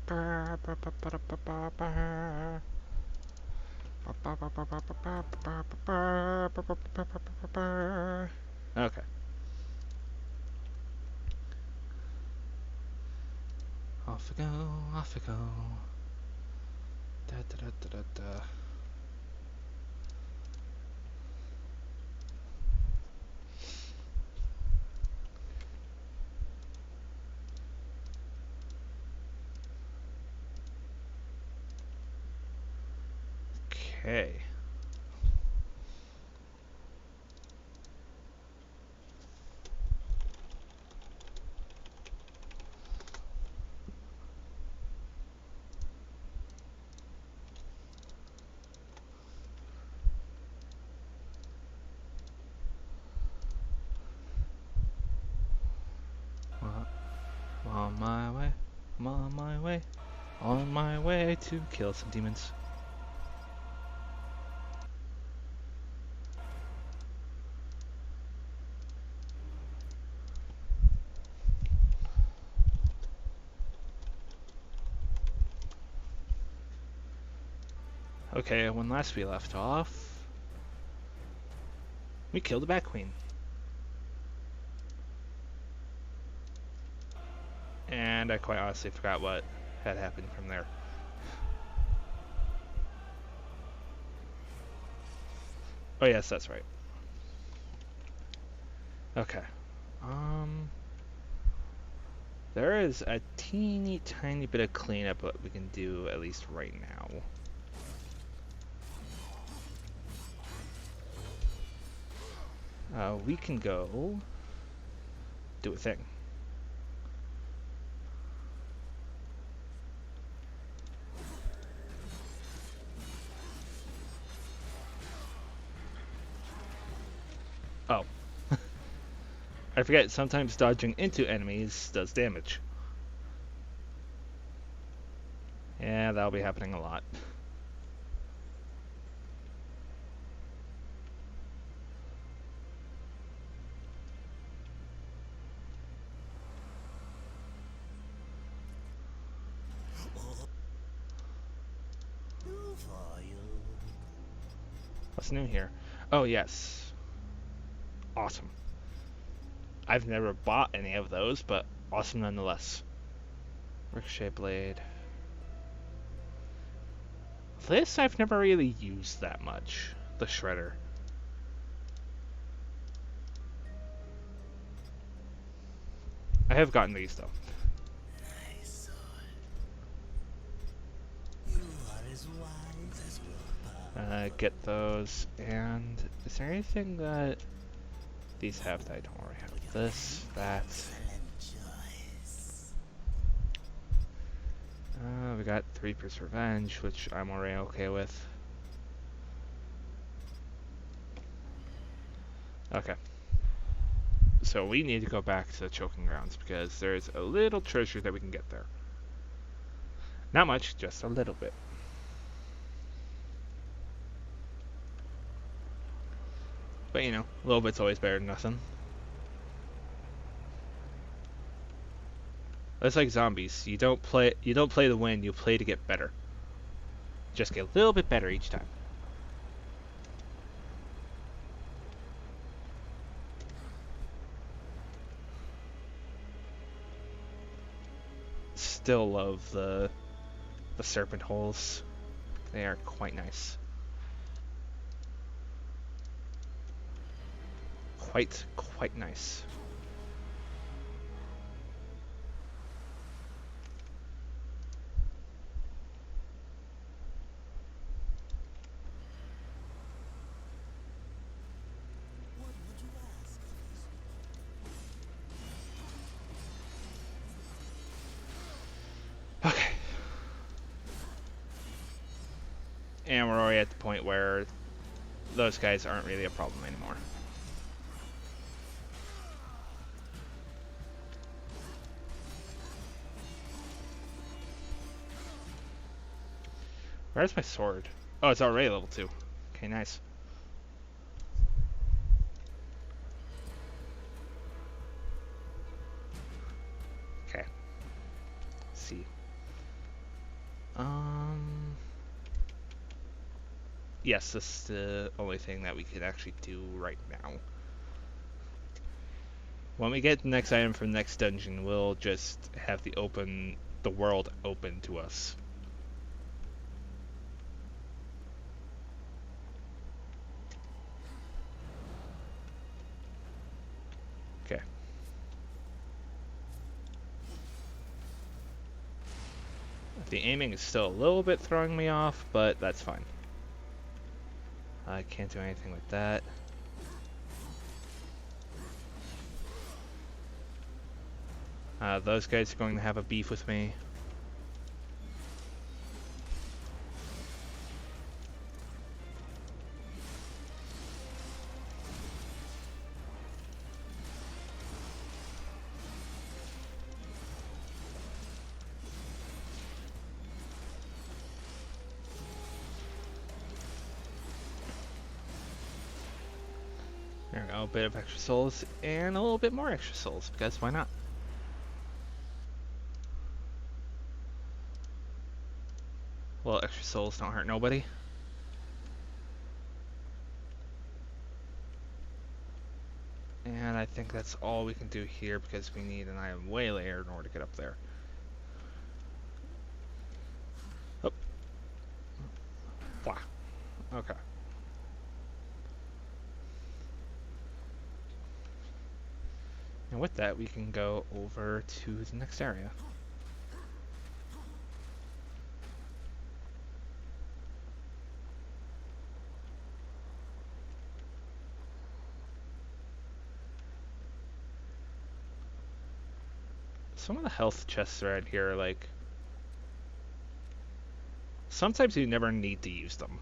Okay. Off we go, off we go. Da da da da da da. Okay. I'm on my way. I'm on my way. On my way to kill some demons. Okay, when last we left off, we killed the Bat Queen. And I quite honestly forgot what had happened from there. Oh yes, that's right. Okay. There is a teeny tiny bit of cleanup that we can do at least right now. We can go do a thing. Oh. I forget, sometimes dodging into enemies does damage. Yeah, that'll be happening a lot. What's new here? Oh, yes. Awesome. I've never bought any of those, but awesome nonetheless. Ricochet blade. This I've never really used that much. The shredder. I have gotten these though. Get those. And is there anything that these have that I don't already have? This, that. We got Reaper's Revenge, which I'm already okay with. Okay. So we need to go back to the Choking Grounds because there's a little treasure that we can get there. Not much, just a little bit. But you know, a little bit's always better than nothing. It's like zombies. You don't play to win, you play to get better. Just get a little bit better each time. Still love the serpent holes. They are quite nice. Quite nice. Okay. And we're already at the point where those guys aren't really a problem anymore. Where's my sword? Oh, it's already level 2. Okay, nice. Okay. Let's see. Yes, this is the only thing that we can actually do right now. When we get the next item from the next dungeon, we'll just have the world open to us. Okay. The aiming is still a little bit throwing me off, but that's fine. I can't do anything with that. Those guys are going to have a beef with me. There we go, a bit of extra souls and a little bit more extra souls, because why not? Well, extra souls don't hurt nobody. And I think that's all we can do here because we need an item way later in order to get up there. Oh. Wow. Okay. And with that, we can go over to the next area. Some of the health chests around here are like... Sometimes you never need to use them.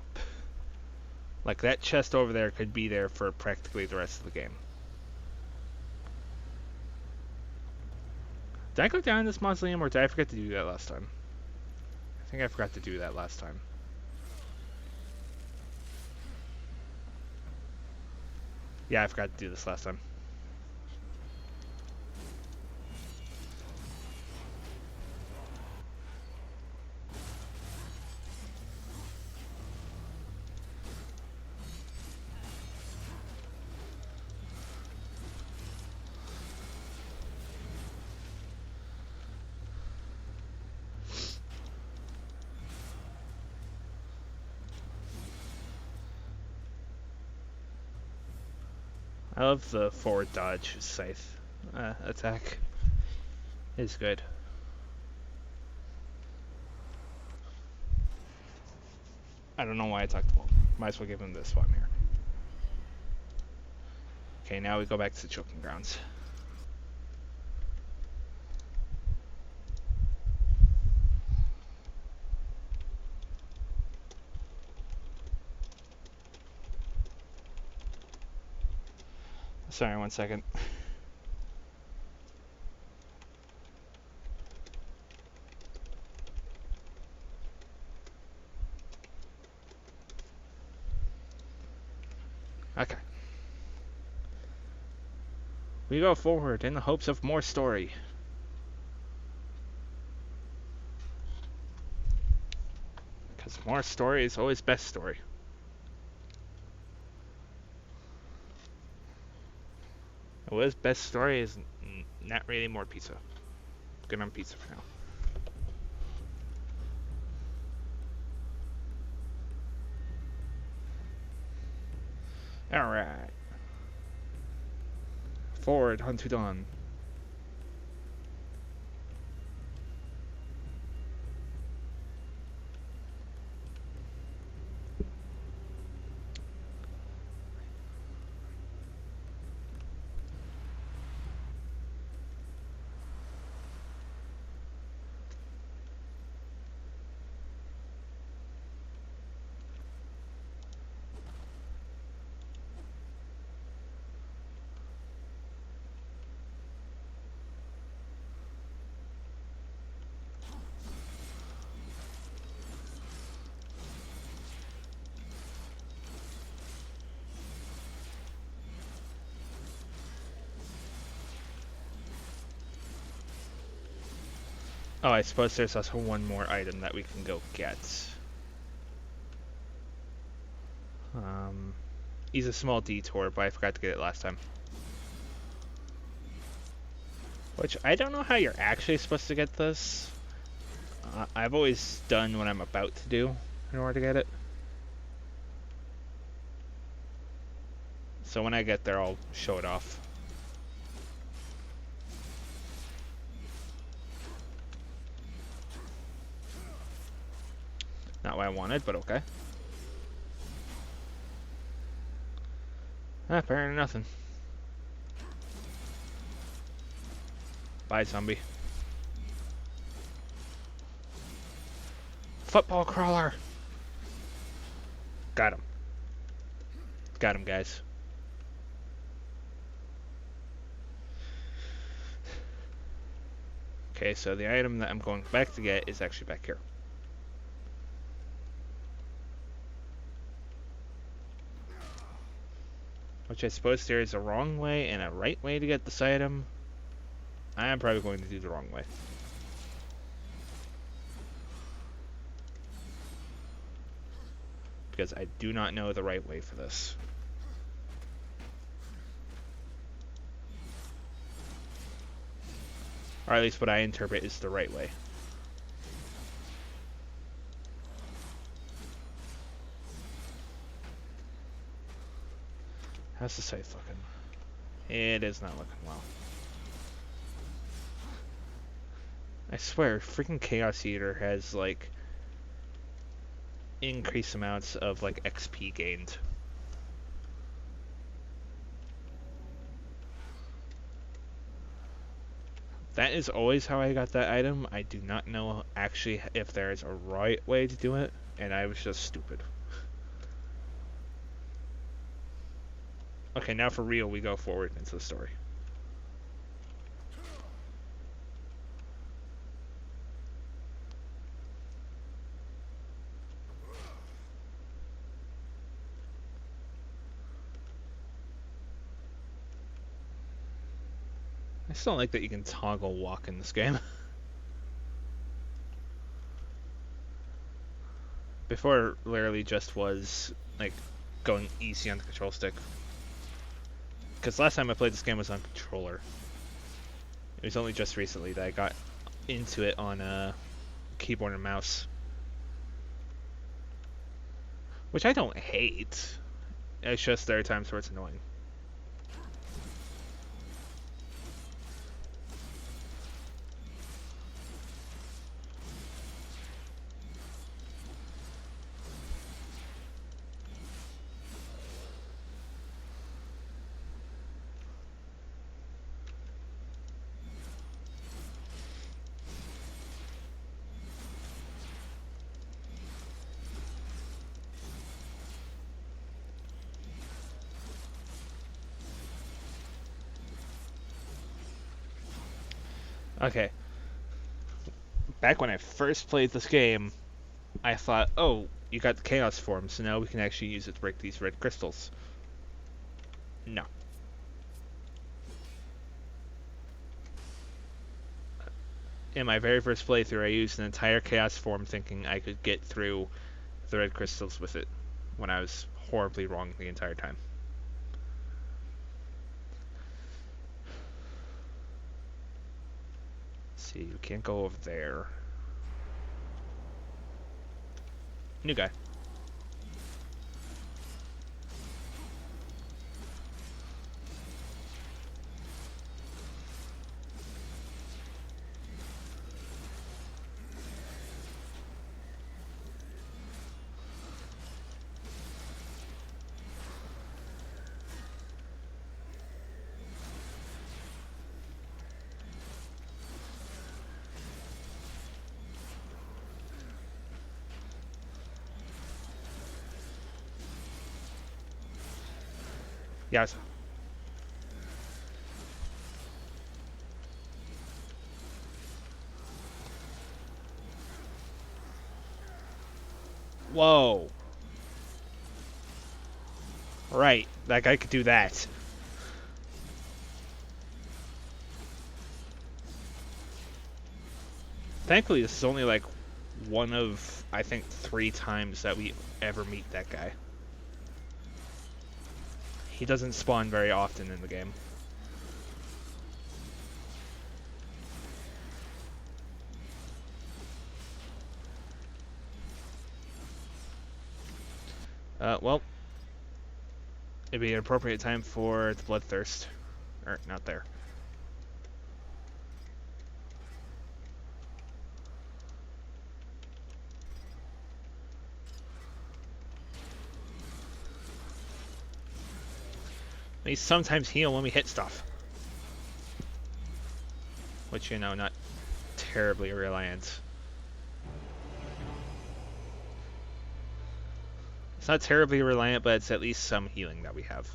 Like that chest over there could be there for practically the rest of the game. Did I go down in this mausoleum or did I forget to do that last time? I think I forgot to do that last time. Yeah, I forgot to do this last time. I love the forward dodge scythe attack. It's good. I don't know why I talked about him. Might as well give him this one here. Okay, now we go back to the choking grounds. Sorry, 1 second. Okay. We go forward in the hopes of more story. Because more story is always best story. What is best story is not really more pizza. Good on pizza for now. Alright. Forward, unto dawn. Oh, I suppose there's also one more item that we can go get. He's a small detour, but I forgot to get it last time. Which, I don't know how you're actually supposed to get this. I've always done what I'm about to do in order to get it. So when I get there, I'll show it off. Not what I wanted, but okay. Apparently nothing. Bye, zombie. Football crawler! Got him. Got him, guys. Okay, so the item that I'm going back to get is actually back here. Which I suppose there is a wrong way and a right way to get this item. I am probably going to do the wrong way. Because I do not know the right way for this. Or at least what I interpret is the right way. How's the scythe looking? It is not looking well. I swear, freaking Chaos Eater has, like, increased amounts of, like, XP gained. That is always how I got that item. I do not know actually if there is a right way to do it, and I was just stupid. Okay, now for real, we go forward into the story. I still don't like that you can toggle walk in this game. Before, it literally just was, like, going easy on the control stick. Because last time I played this game was on controller. It was only just recently that I got into it on a keyboard and mouse. Which I don't hate. It's just there are times where it's annoying. Okay. Back when I first played this game, I thought, oh, you got the Chaos form, so now we can actually use it to break these red crystals. No. In my very first playthrough, I used an entire Chaos form thinking I could get through the red crystals with it, when I was horribly wrong the entire time. See, you can't go over there. New guy. Yes. Whoa. Right, that guy could do that. Thankfully, this is only like one of, I think, 3 times that we ever meet that guy. He doesn't spawn very often in the game. Well, it'd be an appropriate time for the Bloodthirst. Or, not there. They sometimes heal when we hit stuff. Which, you know, not terribly reliant. It's not terribly reliant, but it's at least some healing that we have.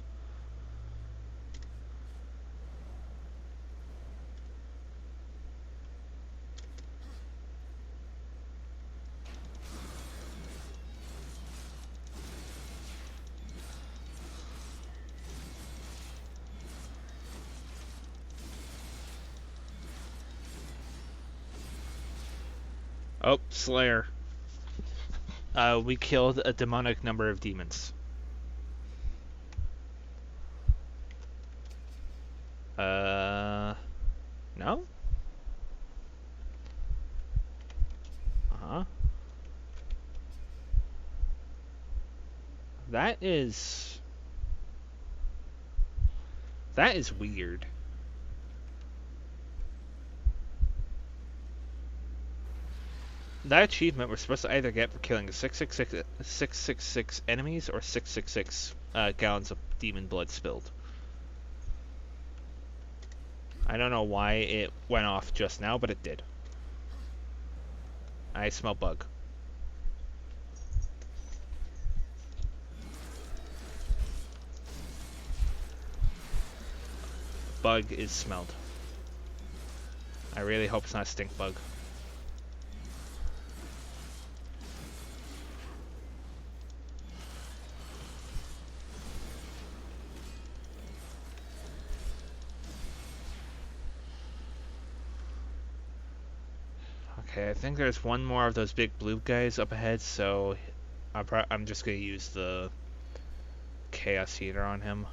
Oh, Slayer. We killed a demonic number of demons. No? Uh-huh. That is weird. That achievement we're supposed to either get for killing 666 enemies or 666 gallons of demon blood spilled. I don't know why it went off just now, but it did. I smell bug. Bug is smelled. I really hope it's not a stink bug. Okay, I think there's one more of those big blue guys up ahead, so I'm just gonna use the Chaos Heater on him.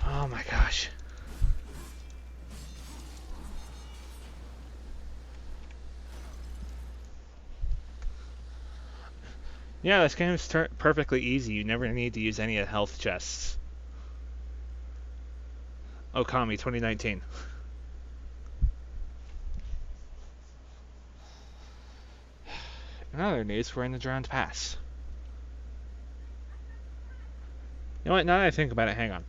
Oh my gosh. Yeah, this game is perfectly easy. You never need to use any of the health chests. Okami 2019. In other news, we're in the Drowned Pass. You know what, now that I think about it, hang on.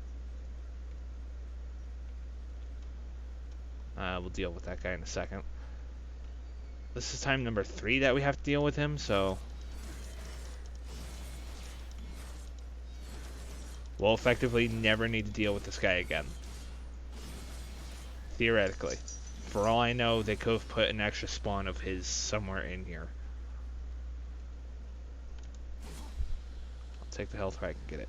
We'll deal with that guy in a second. This is time number 3 that we have to deal with him, so... we'll effectively never need to deal with this guy again. Theoretically. For all I know, they could have put an extra spawn of his somewhere in here. I'll take the health if I can get it.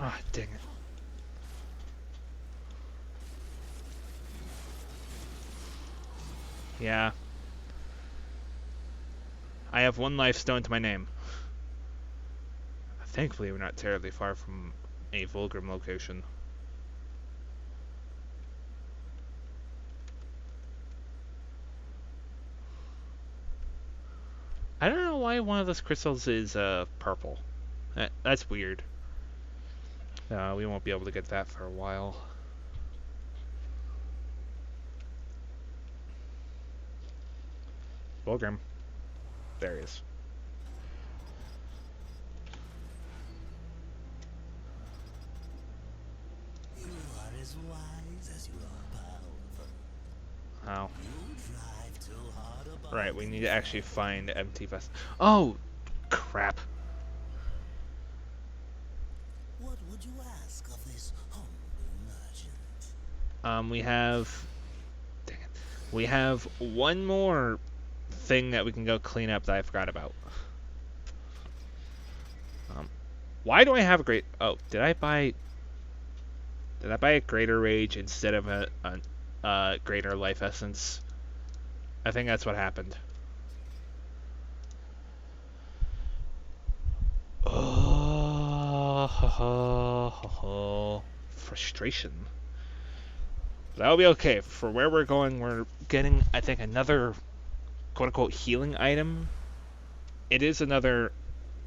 Ah, oh, dang it. Yeah. I have 1 life stone to my name. Thankfully, we're not terribly far from a Vulgrim location. why one of those crystals is purple. That's weird. We won't be able to get that for a while. Bulgrim. There he is. You are as wise as you are powerful. Oh. You drive too hard above Right, we need to the actually find empty vessel. Oh, crap. What would you ask of this humble merchant? We have... Dang it. We have one more thing that we can go clean up that I forgot about. Why do I have a great... Oh, did I buy a greater rage instead of a greater life essence? I think that's what happened. Oh, frustration. That'll be okay. For where we're going, we're getting, I think, another quote-unquote healing item. It is another,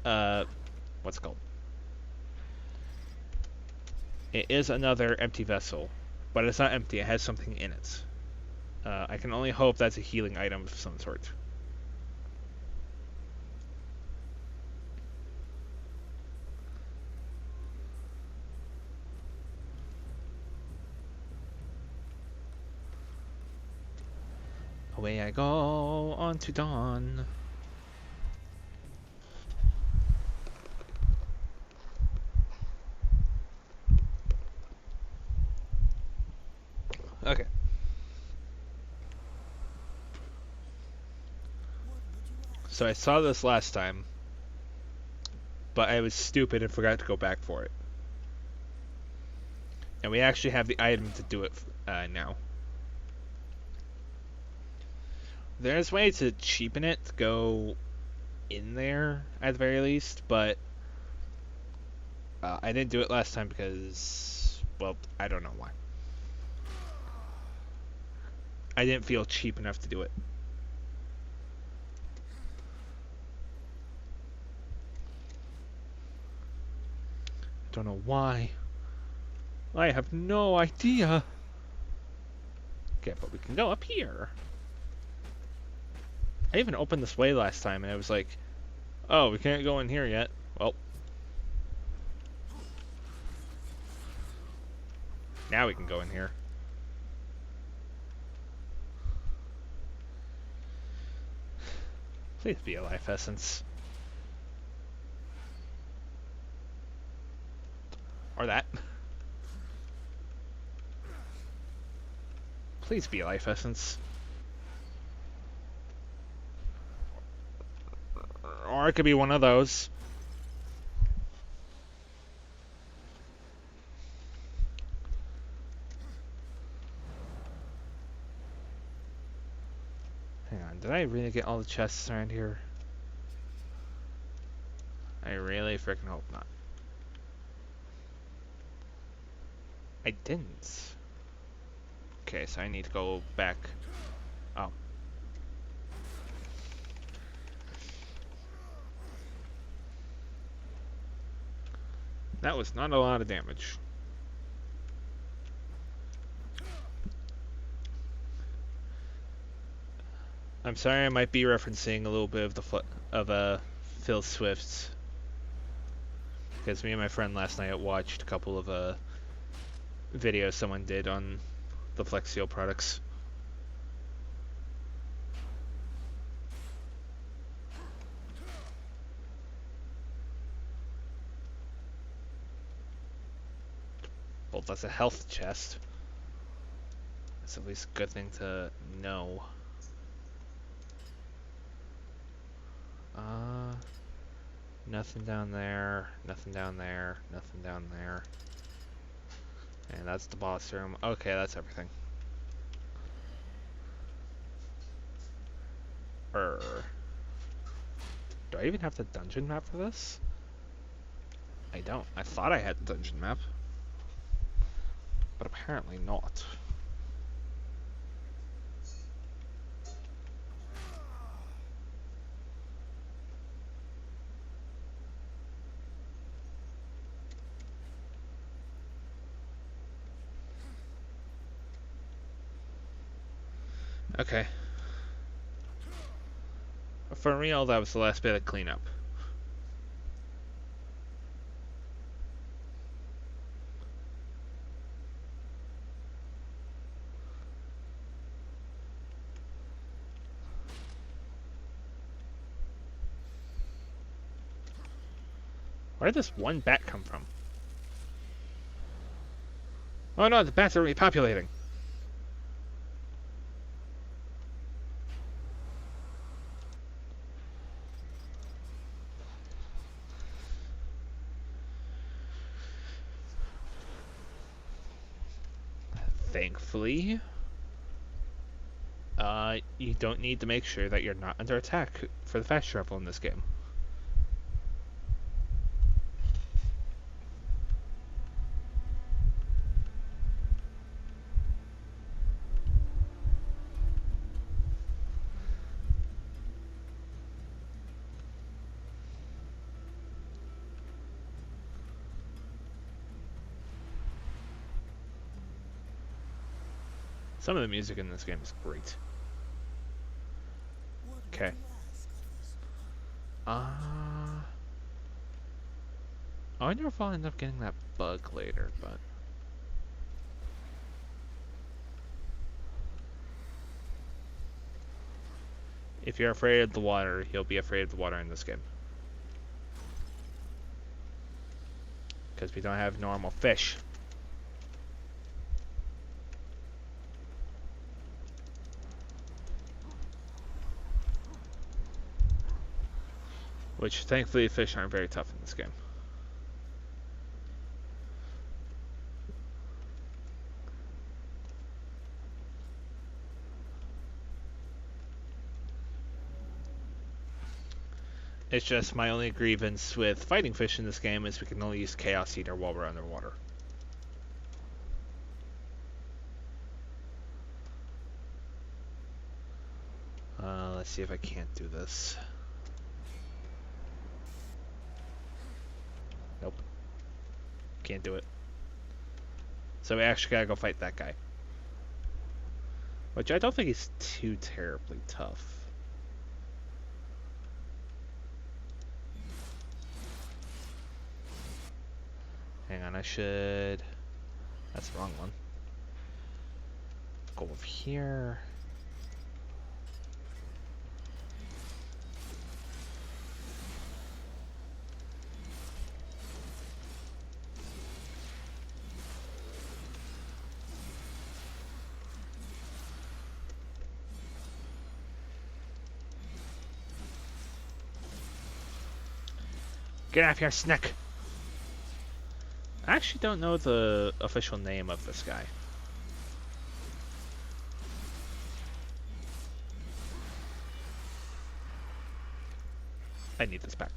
what's it called? It is another empty vessel, but it's not empty. It has something in it. I can only hope that's a healing item of some sort. Away I go on to dawn. Okay. So I saw this last time, but I was stupid and forgot to go back for it. And we actually have the item to do it now. There's ways to cheapen it to go in there at the very least, but I didn't do it last time because, well, I don't know why. I didn't feel cheap enough to do it. Don't know why. I have no idea. Okay, but we can go up here. I even opened this way last time and it was like, oh, we can't go in here yet. Well. Now we can go in here. Please be a life essence. Or that. Please be a life essence. Or it could be one of those. Hang on, did I really get all the chests around here? I really freaking hope not. I didn't. Okay, so I need to go back. Oh. That was not a lot of damage. I'm sorry, I might be referencing a little bit of the Phil Swift's, because me and my friend last night watched a couple of videos someone did on the Flex Seal products. Well, that's a health chest. That's at least a good thing to know. Nothing down there, nothing down there, nothing down there. And that's the boss room. Okay, that's everything. Do I even have the dungeon map for this? I don't. I thought I had the dungeon map. But apparently not. Okay. For real, that was the last bit of cleanup. Where did this one bat come from? Oh no, the bats are repopulating. Thankfully, you don't need to make sure that you're not under attack for the fast travel in this game. Some of the music in this game is great. Okay. I wonder if I'll end up getting that bug later, but... If you're afraid of the water, you'll be afraid of the water in this game. Because we don't have normal fish. Which, thankfully, fish aren't very tough in this game. It's just my only grievance with fighting fish in this game is we can only use Chaos Eater while we're underwater. Let's see if I can't do this. Nope. Can't do it. So we actually gotta go fight that guy. Which I don't think he's too terribly tough. Hang on, I should... That's the wrong one. Go over here. Get out of here, Snick! I actually don't know the official name of this guy. I need this back.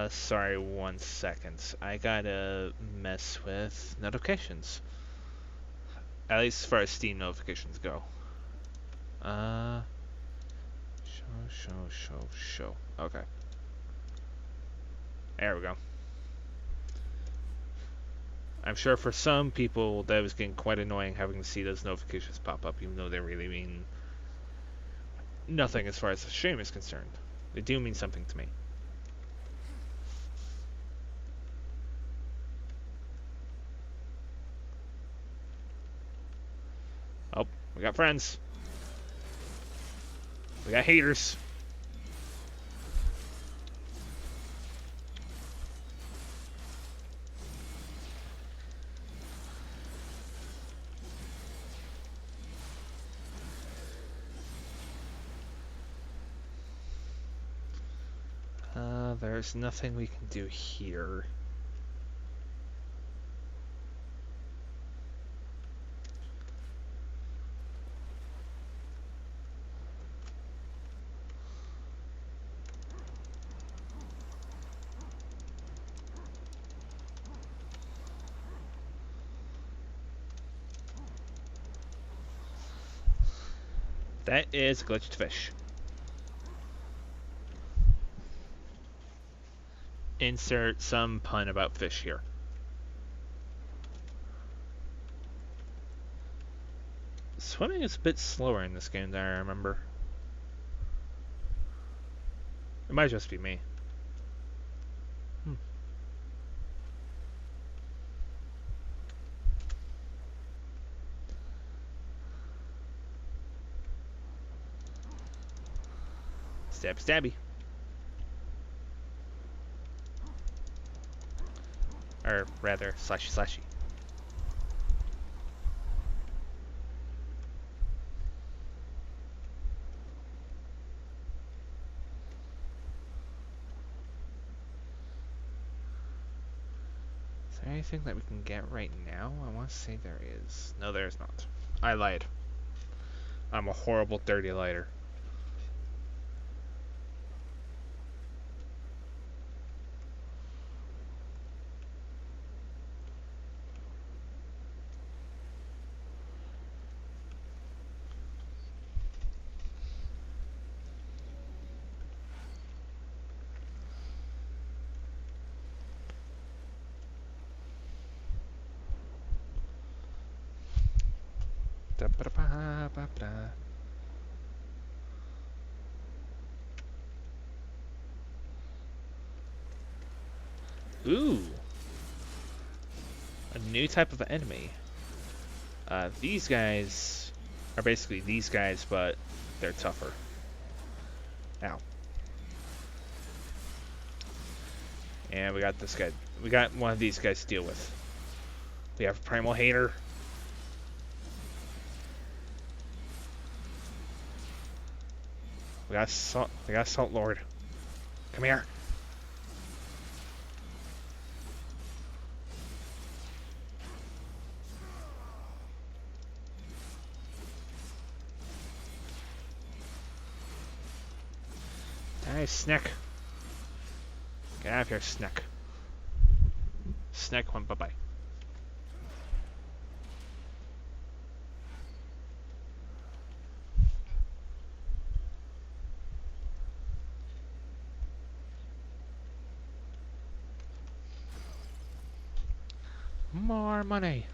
Sorry, 1 second. I gotta mess with notifications. At least as far as Steam notifications go. Show. Okay. There we go. I'm sure for some people that was getting quite annoying having to see those notifications pop up, even though they really mean nothing as far as the stream is concerned. They do mean something to me. Oh, we got friends. We got haters. There's nothing we can do here. That is a glitched fish. Insert some pun about fish here. Swimming is a bit slower in this game than I remember. It might just be me. Stab stabby. Or rather, slashy slashy. Is there anything that we can get right now? I want to say there is. No, there is not. I lied. I'm a horrible dirty lighter. Ooh! A new type of enemy. These guys are basically these guys, but they're tougher. Ow. And we got this guy. We got one of these guys to deal with. We have Primal Hater. We got Salt Lord. Come here. Nice, Snick. Get out of here, Snick. Snick went bye-bye. More money.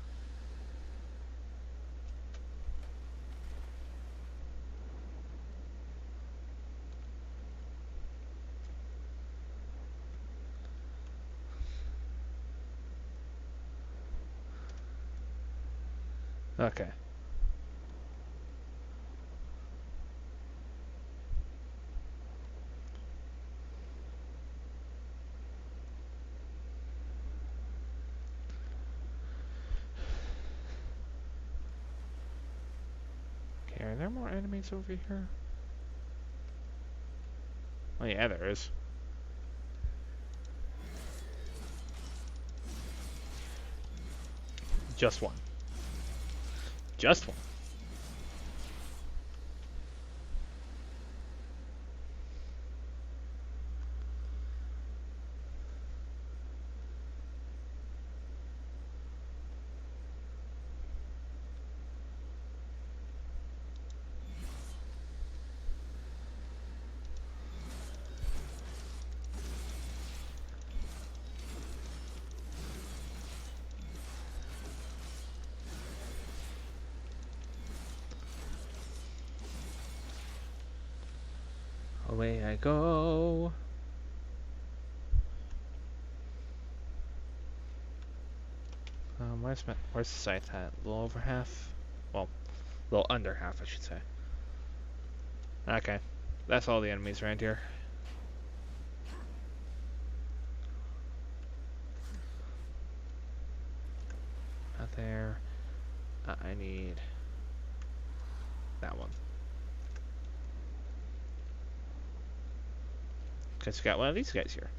Okay. Okay, are there more enemies over here? Oh yeah, there is. Just one. Just one. Away I go. Where's the scythe at? A little over half? Well, a little under half, I should say. Okay. That's all the enemies around here. Out there. I need that one. Because we got one of these guys here.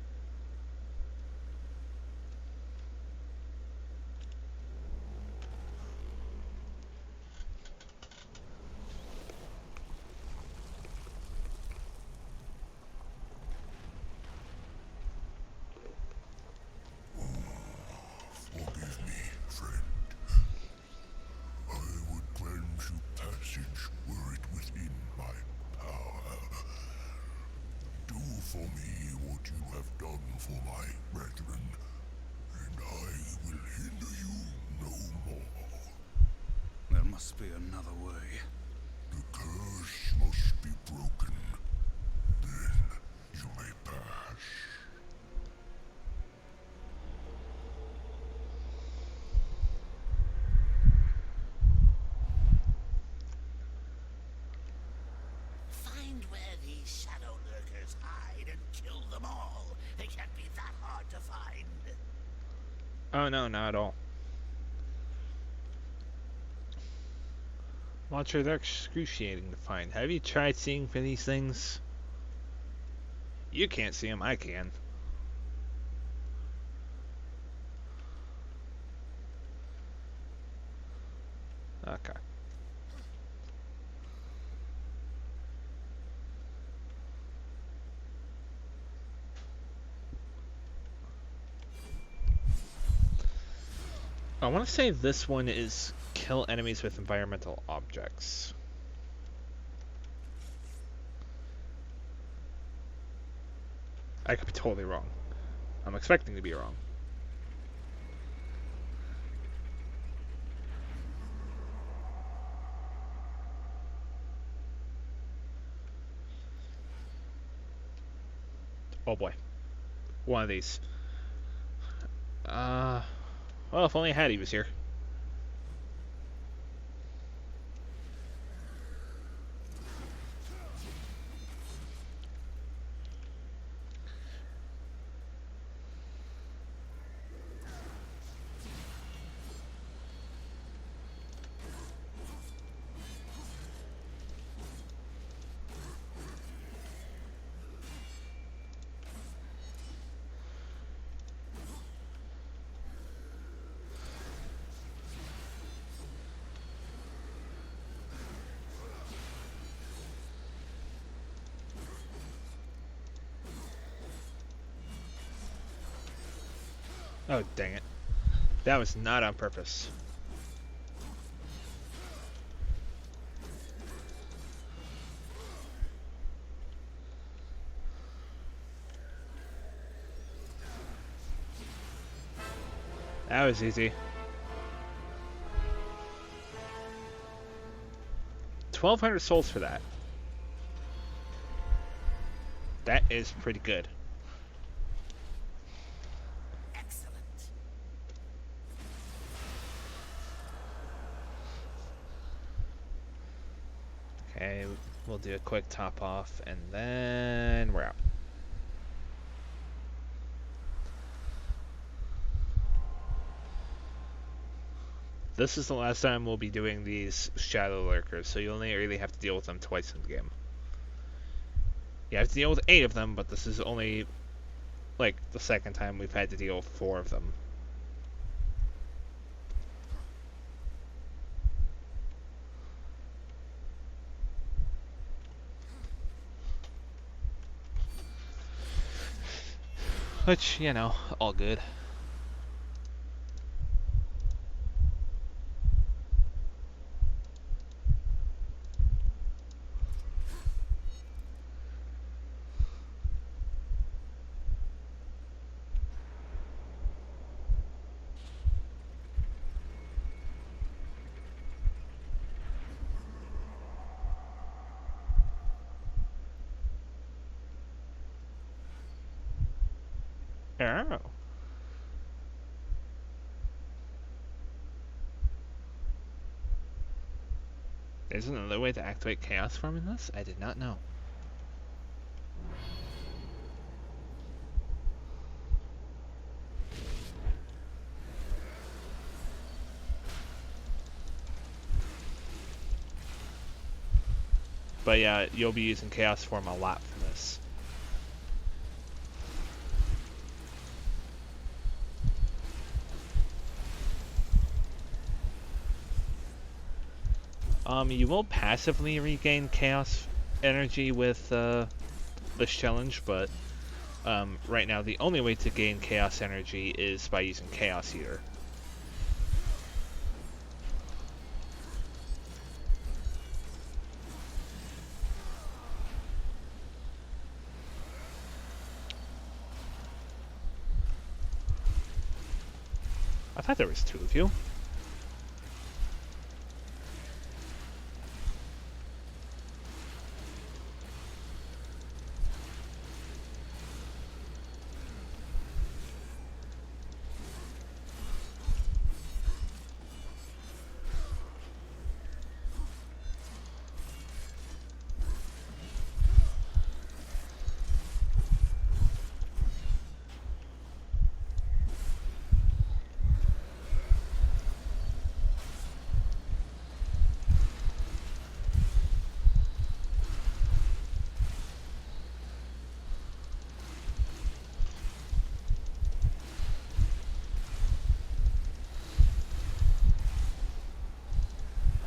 Forgive me, friend. I would grant you passage were it within my power. Do for me what you have done for my brethren, and I will hinder you no more. There must be another way. The curse must be broken. Then you may pass. Find where these shadow lurkers hide and kill them all. They can't be that hard to find. Oh no, not at all. Launcher, they're excruciating to find. Have you tried seeing for these things? You can't see them, I can. Okay. I want to say this one is kill enemies with environmental objects. I could be totally wrong. I'm expecting to be wrong. Oh boy. One of these. Well, if only Hattie was here. Oh, dang it. That was not on purpose. That was easy. 1,200 souls for that. That is pretty good. Excellent. Okay, we'll do a quick top off and then we're out. This is the last time we'll be doing these shadow lurkers, so you only really have to deal with them twice in the game. You have to deal with 8 of them, but this is only like the second time we've had to deal with 4 of them. Which, you know, all good. Oh. There's another way to activate Chaos Form in this? I did not know. But yeah, you'll be using Chaos Form a lot for this. You will passively regain Chaos energy with this challenge, but right now the only way to gain Chaos energy is by using Chaos Eater. I thought there was 2 of you.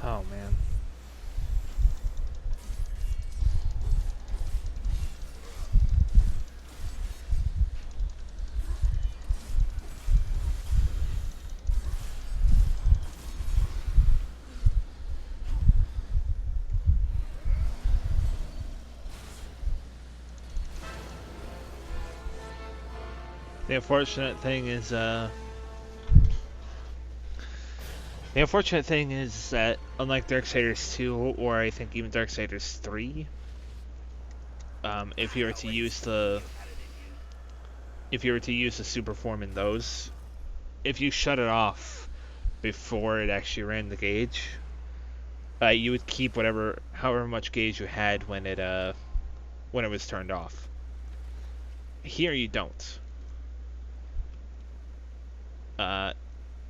Oh man. The unfortunate thing is, that unlike Darksiders 2, or I think even Darksiders 3, if you were to use the super form in those, if you shut it off before it actually ran the gauge, you would keep however much gauge you had when it was turned off. Here you don't.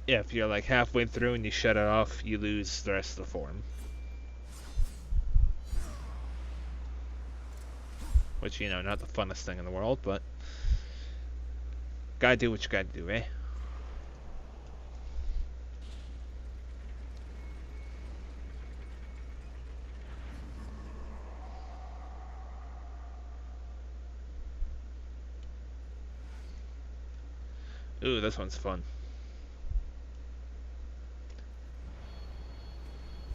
Yeah, if you're like halfway through and you shut it off, you lose the rest of the form. Which, not the funnest thing in the world, but gotta do what you gotta do, eh? Ooh, this one's fun.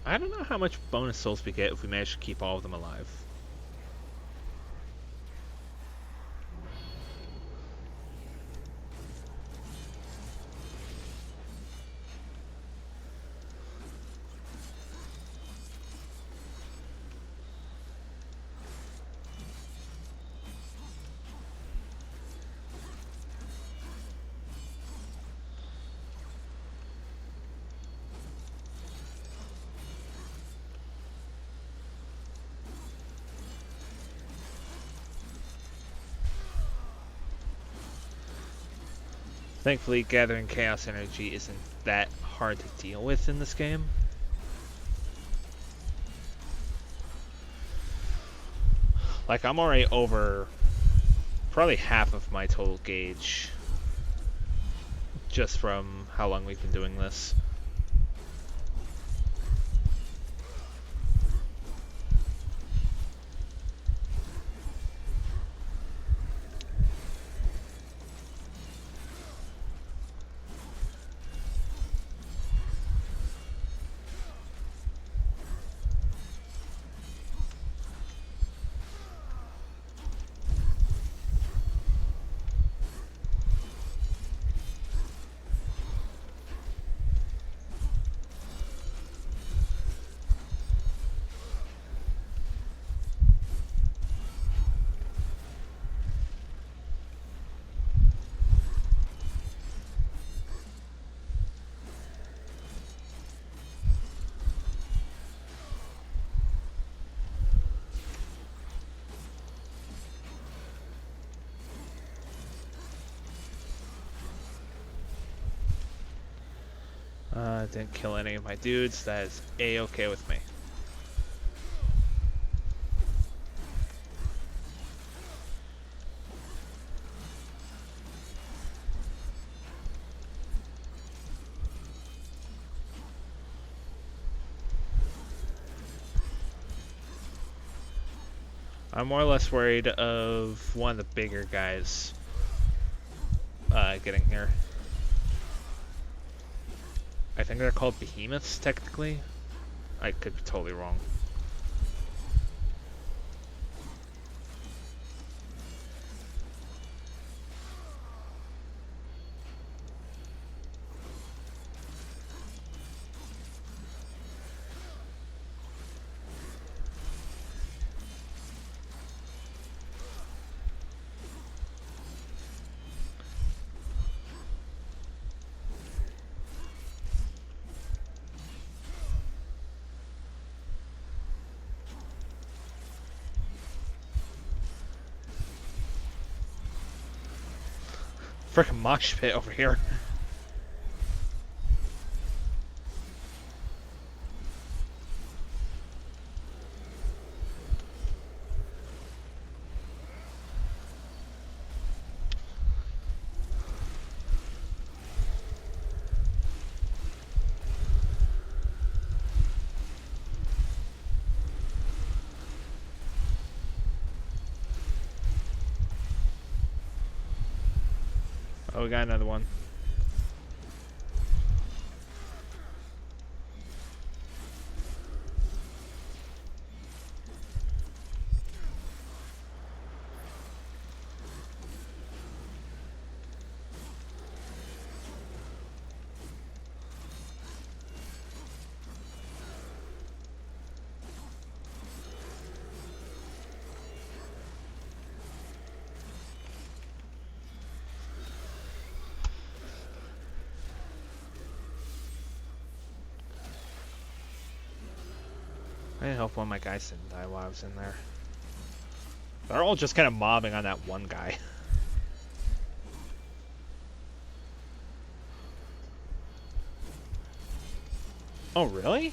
I don't know how much bonus souls we get if we manage to keep all of them alive. Thankfully, gathering chaos energy isn't that hard to deal with in this game. Like, I'm already over probably half of my total gauge just from how long we've been doing this. Didn't kill any of my dudes. That is A-okay with me. I'm more or less worried of one of the bigger guys getting here. I think they're called behemoths, technically. I could be totally wrong. frickin' mosh pit over here. Oh, we got another one. I didn't hope one of my guys didn't die while I was in there. They're all just kind of mobbing on that one guy. Oh, really?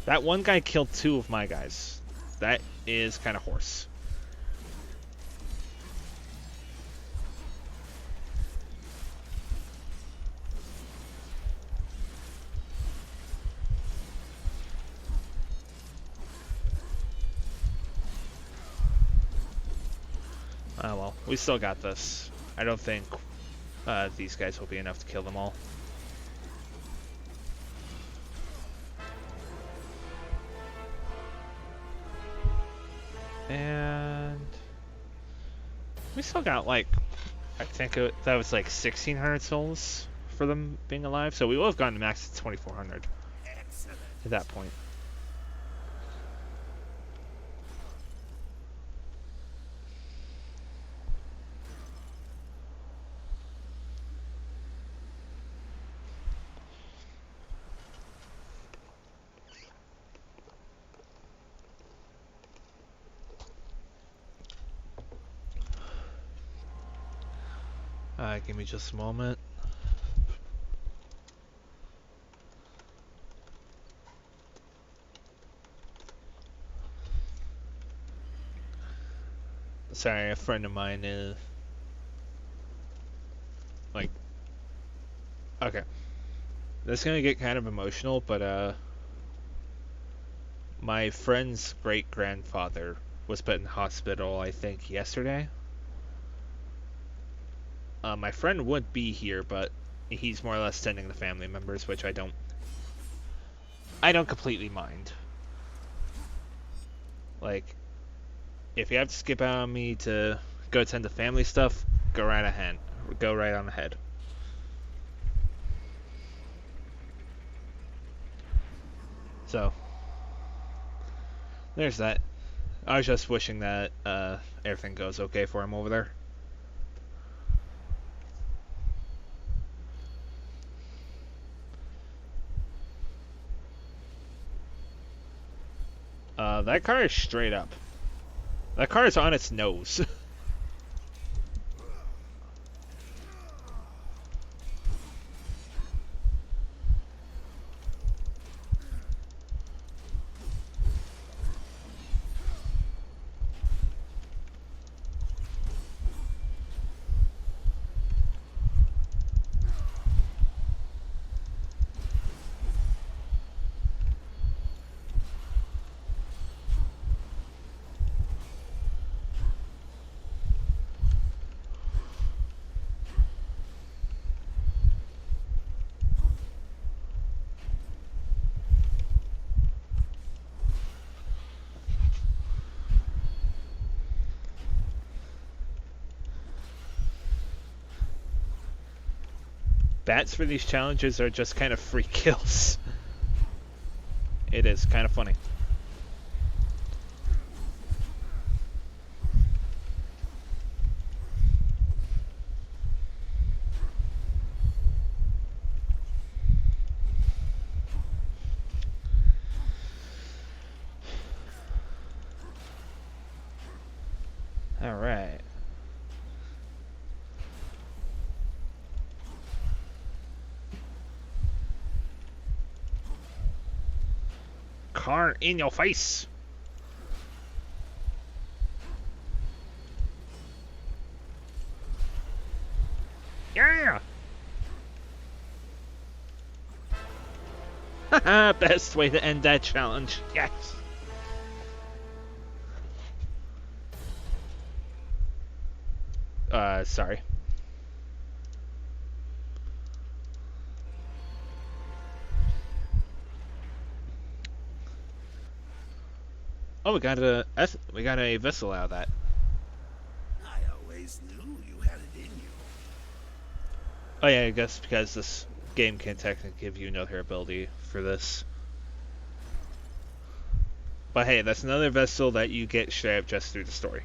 That one guy killed 2 of my guys. That is kind of horse. Oh well, we still got this. I don't think these guys will be enough to kill them all. And we still got like, I think that was like 1,600 souls for them being alive. So we will have gotten to max at 2,400 at that point. Give me just a moment. Sorry, a friend of mine is like, okay, this is gonna get kind of emotional, but my friend's great grandfather was put in the hospital, I think yesterday. My friend would be here, but he's more or less sending the family members, which I don't completely mind. Like, if you have to skip out on me to go attend to family stuff, go right ahead. Go right on ahead. So, there's that. I was just wishing that everything goes okay for him over there. That car is straight up. That car is on its nose. Bats for these challenges are just kind of free kills. It is kind of funny. Alright. Car in your face! Yeah! Haha, best way to end that challenge. Yes! Sorry. Oh, we got a vessel out of that. I always knew you had it in you. Oh yeah, I guess because this game can technically give you another ability for this. But hey, that's another vessel that you get straight up just through the story.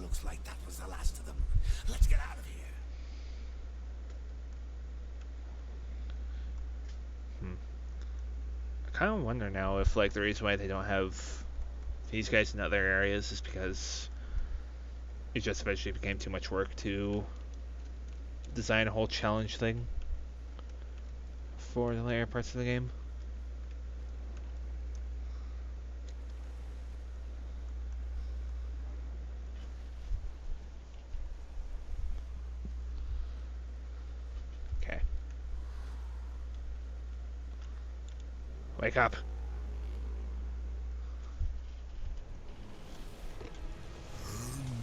Looks like that was the last of them. Let's get out of here. I kind of wonder now if like the reason why they don't have these guys in other areas is because it just eventually became too much work to design a whole challenge thing for the later parts of the game. Okay. Wake up.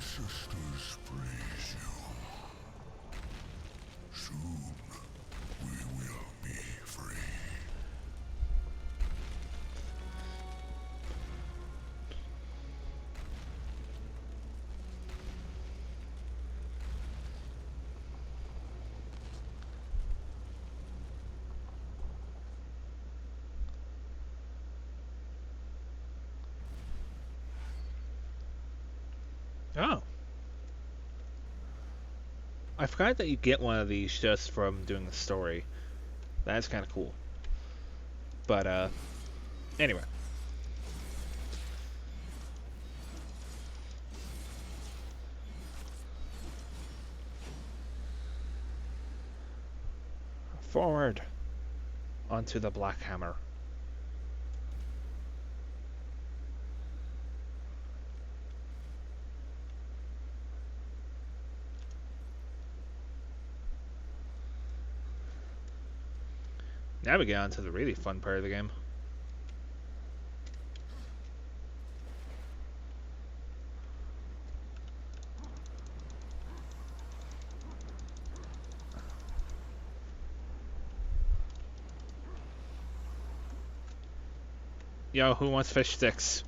Ancestors praise you. Soon we will be free. Oh. I forgot that you get one of these just from doing the story. That's kind of cool. But, anyway. Forward. Onto the Black Hammer. Now we get on to the really fun part of the game. Yo, who wants fish sticks?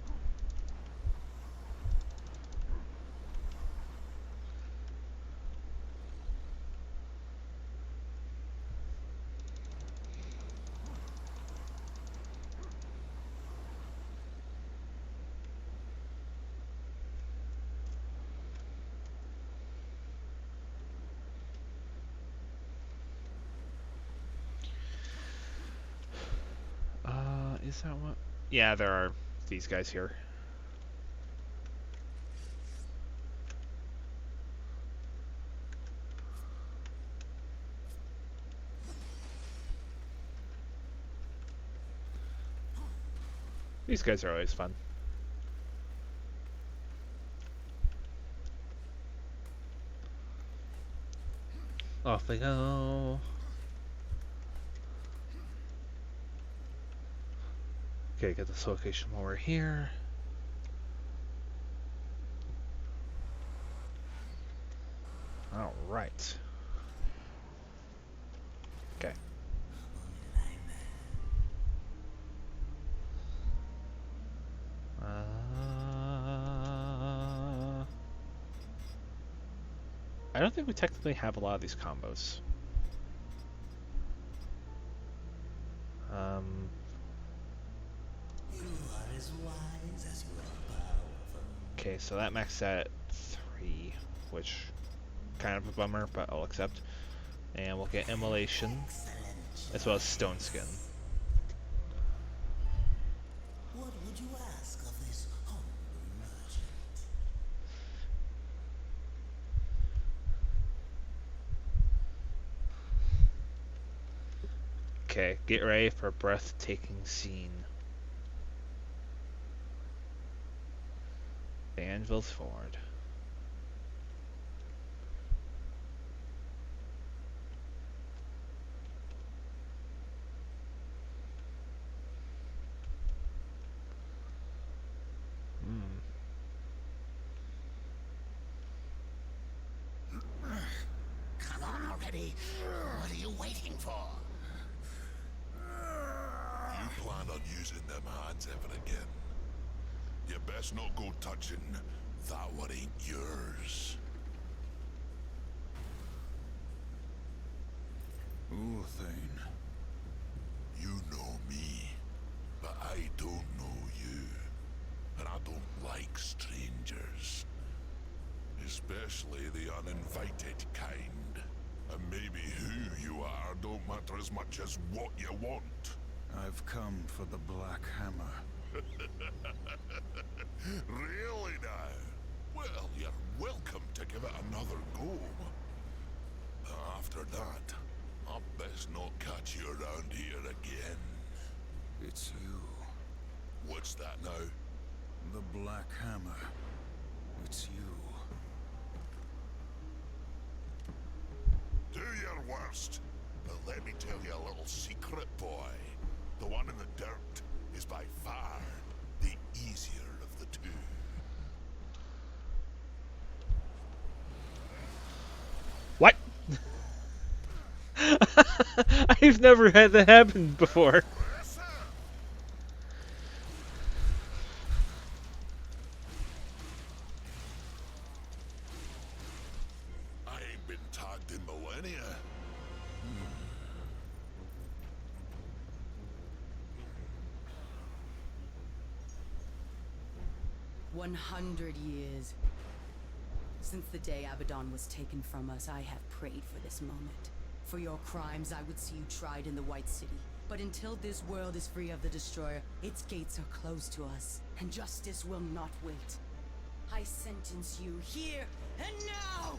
Is that what? Yeah, there are these guys here. These guys are always fun. Off we go. Okay, get this location while we're here. Alright. Okay. I don't think we technically have a lot of these combos. Okay, so that maxed at 3, which kind of a bummer, but I'll accept. And we'll get Immolation, as well as Stone Skin. What would you ask of this humble merchant? Okay, get ready for a breathtaking scene. The Anvil's Ford. Come on already. What are you waiting for? You plan on using them hands ever again? You best not go touching that what ain't yours. Thane. You know me, but I don't know you. And I don't like strangers. Especially the uninvited kind. And maybe who you are don't matter as much as what you want. I've come for the Black Hammer. Really now? Well, you're welcome to give it another go. After that, I'll best not catch you around here again. It's you. What's that now? The Black Hammer. It's you. Do your worst. But let me tell you a little secret, boy. The one in the dirt is by far the easier of the two. What? I've never had that happen before. I ain't been tagged in millennia. 100 years. Since the day Abaddon was taken from us, I have prayed for this moment. For your crimes, I would see you tried in the White City. But until this world is free of the Destroyer, its gates are closed to us, and justice will not wait. I sentence you here and now!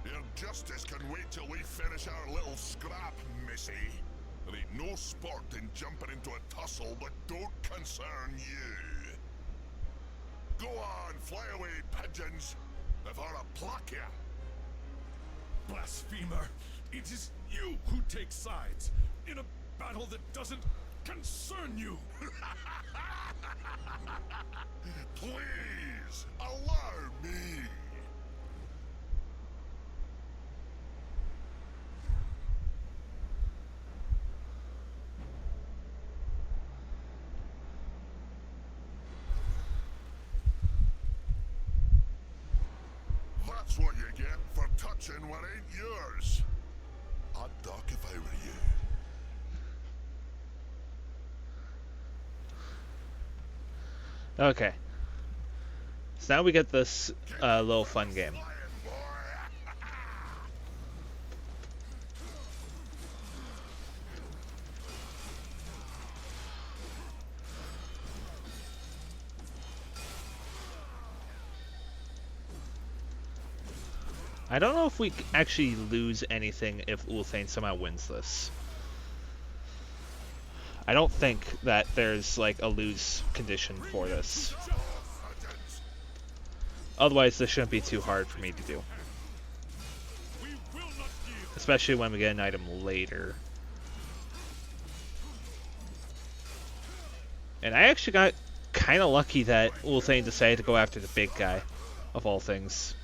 Your justice can wait till we finish our little scrap, missy. There ain't no sport in jumping into a tussle that don't concern you. Go on, fly away, pigeons. If I pluck you. Blasphemer! It is you who take sides in a battle that doesn't concern you! Please, allow me. That's what you get for touching what ain't yours. I'd duck if I were you. Okay. So now we get this little fun game. Flying, boy. I don't know if we actually lose anything if Ulthane somehow wins this. I don't think that there's like a lose condition for this. Otherwise, this shouldn't be too hard for me to do. Especially when we get an item later. And I actually got kind of lucky that Ulthane decided to go after the big guy, of all things.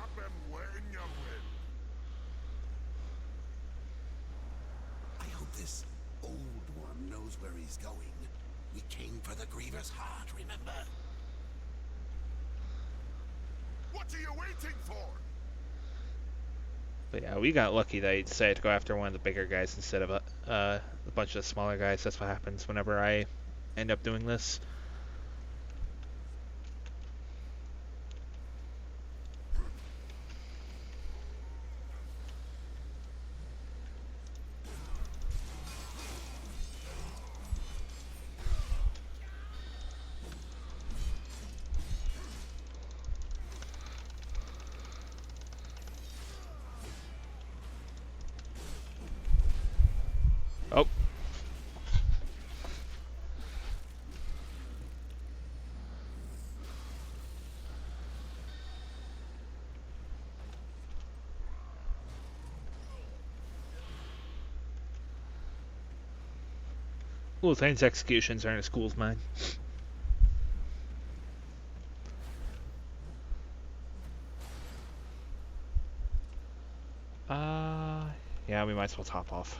I've been letting you win. I hope this old one knows where he's going. We came for the Griever's heart, remember? What What are you waiting for? But yeah, we got lucky that I decided to go after one of the bigger guys instead of a bunch of smaller guys. That's what happens whenever I end up doing this. Oh. Ulthane's executions aren't as cool as mine. Yeah, we might as well top off.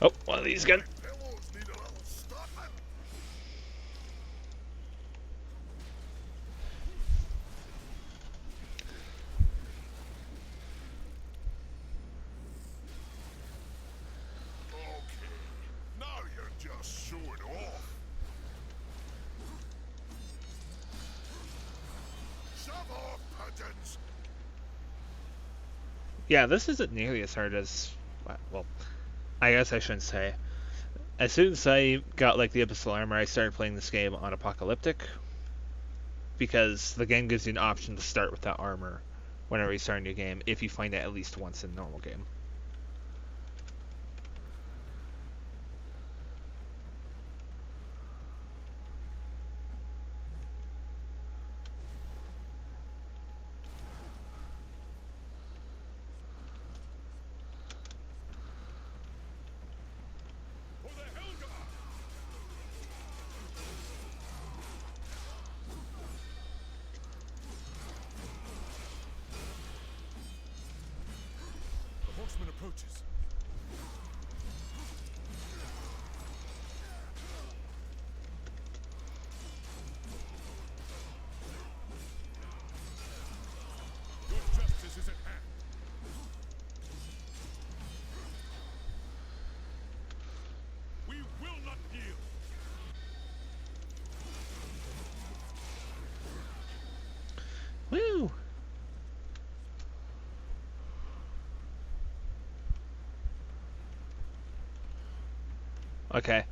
Oh, one of these again. Pillows need a little stuffing. Okay, now you're just showing off. Shove off, pigeons. Yeah, this isn't nearly as hard as... Well, I guess I shouldn't say. As soon as I got like the Abyssal Armor, I started playing this game on Apocalyptic. Because the game gives you an option to start with that armor whenever you start a new game, if you find it at least once in a normal game. For the Helga! The horseman approaches. Your justice is at hand. We will not yield. Woo! Okay.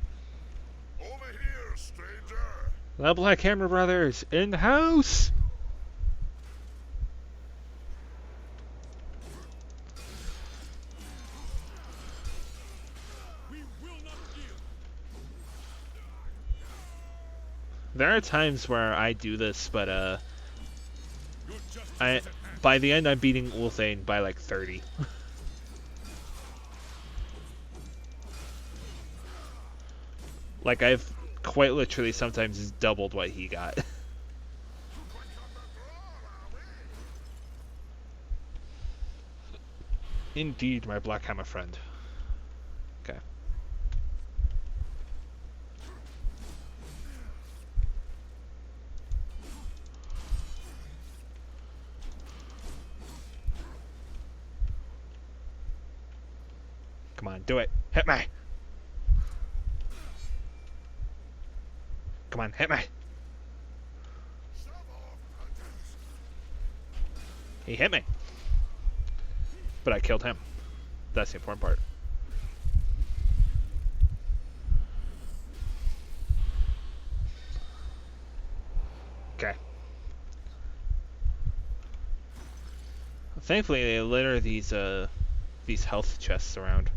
Over here, stranger. The Black Hammer Brothers in the house! We will not yield. There are times where I do this, but Your justice I is at hand. by the end I'm beating Ulthane by like 30. Like I've quite literally sometimes doubled what he got. Indeed, my Black Hammer friend. Okay. Come on, do it. Hit me. Come on, hit me. Shove off, pigeons. He hit me. But I killed him. That's the important part. Okay. Thankfully, they litter these health chests around.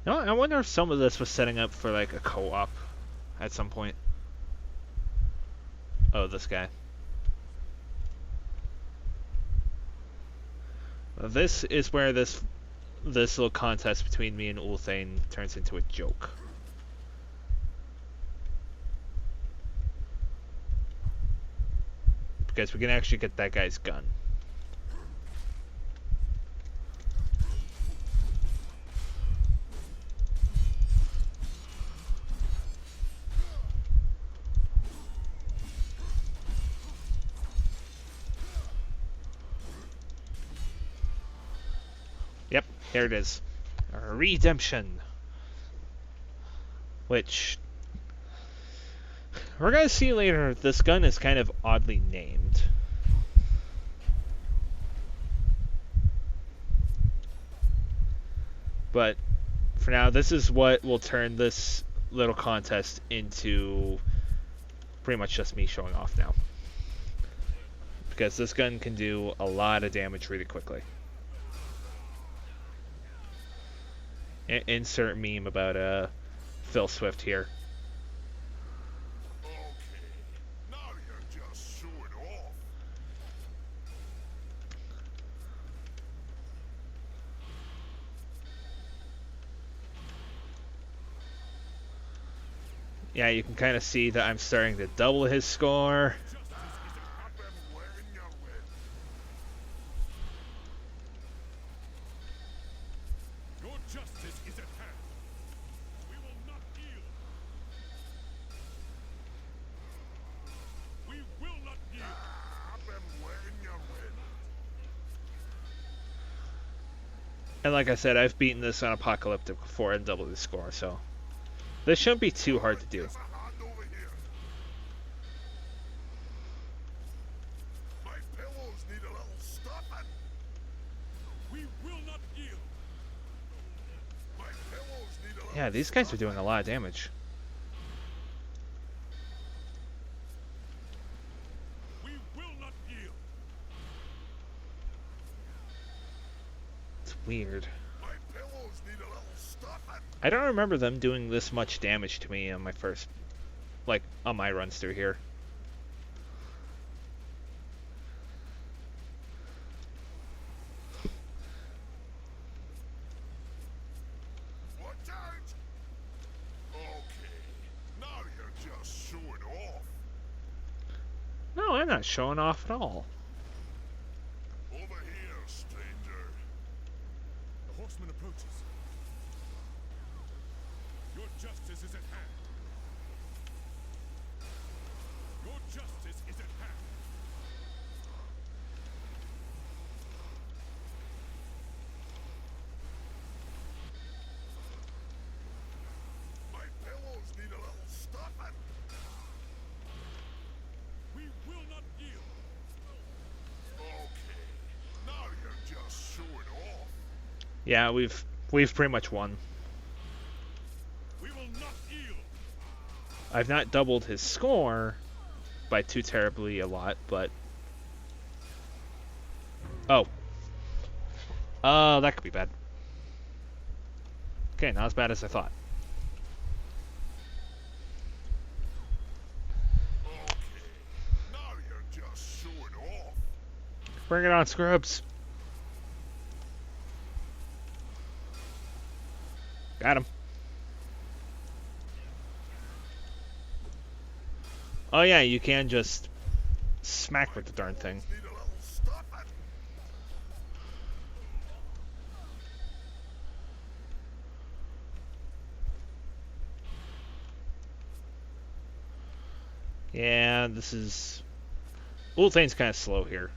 You know, I wonder if some of this was setting up for like a co-op at some point. Oh, this guy. This is where this little contest between me and Ulthane turns into a joke. because we can actually get that guy's gun. Yep, here it is. Redemption. Which, we're going to see later, this gun is kind of oddly named. But for now, this is what will turn this little contest into pretty much just me showing off now. Because this gun can do a lot of damage really quickly. Insert meme about Phil Swift here. Okay, now you're just showing off. Yeah, you can kind of see that I'm starting to double his score. I've been wearing your win. Your justice is at hand. We will not yield. We will not yield. I've been wearing your win. And like I said, I've beaten this on Apocalyptic before and doubled his score, so this shouldn't be too hard to do. There's a hand over here. My pillows need a little stuffing. We will not yield. My pillows need a little Yeah, these guys are doing a lot of damage. We will not yield. It's weird. My pillows need a little stuffing. I don't remember them doing this much damage to me on my first, like, on my runs through here. Watch out! Okay, now you're just showing off. No, I'm not showing off at all. Over here, stranger. The horseman approaches. Your justice is at hand. Your justice is at hand. My pillows need a little stuffing. We will not yield. Okay, now you're just showing off. Yeah, we've pretty much won. We will not yield. I've not doubled his score by too terribly a lot, but oh, that could be bad. Okay, not as bad as I thought. Okay, now you're just showing off. Bring it on, scrubs. Got him. Oh yeah, you can just smack with the darn thing. Need a little stuffing. Yeah, this is... Ulthane's kind of slow here.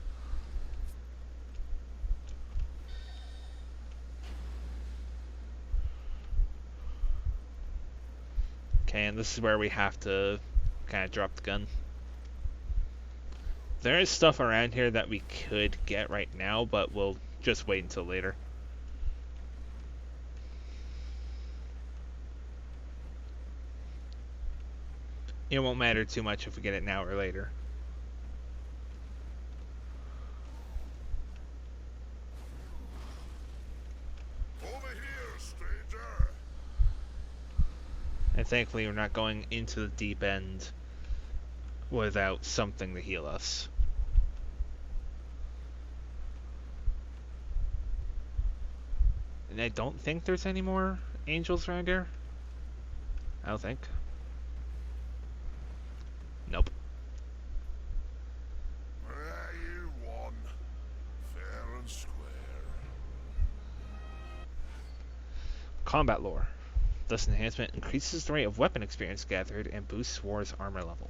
Okay, and this is where we have to kind of drop the gun. There is stuff around here that we could get right now, but we'll just wait until later. It won't matter too much if we get it now or later. Over here, stranger. And thankfully we're not going into the deep end without something to heal us. And I don't think there's any more angels around here. I don't think. Nope. combat lore. This enhancement increases the rate of weapon experience gathered and boosts War's armor level.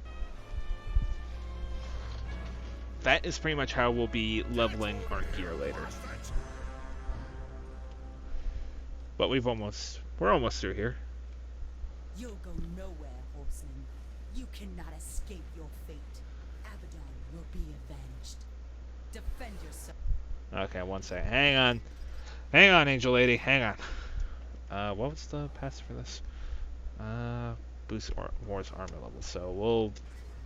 That is pretty much how we'll be leveling our gear later. But we're almost through here. You'll go nowhere, horseman. You cannot escape your fate. Abaddon will be avenged. Defend yourself. Okay, one sec. Hang on. Hang on, Angel Lady. Hang on. What was the passive for this? Boost War's armor level. So we'll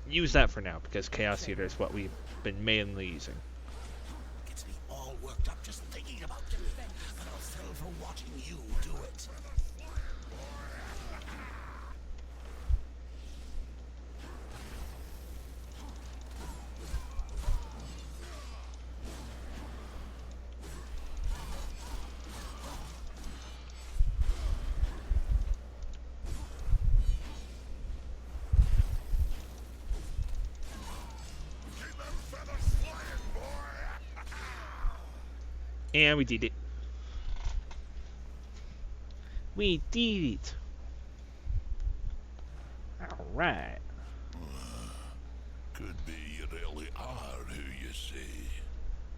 use that for now because Chaos Eater is what we've been mainly using. Gets me all worked up just thinking about it. But I'll settle for watching you do it. And we did it. We did it. Alright. Could be you really are who you say.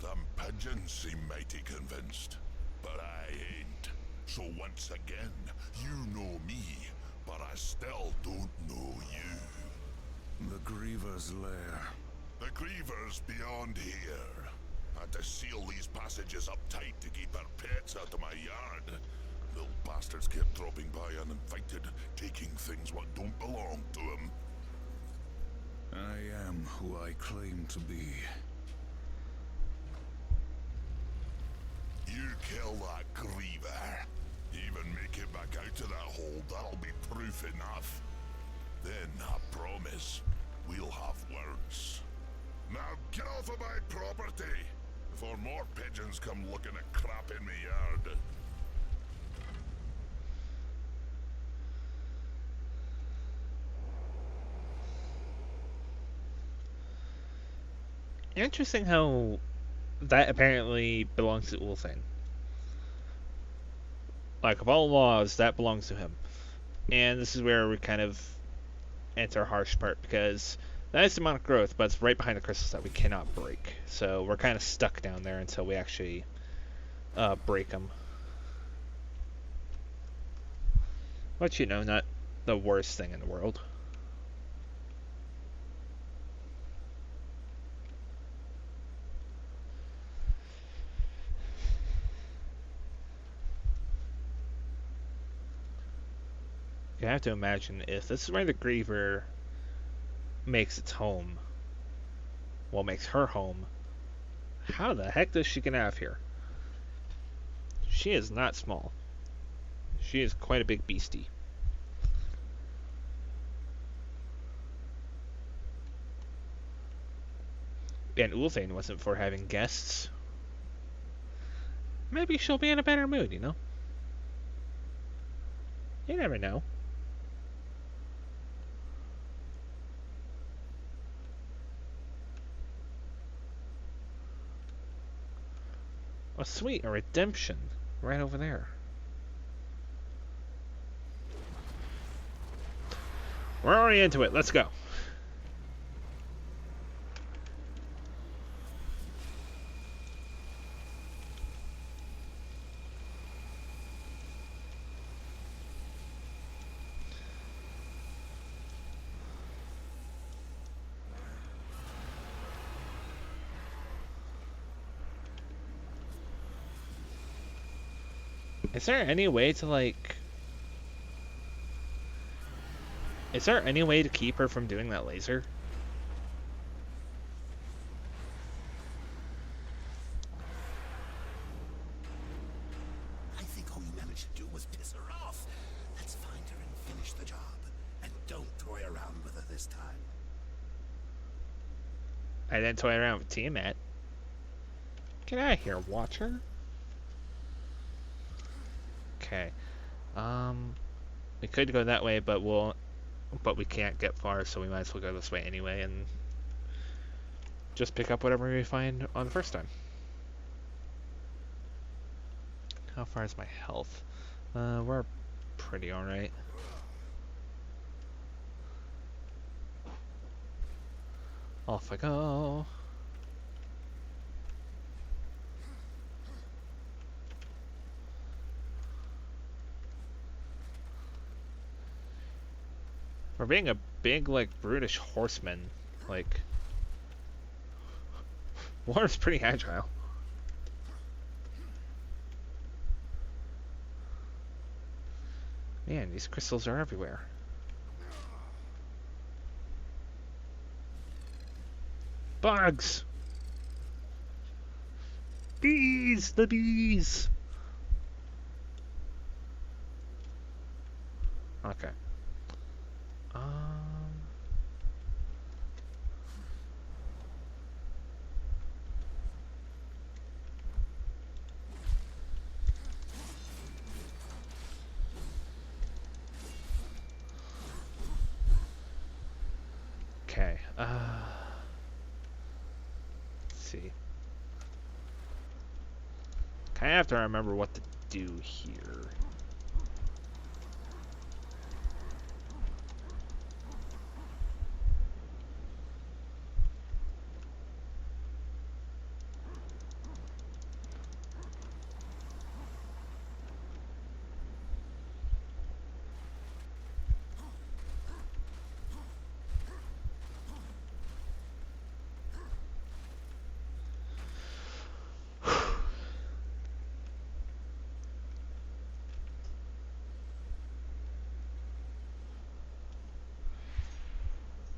Them pigeons seem mighty convinced, but I ain't. So once again, you know me, but I still don't know you. The Griever's lair. The Griever's beyond here. Had to seal these passages up tight to keep our pets out of my yard. Little bastards kept dropping by uninvited, taking things what don't belong to them. I am who I claim to be. You kill that Griever. Even make it back out of that hole, that'll be proof enough. Then, I promise, we'll have words. Now get off of my property, before more pigeons come looking at crap in me yard. Interesting how that apparently belongs to Ulthane. Like, of all laws, that belongs to him. And this is where we kind of enter a harsh part, because that is demonic growth, but it's right behind the crystals that we cannot break. So we're kind of stuck down there until we actually break them. But, you know, not the worst thing in the world. You have to imagine if this is where the Griever makes its home, well, makes her home, how the heck does she get out of here? She is not small. She is quite a big beastie. And Ulthane wasn't for having guests. Maybe she'll be in a better mood, you know? You never know. Oh, sweet, a redemption right over there. We're already into it. Let's go. Is there any way to, like... Is there any way to keep her from doing that laser? I think all you managed to do was piss her off. Let's find her and finish the job. And don't toy around with her this time. I didn't toy around with Tiamat. Get out of here, Watcher. Okay. We could go that way, but we can't get far, so we might as well go this way anyway and just pick up whatever we find on the first time. How far is my health? We're pretty alright. Off I go. We're being a big, like, brutish horseman. Like, War's pretty agile. Man, these crystals are everywhere. Bugs! Bees! The bees! Okay. Okay. Let's see. Kind of have to remember what to do here.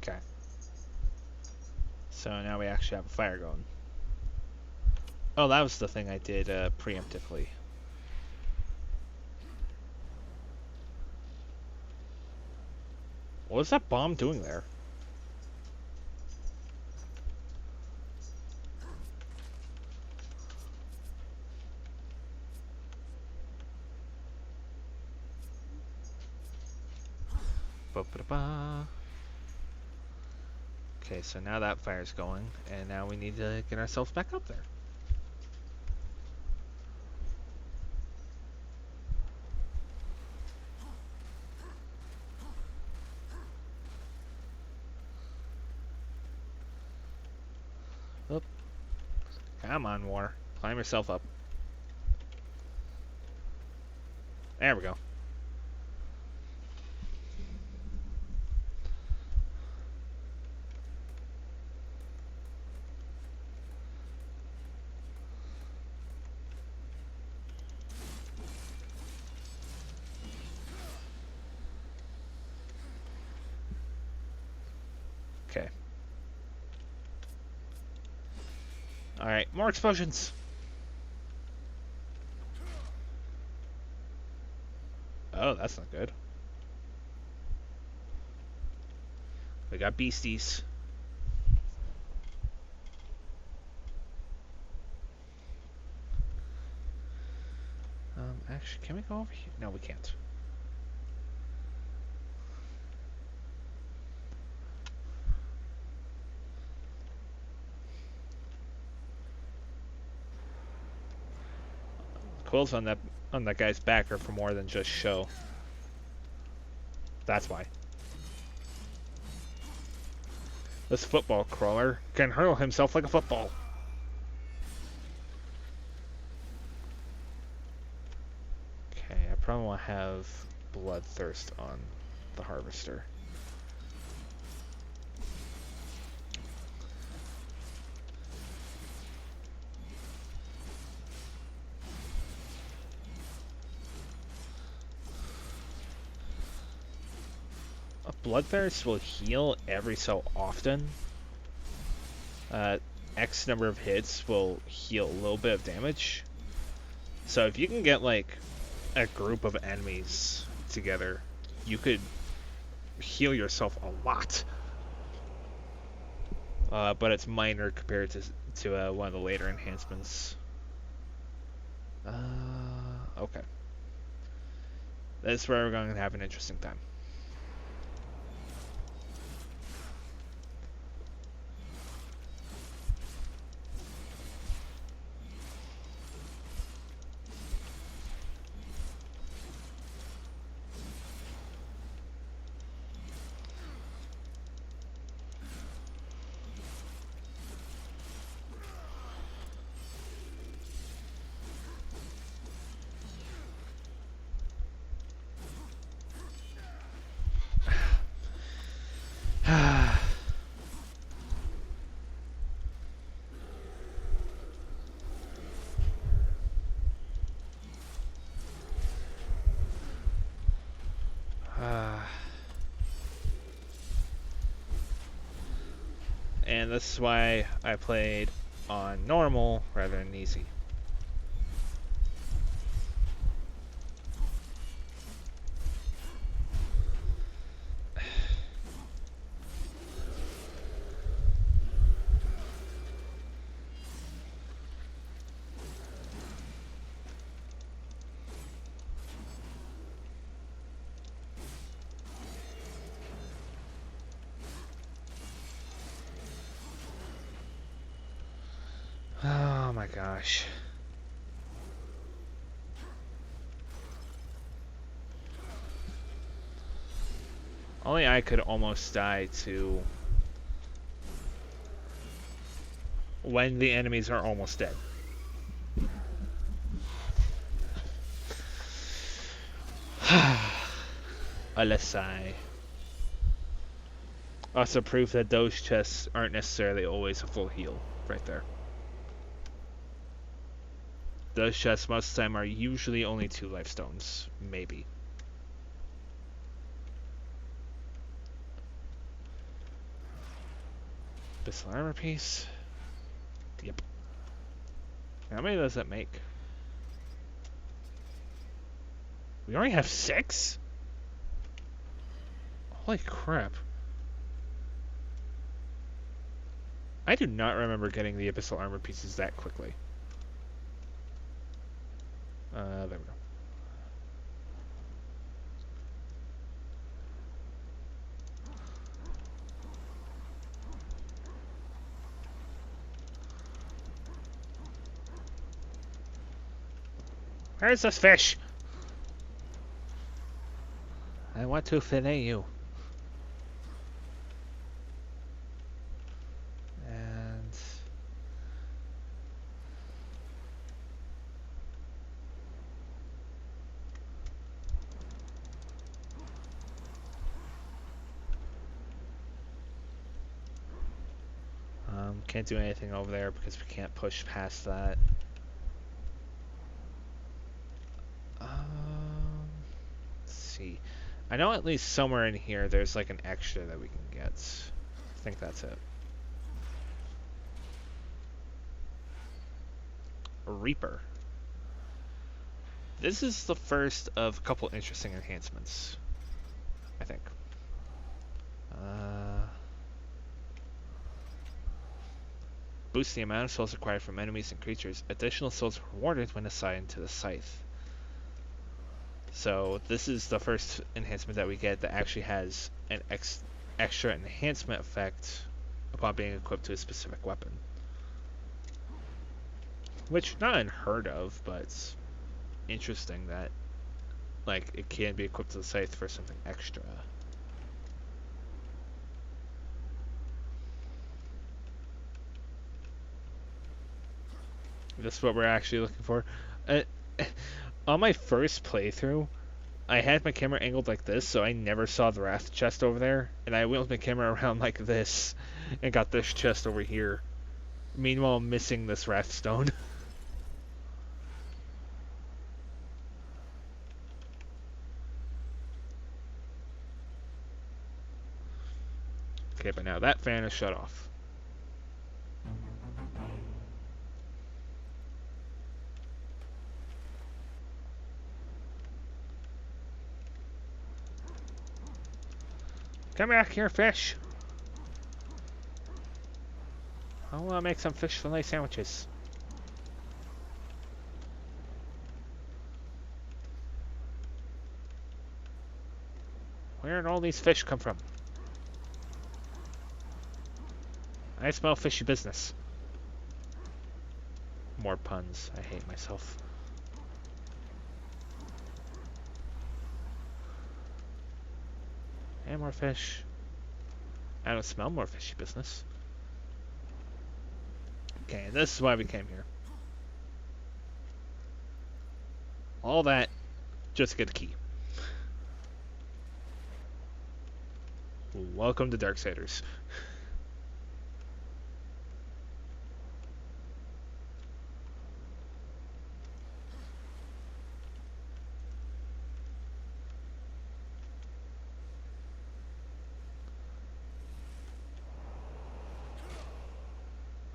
Okay. So now we actually have a fire going. Oh, that was the thing I did preemptively. What was that bomb doing there? Ba-ba-da-ba. Okay, so now that fire's going, and now we need to get ourselves back up there. Oop. Come on, War. Climb yourself up. There we go. Okay. Alright, more explosions! Oh, that's not good. We got beasties. Actually, can we go over here? No, we can't. Quills on that guy's back are for more than just show. That's why. This football crawler can hurl himself like a football. Okay, I probably want to have Bloodthirst on the Harvester. A Bloodthirst will heal every so often. X number of hits will heal a little bit of damage. So if you can get like a group of enemies together, you could heal yourself a lot. But it's minor compared to one of the later enhancements. Okay. This is where we're going to have an interesting time. And this is why I played on normal rather than easy. Oh my gosh. Only I could almost die to when the enemies are almost dead. Alessai. Also proof that those chests aren't necessarily always a full heal, right there. Those chests most of the time are usually only 2 life stones, maybe. This armor piece. Yep. How many does that make? We already have 6? Holy crap. I do not remember getting the abyssal armor pieces that quickly. There we go. Where's this fish? I want to fillet you. And can't do anything over there because we can't push past that. Let's see. I know at least somewhere in here there's like an extra that we can get. I think that's it. A Reaper. This is the first of a couple interesting enhancements, I think. Boost the amount of souls acquired from enemies and creatures. Additional souls rewarded when assigned to the scythe. So this is the first enhancement that we get that actually has an extra enhancement effect upon being equipped to a specific weapon. Which, not unheard of, but it's interesting that like it can be equipped to the scythe for something extra. This is what we're actually looking for. On my first playthrough, I had my camera angled like this, so I never saw the wrath chest over there, and I wheeled my camera around like this and got this chest over here. Meanwhile, missing this wrath stone. Okay, but now that fan is shut off. Come back here, fish. I want to make some fish fillet sandwiches. Where did all these fish come from? I smell fishy business. More puns. I hate myself. And more fish. I don't smell more fishy business. Okay, this is why we came here. All that just to get the key. Welcome to Darksiders.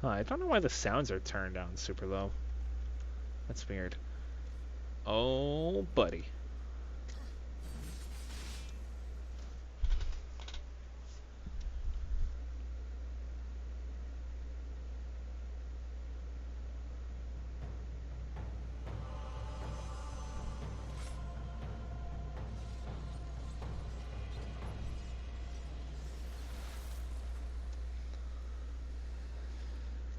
Huh, I don't know why the sounds are turned down super low. That's weird. Oh, buddy.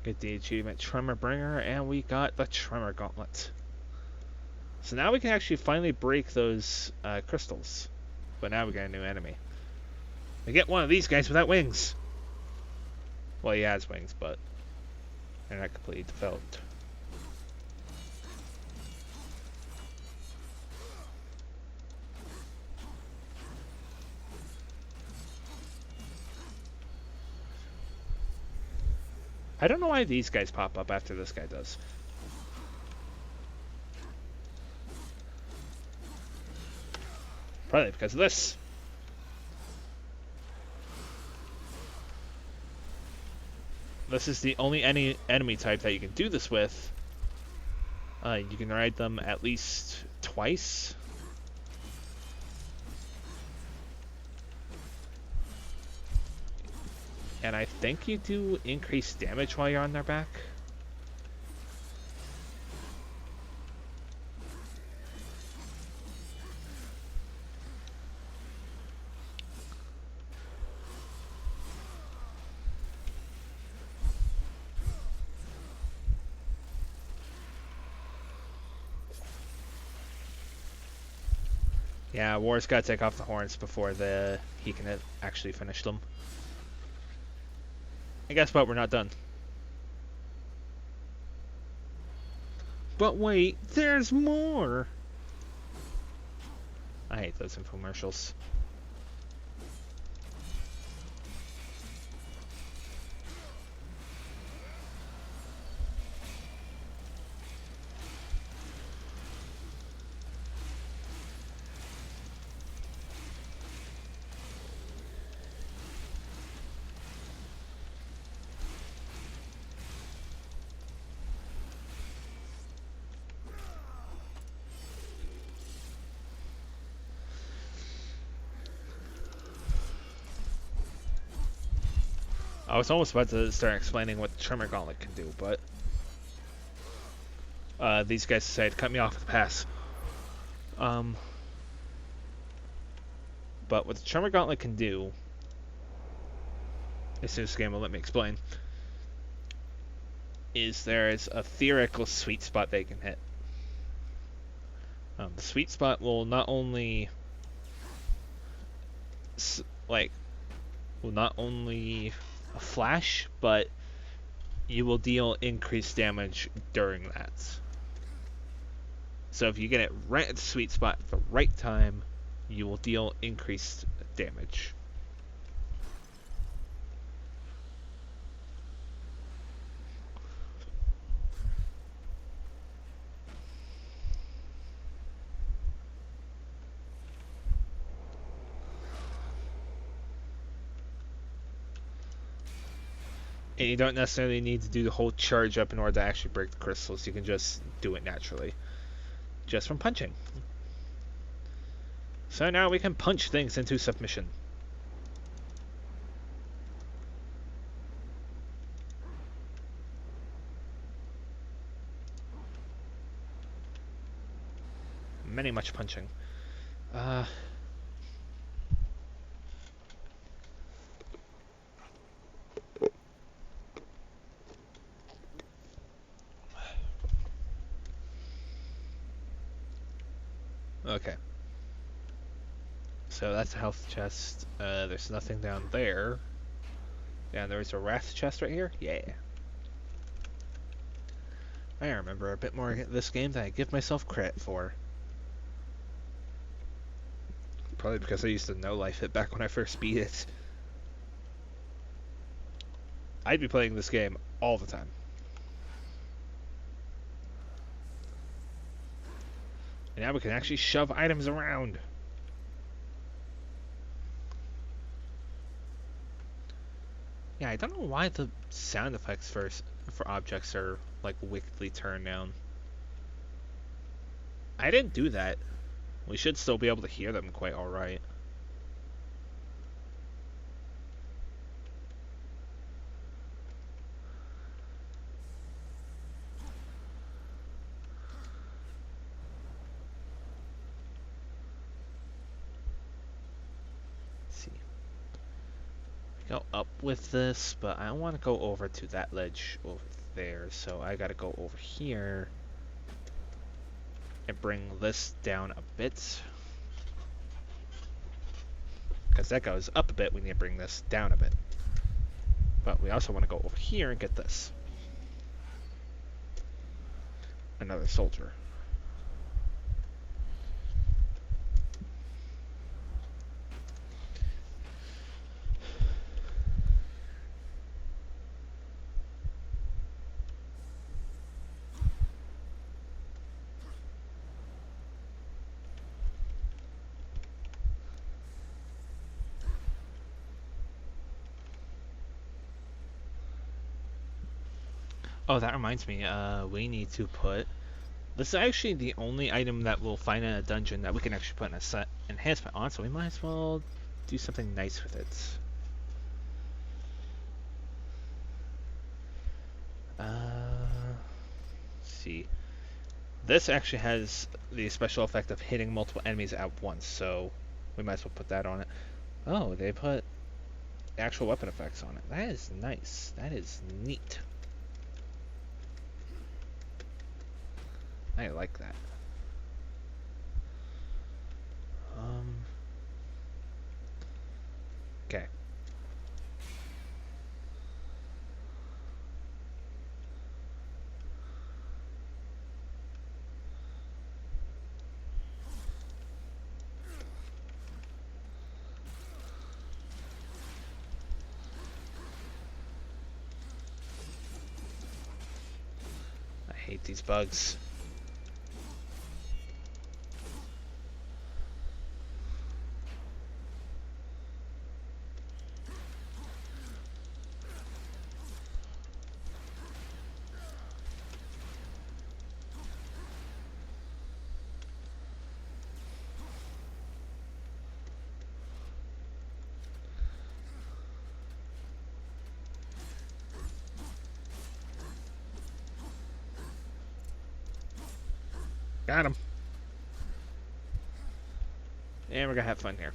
Get the achievement Tremor Bringer, and we got the Tremor Gauntlet. So now we can actually finally break those crystals. But now we got a new enemy. We get one of these guys without wings. Well, he has wings, but they're not completely developed. I don't know why these guys pop up after this guy does. Probably because of this. This is the only enemy type that you can do this with. You can ride them at least twice. And I think you do increased damage while you're on their back. Yeah, War's gotta take off the horns before he can actually finish them. And guess what? We're not done. But wait, there's more! I hate those infomercials. I was almost about to start explaining what the Tremor Gauntlet can do, but these guys decided to cut me off with the pass. But what the Tremor Gauntlet can do, as soon as the game will let me explain, is there is a theoretical sweet spot they can hit. The sweet spot will not only flash, but you will deal increased damage during that. So if you get it right at the sweet spot at the right time, you will deal increased damage. And you don't necessarily need to do the whole charge up in order to actually break the crystals. You can just do it naturally. Just from punching. So now we can punch things into submission. Much punching. Okay. So that's a health chest. There's nothing down there. Yeah, there's a wrath chest right here. Yeah. I remember a bit more of this game than I give myself credit for. Probably because I used to know life it back when I first beat it. I'd be playing this game all the time. And now we can actually shove items around. Yeah, I don't know why the sound effects for for objects are like wickedly turned down. I didn't do that. We should still be able to hear them quite alright. Go up with this, but I don't want to go over to that ledge over there, so I gotta go over here and bring this down a bit. Because that goes up a bit, we need to bring this down a bit. But we also want to go over here and get this. Another soldier. Oh, that reminds me, we need to put... This is actually the only item that we'll find in a dungeon that we can actually put in a set enhancement on, so we might as well do something nice with it. Let's see. This actually has the special effect of hitting multiple enemies at once, so we might as well put that on it. Oh, they put actual weapon effects on it. That is nice. That is neat. I like that. Okay. I hate these bugs. Got him. And we're gonna have fun here.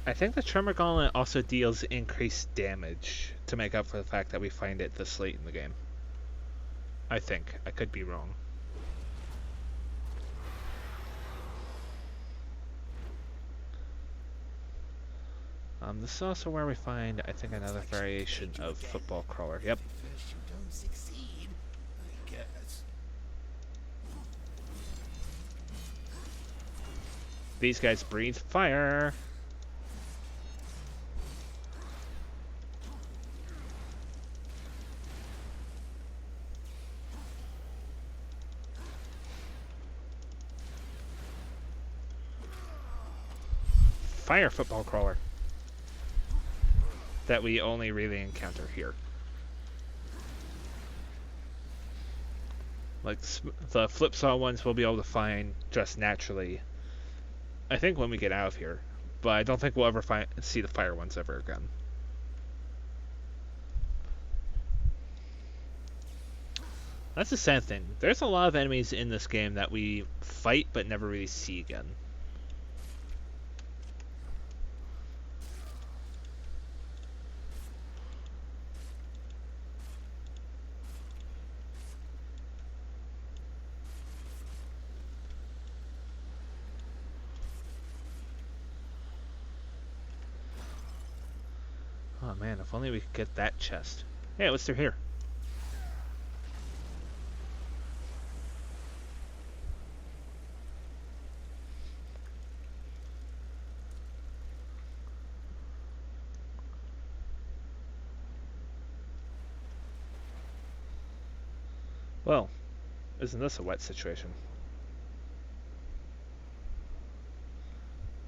I think the Tremor Gauntlet also deals increased damage to make up for the fact that we find it this late in the game. I think. I could be wrong. This is also where we find, I think, another variation of Football Crawler. Yep. First you don't succeed, I guess. These guys breathe fire. Fire Football Crawler that we only really encounter here. Like the flip saw ones we'll be able to find just naturally, I think, when we get out of here. But I don't think we'll ever see the fire ones ever again. That's the sad thing. There's a lot of enemies in this game that we fight but never really see again. Oh man, if only we could get that chest. Hey, what's through here? Well, isn't this a wet situation?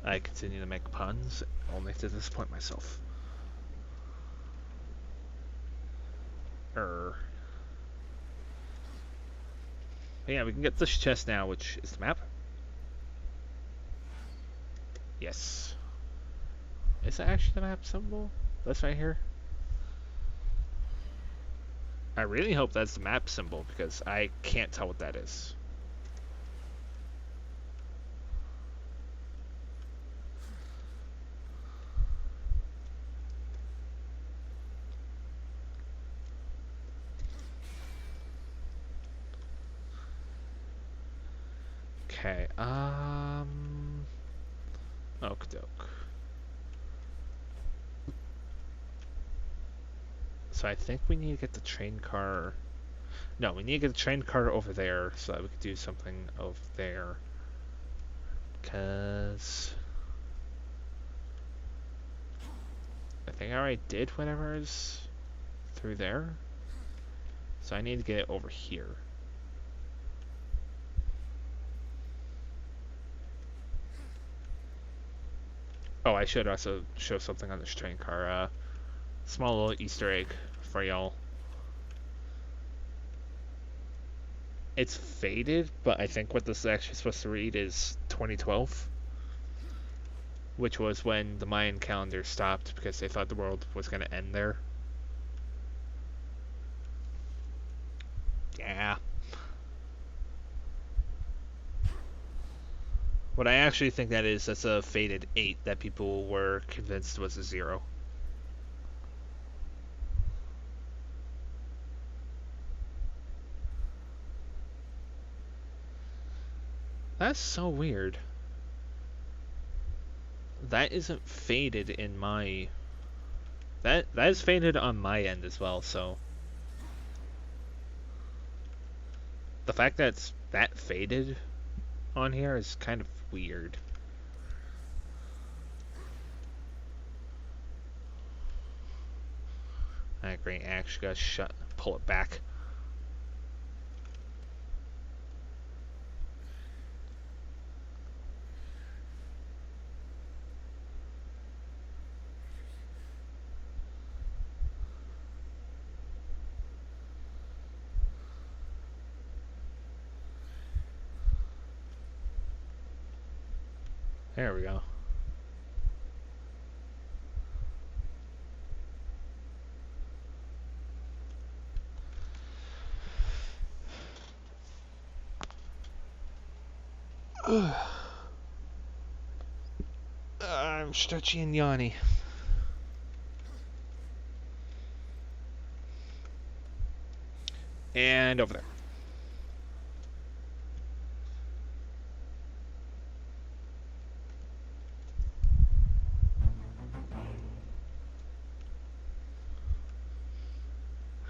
I continue to make puns, only to disappoint myself. But yeah, we can get this chest now, which is the map. Yes. Is that actually the map symbol? That's right here? I really hope that's the map symbol, because I can't tell what that is. Okay, Oak doke. So I think we need to get the train car. No, we need to get the train car over there so that we could do something over there. Because I think I already did whatever is through there. So I need to get it over here. Oh, I should also show something on this train car. Small little Easter egg for y'all. It's faded, but I think what this is actually supposed to read is 2012. Which was when the Mayan calendar stopped because they thought the world was going to end there. Yeah. What I actually think that is, that's a faded 8 that people were convinced was a 0. That's so weird. That isn't faded in my... That is faded on my end as well, so... The fact that it's that faded on here is kind of weird. Alright, great. I actually gotta pull it back. There we go. I'm stretchy and yawny. And over there.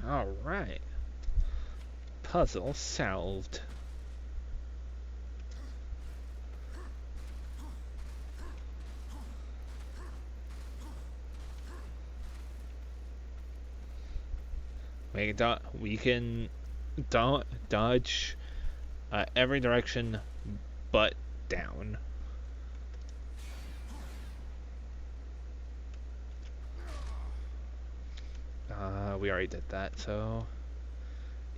Alright. Puzzle solved. We can dodge every direction but down. We already did that, so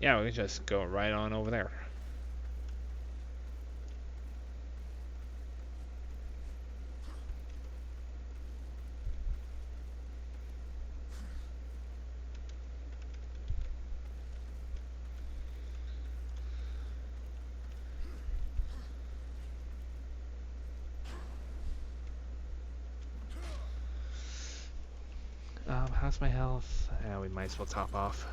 yeah, we can just go right on over there. How's my health? We might as well top off.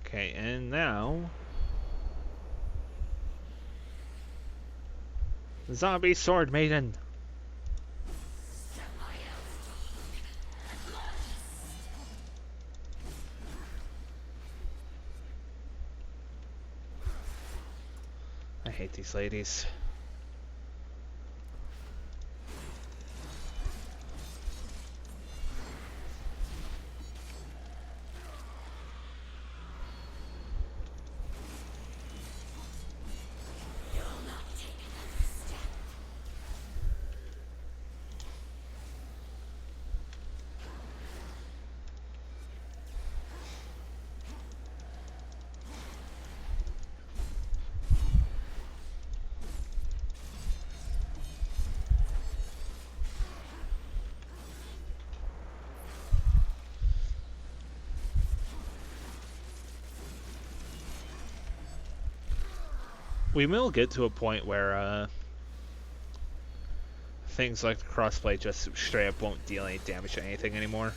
Okay, and now... Zombie Sword Maiden! I hate these ladies. We will get to a point where things like the crossplay just straight up won't deal any damage to anything anymore.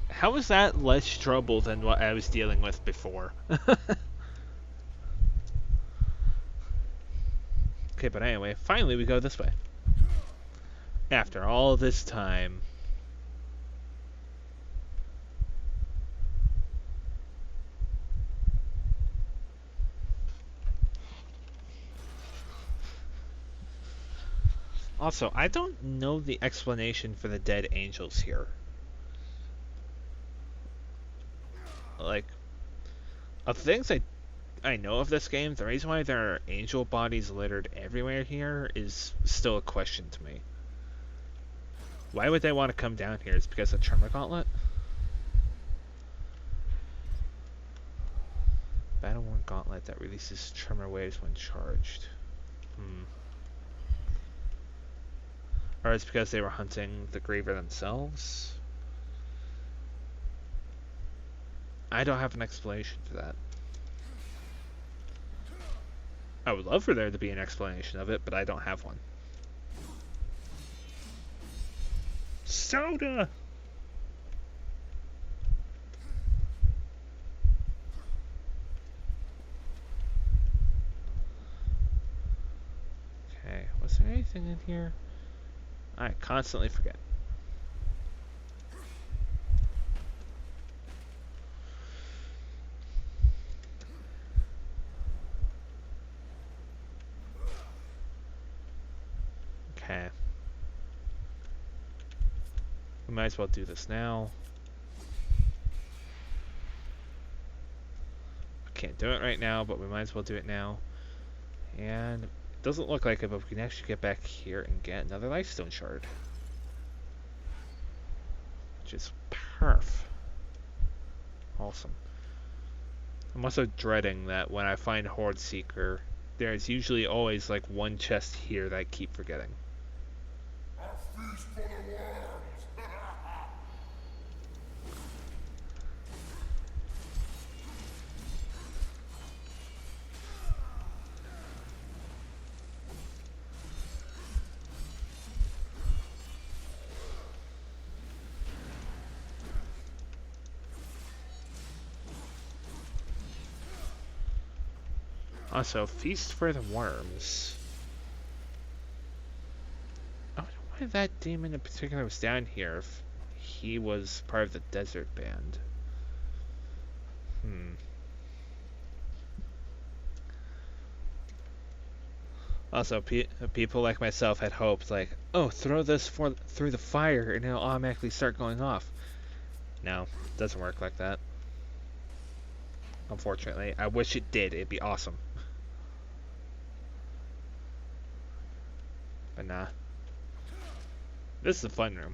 How is that less trouble than what I was dealing with before? Okay, but anyway, finally we go this way. After all this time. Also, I don't know the explanation for the dead angels here. Like, of things I know of this game, the reason why there are angel bodies littered everywhere here is still a question to me. Why would they want to come down here? Is it because of Tremor Gauntlet? Battle-worn Gauntlet that releases Tremor waves when charged. Or it's because they were hunting the Griever themselves? I don't have an explanation for that. I would love for there to be an explanation of it, but I don't have one. Soda! Okay, was there anything in here? I constantly forget. Okay. We might as well do this now. I can't do it right now, but we might as well do it now. And it doesn't look like it, but we can actually get back here and get another Lifestone Shard. Which is perf. Awesome. I'm also dreading that when I find Horde Seeker, there's usually always like one chest here that I keep forgetting. Also, Feast for the Worms. I wonder why that demon in particular was down here if he was part of the Desert Band. Also, people like myself had hoped, like, oh, throw this through the fire and it'll automatically start going off. No, it doesn't work like that. Unfortunately, I wish it did. It'd be awesome. But nah. This is a fun room.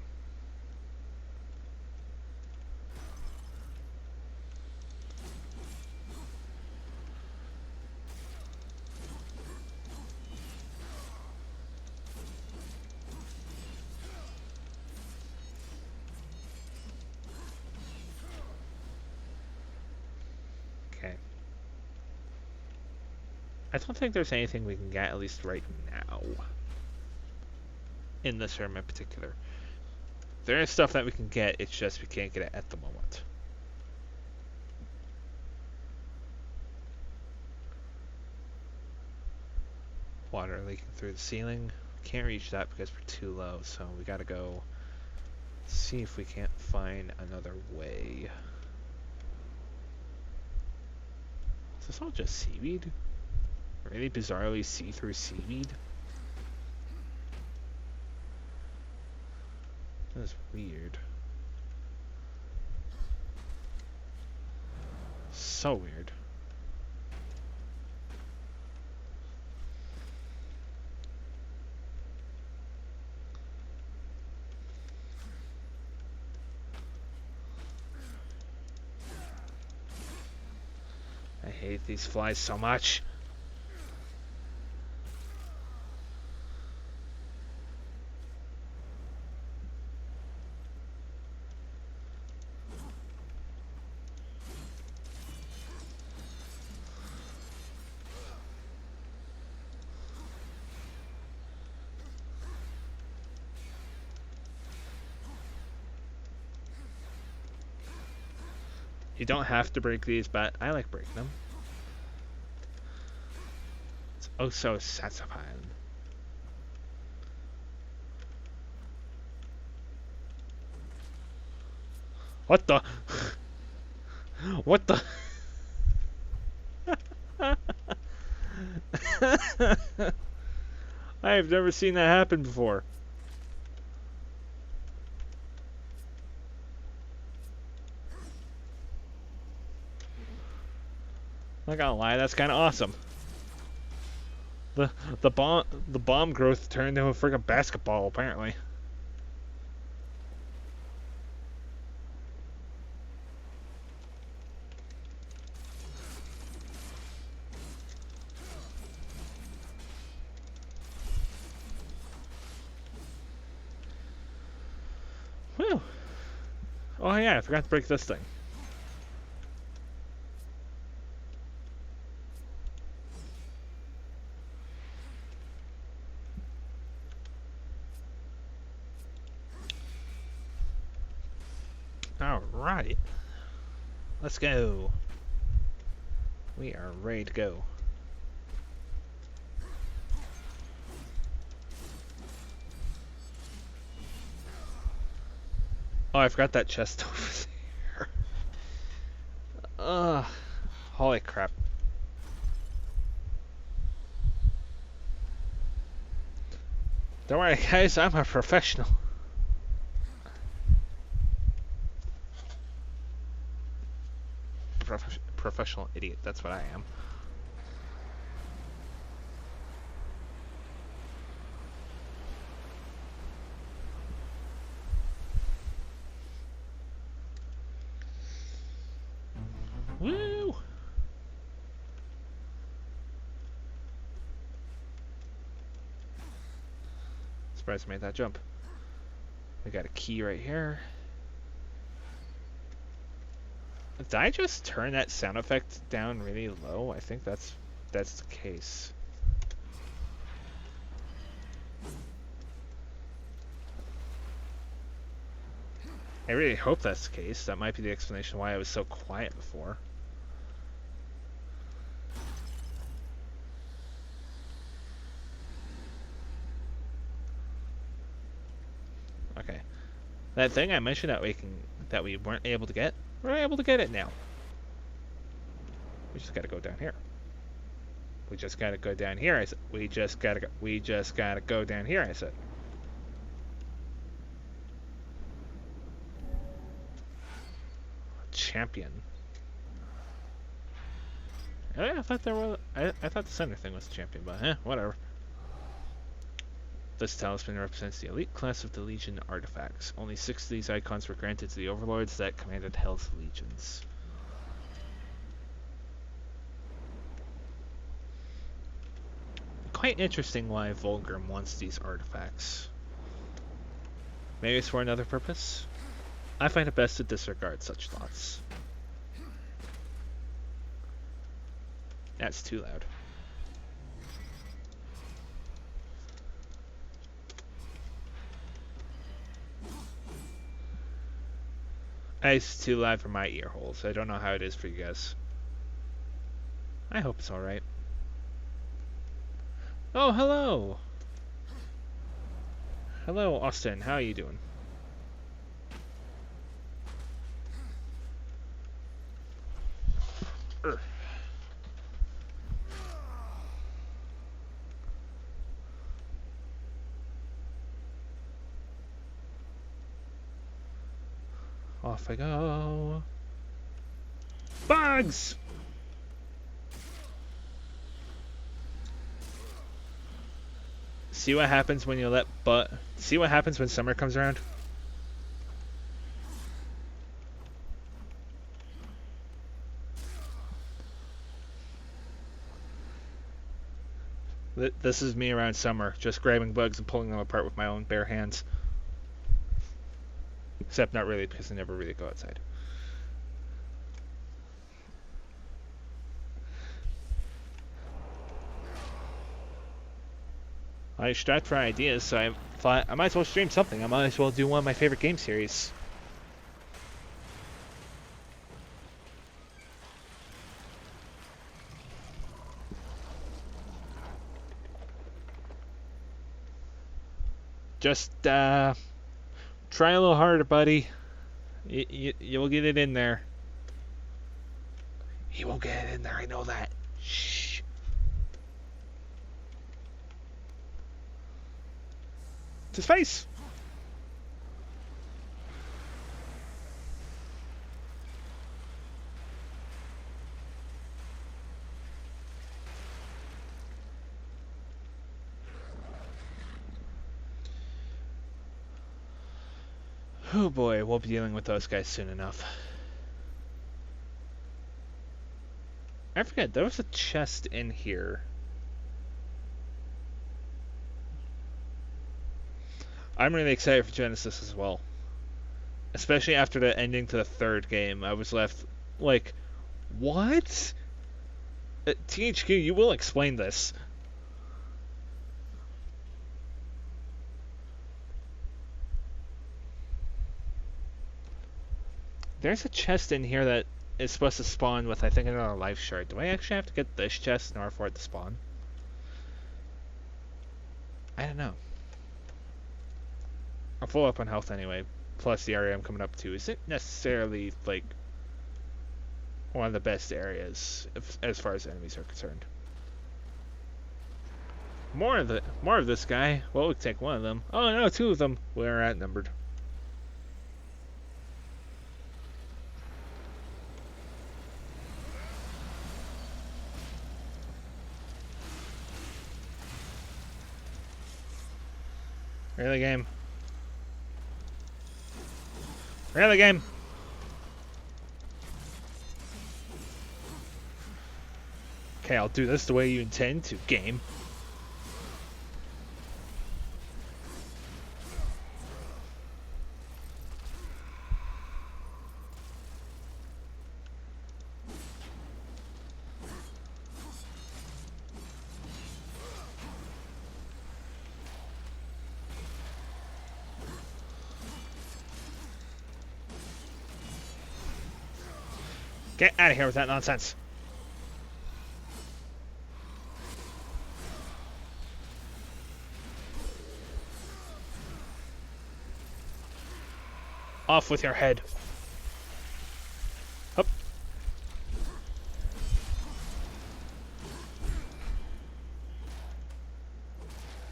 Okay. I don't think there's anything we can get, at least right now. In this room in particular. There is stuff that we can get, it's just we can't get it at the moment. Water leaking through the ceiling. Can't reach that because we're too low, so we gotta go see if we can't find another way. Is this all just seaweed? Really bizarrely see-through seaweed? That is weird. So weird. hate these flies so much. You don't have to break these, but I like breaking them. It's oh so satisfying. What the? What the? I have never seen that happen before. Not gonna lie, that's kind of awesome. The bomb growth turned into a freaking basketball apparently. Whew. Oh yeah, I forgot to break this thing. Alright. Let's go. We are ready to go. Oh, I forgot that chest over there. Holy crap. Don't worry, guys, I'm a professional. Professional idiot, that's what I am. Woo! Surprised I made that jump. We got a key right here. Did I just turn that sound effect down really low? I think that's the case. I really hope that's the case. That might be the explanation why I was so quiet before. Okay. That thing I mentioned that we weren't able to get, we're able to get it now. We just gotta go down here. We just gotta go down here, I said. We just gotta go down here, I said. Champion. Oh, yeah, I thought I thought the center thing was the champion, but whatever. This talisman represents the elite class of the Legion artifacts. Only 6 of these icons were granted to the overlords that commanded Hell's legions. Quite interesting why Volgrim wants these artifacts. Maybe it's for another purpose? I find it best to disregard such thoughts. That's too loud. It's too loud for my ear holes. I don't know how it is for you guys. I hope it's alright. Oh, hello! Hello, Austin. How are you doing? Urgh. Off I go. Bugs! See what happens when you see what happens when summer comes around? This is me around summer, just grabbing bugs and pulling them apart with my own bare hands. Except not really, because I never really go outside. I strapped for ideas, so I thought I might as well stream something. I might as well do one of my favorite game series. Just try a little harder, buddy. You'll get it in there. He won't get it in there, I know that. Shh. It's his face. Oh boy, we'll be dealing with those guys soon enough. I forget, there was a chest in here. I'm really excited for Genesis as well. Especially after the ending to the third game, I was left like, what? THQ, you will explain this. There's a chest in here that is supposed to spawn with, I think, another life shard. Do I actually have to get this chest in order for it to spawn? I don't know. I'm full up on health anyway. Plus the area I'm coming up to isn't necessarily, like, one of the best areas as far as enemies are concerned. More of this guy. Well, we can take one of them. Oh no, two of them. We're outnumbered. Really, game? Really, game? Okay, I'll do this the way you intend to, game. Get out of here with that nonsense. Off with your head. Up.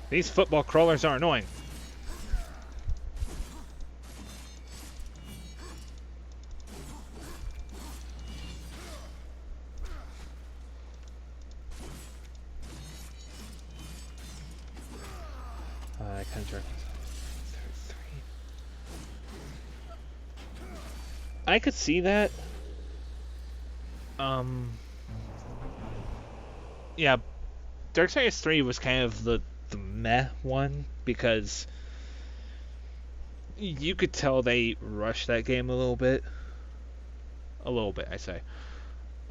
These football crawlers are annoying. I could see that. Yeah, Darksiders 3 was kind of the meh one because you could tell they rushed that game a little bit. A little bit, I say.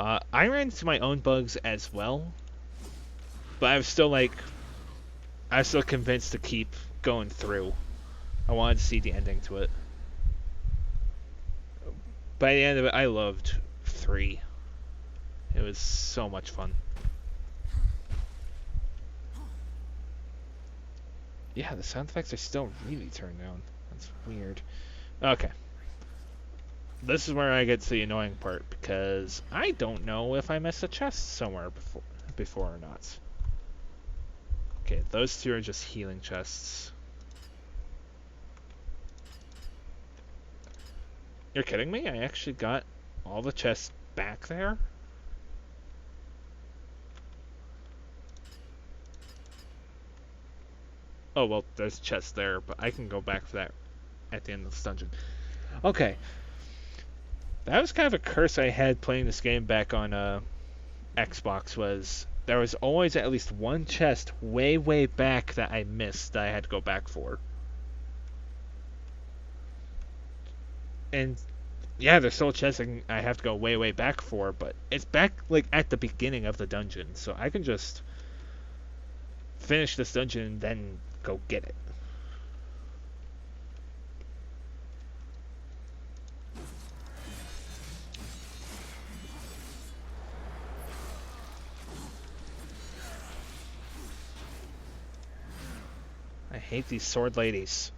I ran into my own bugs as well, but I was still convinced to keep going through. I wanted to see the ending to it. By the end of it, I loved 3. It was so much fun. Yeah, the sound effects are still really turned down. That's weird. Okay. This is where I get to the annoying part, because I don't know if I missed a chest somewhere before or not. Okay, those two are just healing chests. You're kidding me? I actually got all the chests back there? Oh, well, there's chests there, but I can go back for that at the end of this dungeon. Okay. That was kind of a curse I had playing this game back on Xbox, was there was always at least one chest way, way back that I missed that I had to go back for. And yeah, there's still a chest I have to go way, way back for, but it's back like at the beginning of the dungeon, so I can just finish this dungeon and then go get it. I hate these sword ladies.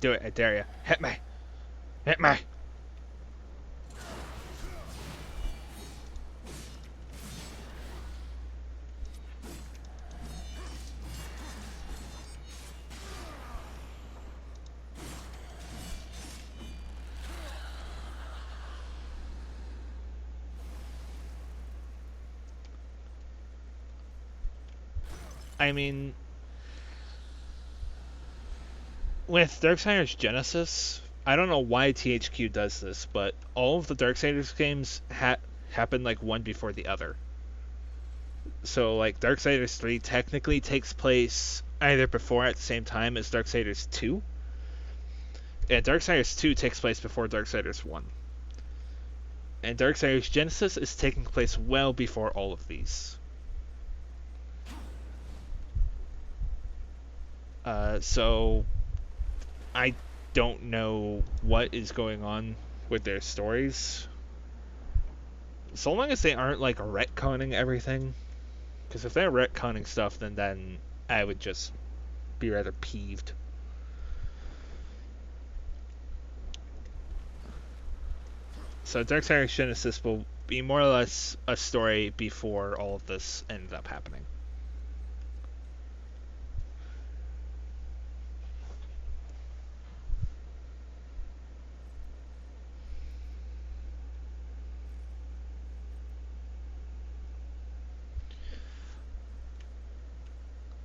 Do it, I dare you. Hit me! Hit me! I mean, with Darksiders Genesis, I don't know why THQ does this, but all of the Darksiders games happen like one before the other. So like Darksiders 3 technically takes place either before or at the same time as Darksiders 2. And Darksiders 2 takes place before Darksiders 1. And Darksiders Genesis is taking place well before all of these. So I don't know what is going on with their stories. So long as they aren't like retconning everything. Because if they're retconning stuff, then I would just be rather peeved. So Darksiders Genesis will be more or less a story before all of this ended up happening.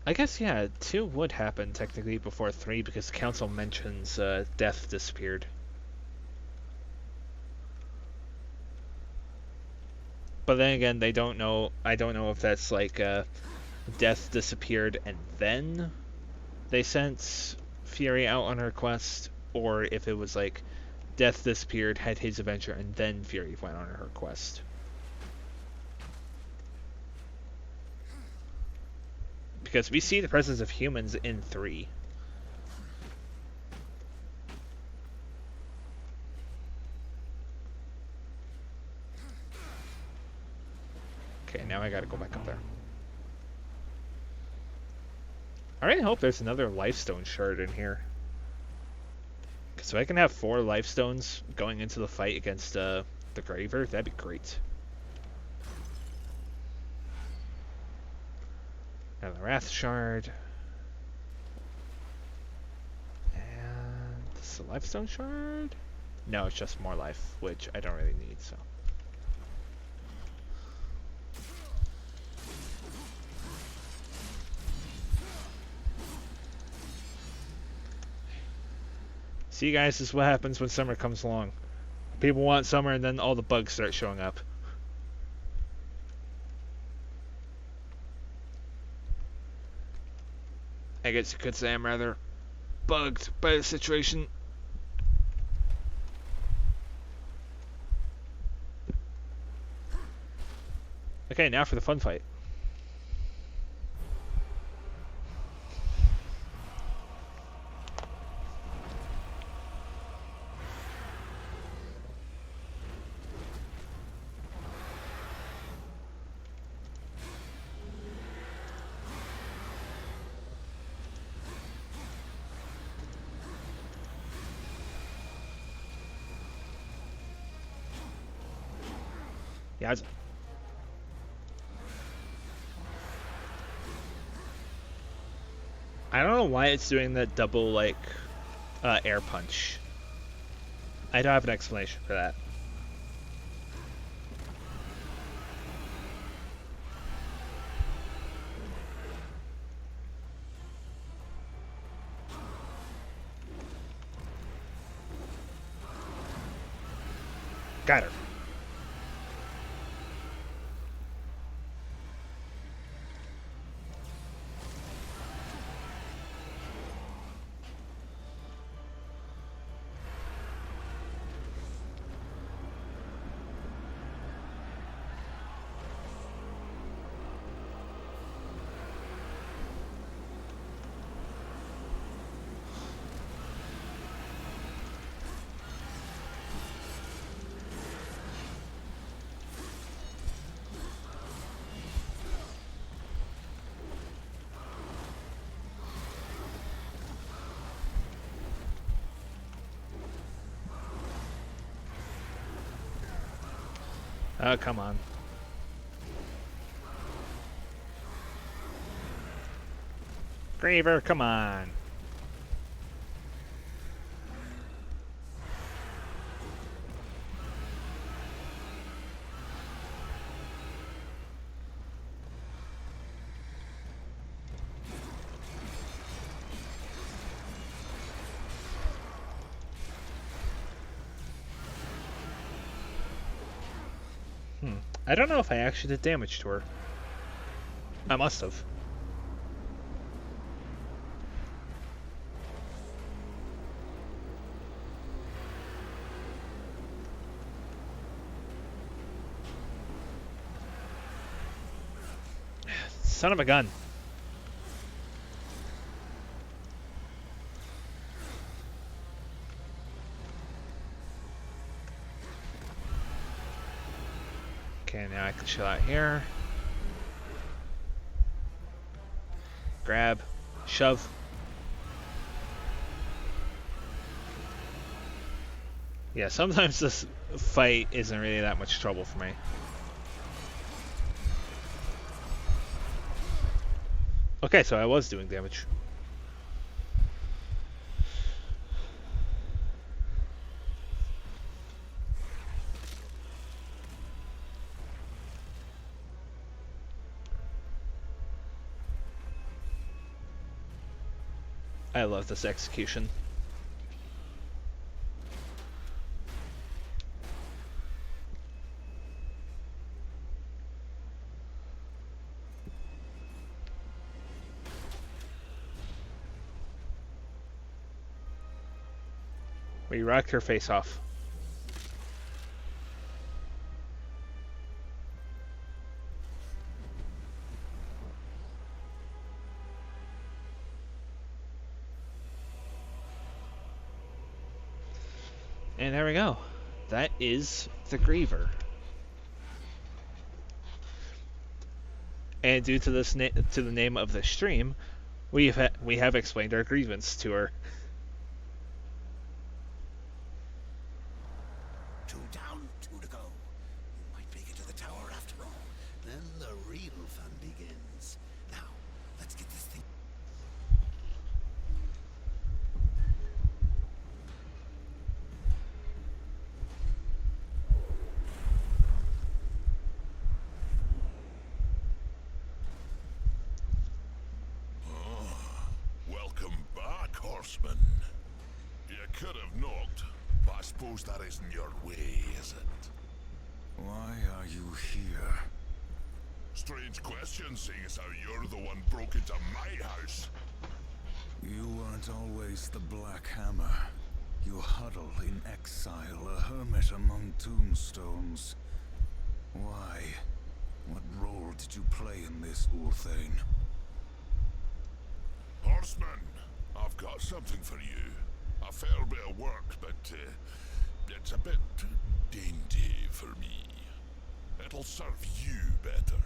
I guess, yeah, 2 would happen technically before 3 because the council mentions death disappeared. But then again, they don't know. I don't know if that's like death disappeared and then they sent Fury out on her quest, or if it was like death disappeared, had his adventure, and then Fury went on her quest. Because we see the presence of humans in 3. Okay, now I gotta go back up there. I really hope there's another Lifestone shard in here. So I can have 4 Lifestones going into the fight against the Graver. That'd be great. And the Wrath Shard. And this is a Lifestone Shard? No, it's just more life, which I don't really need, so. See guys, this is what happens when summer comes along. People want summer and then all the bugs start showing up. I guess you could say I'm rather bugged by the situation. Okay, now for the fun fight. Yeah, I don't know why it's doing that double, like, air punch. I don't have an explanation for that. Got her. Oh, come on. Graver, come on. I don't know if I actually did damage to her. I must have. Son of a gun. Okay, now I can chill out here. Grab. Shove. Yeah, sometimes this fight isn't really that much trouble for me. Okay, so I was doing damage. I love this execution. We rocked her face off. And there we go. That is the Griever. And due to this to the name of the stream, we have explained our grievance to her. 2 down, 2 to go. You might make it to the tower after all. Then the real fun begins. Now, let's get this thing. Welcome back, horseman. You could have knocked, but I suppose that isn't your way, is it? Why are you here? Strange question, seeing as how you're the one broke into my house. You weren't always the Black Hammer. You huddle in exile, a hermit among tombstones. Why? What role did you play in this, Ulthane? Horseman, I've got something for you. A fair bit of work, but it's a bit dainty for me. It'll serve you better.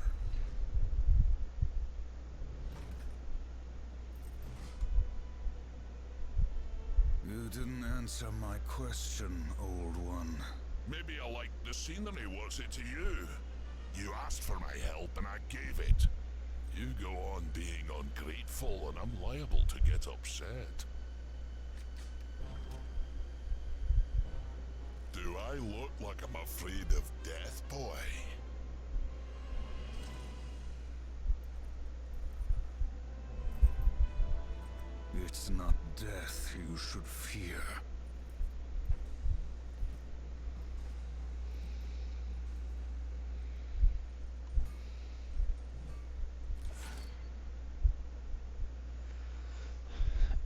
You didn't answer my question, old one. Maybe I liked the scenery, was it to you? You asked for my help and I gave it. You go on being ungrateful and I'm liable to get upset. Do I look like I'm afraid of death, boy? It's not death you should fear.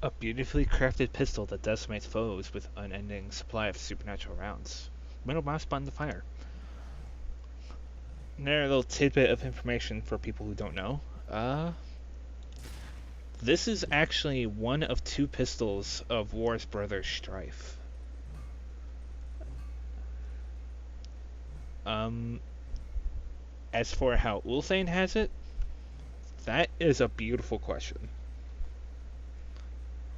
A beautifully crafted pistol that decimates foes with unending supply of supernatural rounds. Middle mouse button to fire. Another little tidbit of information for people who don't know. This is actually one of 2 pistols of War's brother Strife. As for how Ulthane has it, that is a beautiful question.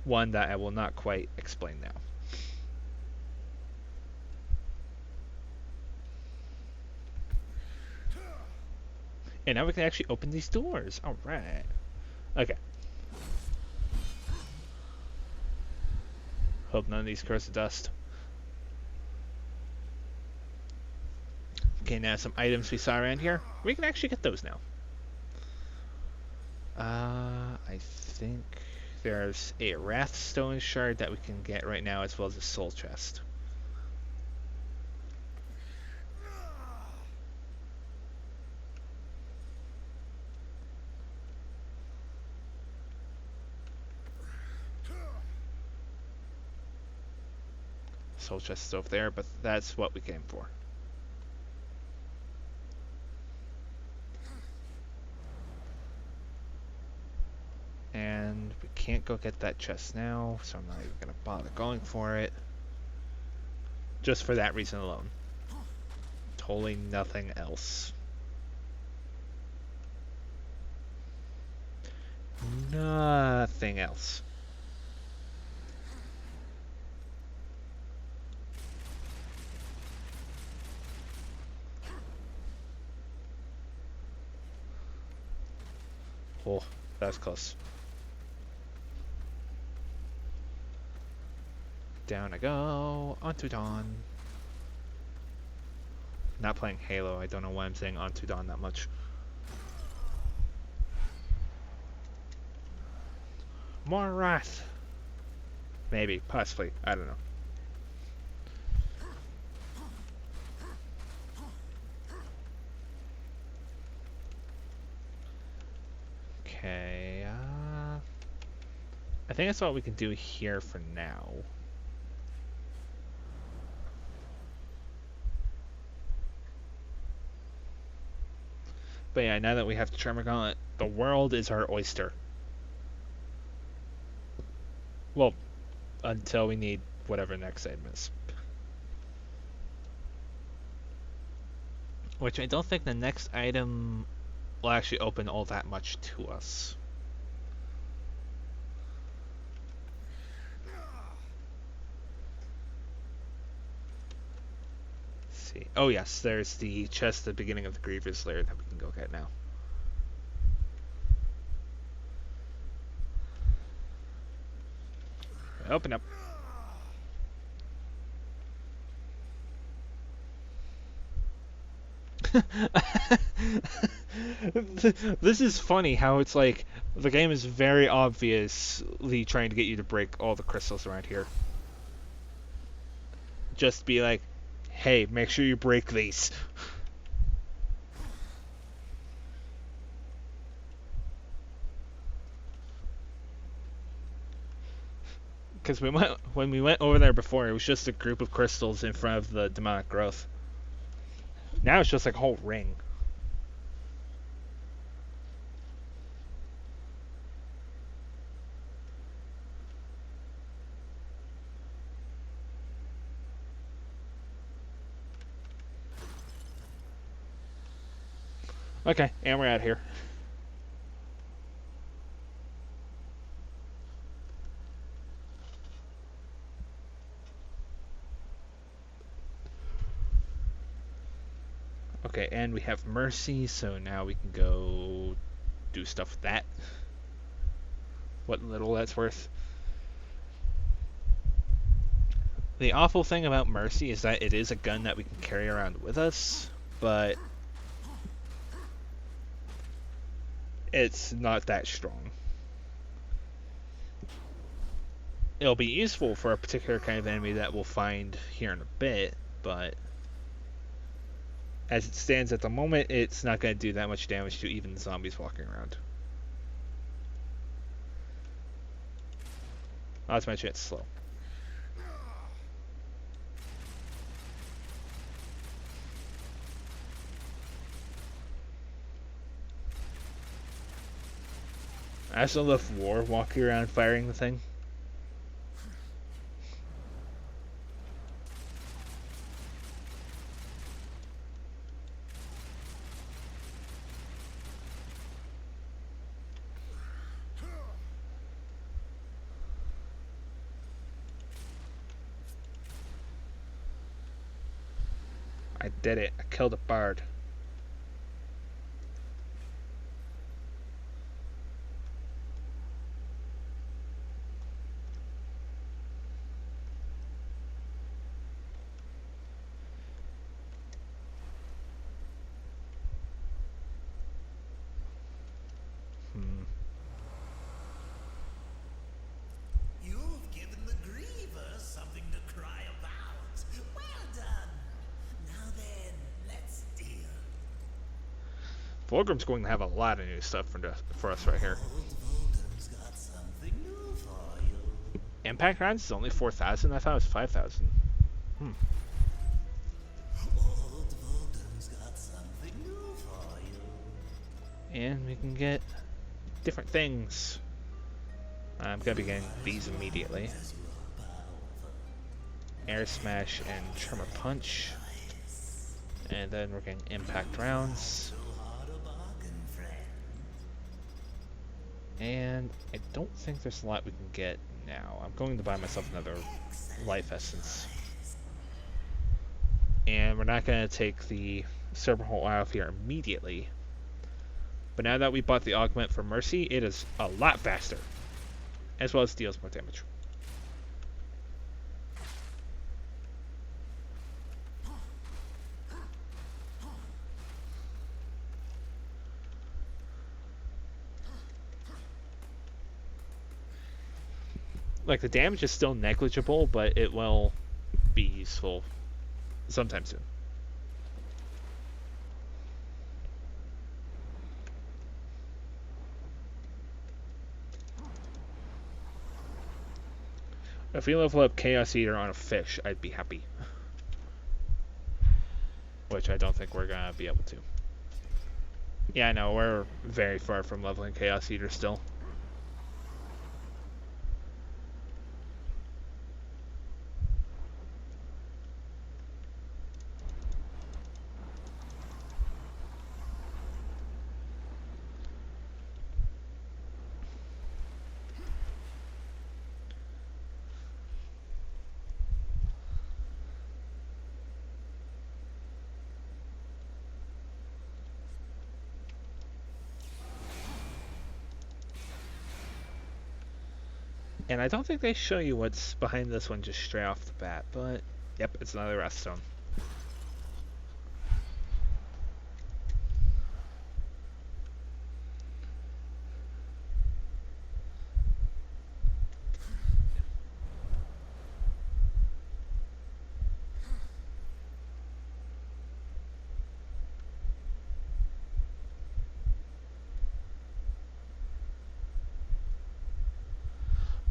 One that I will not quite explain now. And now we can actually open these doors. Alright. Okay. Hope none of these curse of dust. Okay, now some items we saw around here. We can actually get those now. I think there's a Wrathstone shard that we can get right now, as well as a soul chest. Soul chest is over there, but that's what we came for. And we can't go get that chest now, so I'm not even going to bother going for it. Just for that reason alone. Totally nothing else. Nothing else. Oh, that was close. Down I go, onto dawn. Not playing Halo, I don't know why I'm saying onto dawn that much. More wrath. Maybe, possibly, I don't know. Okay, I think that's what we can do here for now. But yeah, now that we have the Tremor Gauntlet, the world is our oyster. Well, until we need whatever next item is. Which I don't think the next item will actually open all that much to us. See. Oh yes, there's the chest at the beginning of the Grievous Lair that we can go get now. Open up. This is funny how it's like the game is very obviously trying to get you to break all the crystals around here. Just be like, hey, make sure you break these. Because when we went over there before, it was just a group of crystals in front of the demonic growth. Now it's just like a whole ring. Okay, and we're out here. Okay, and we have Mercy, so now we can go do stuff with that. What little that's worth. The awful thing about Mercy is that it is a gun that we can carry around with us, but it's not that strong. It'll be useful for a particular kind of enemy that we'll find here in a bit, but as it stands at the moment, it's not going to do that much damage to even zombies walking around. Not to mention it's slow. I also love War walking around firing the thing. I did it. I killed a bard. You've given the Grievers something to cry about. Well done. Now then, let's deal. Fulgrim's going to have a lot of new stuff for us right here. Old Voldem's got something new for you. Impact rounds is only 4,000. I thought it was 5,000. Old Voldem's got something new for you. And we can get different things. I'm gonna be getting these immediately. As you are powerful. Air Smash and Tremor Punch. And then we're getting Impact rounds. So hard a bargain, friend. And I don't think there's a lot we can get now. I'm going to buy myself another Life Essence. And we're not going to take the Serpent Hole out of here immediately. But now that we bought the Augment for Mercy, it is a lot faster. As well as deals more damage. Like, the damage is still negligible, but it will be useful sometime soon. If we level up Chaos Eater on a fish, I'd be happy. Which I don't think we're gonna be able to. Yeah, I know, we're very far from leveling Chaos Eater still. And I don't think they show you what's behind this one just straight off the bat, but yep, it's another Wrathstone.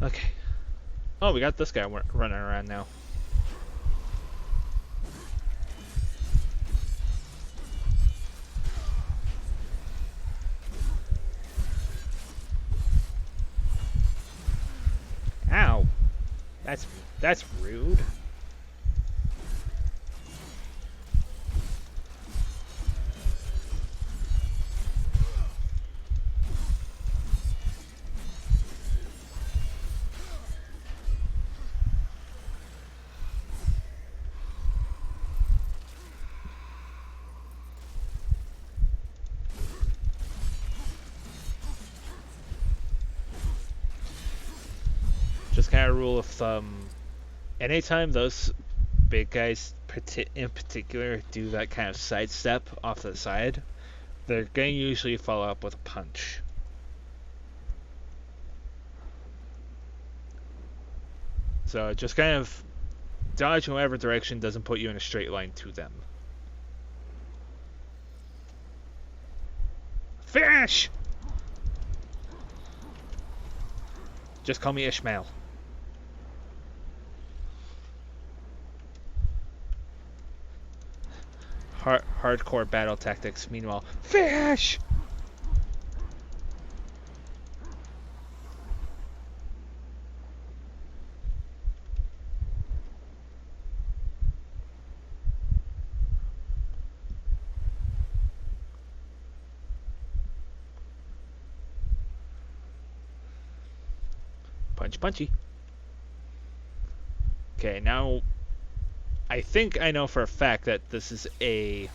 Okay. Oh, we got this guy running around now. Ow. That's rude. Just kind of rule of thumb. Anytime those big guys in particular do that kind of sidestep off to the side, they're going to usually follow up with a punch. So just kind of dodge in whatever direction doesn't put you in a straight line to them. Fish! Just call me Ishmael. hardcore battle tactics. Meanwhile, fish. Punch punchy. Okay, now I think I know for a fact that this is a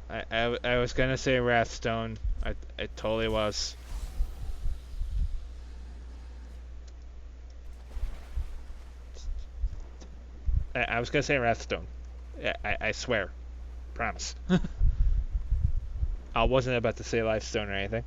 I was gonna say Wrathstone. I totally was. I was gonna say Wrathstone. I swear. Promise. I wasn't about to say Lifestone or anything.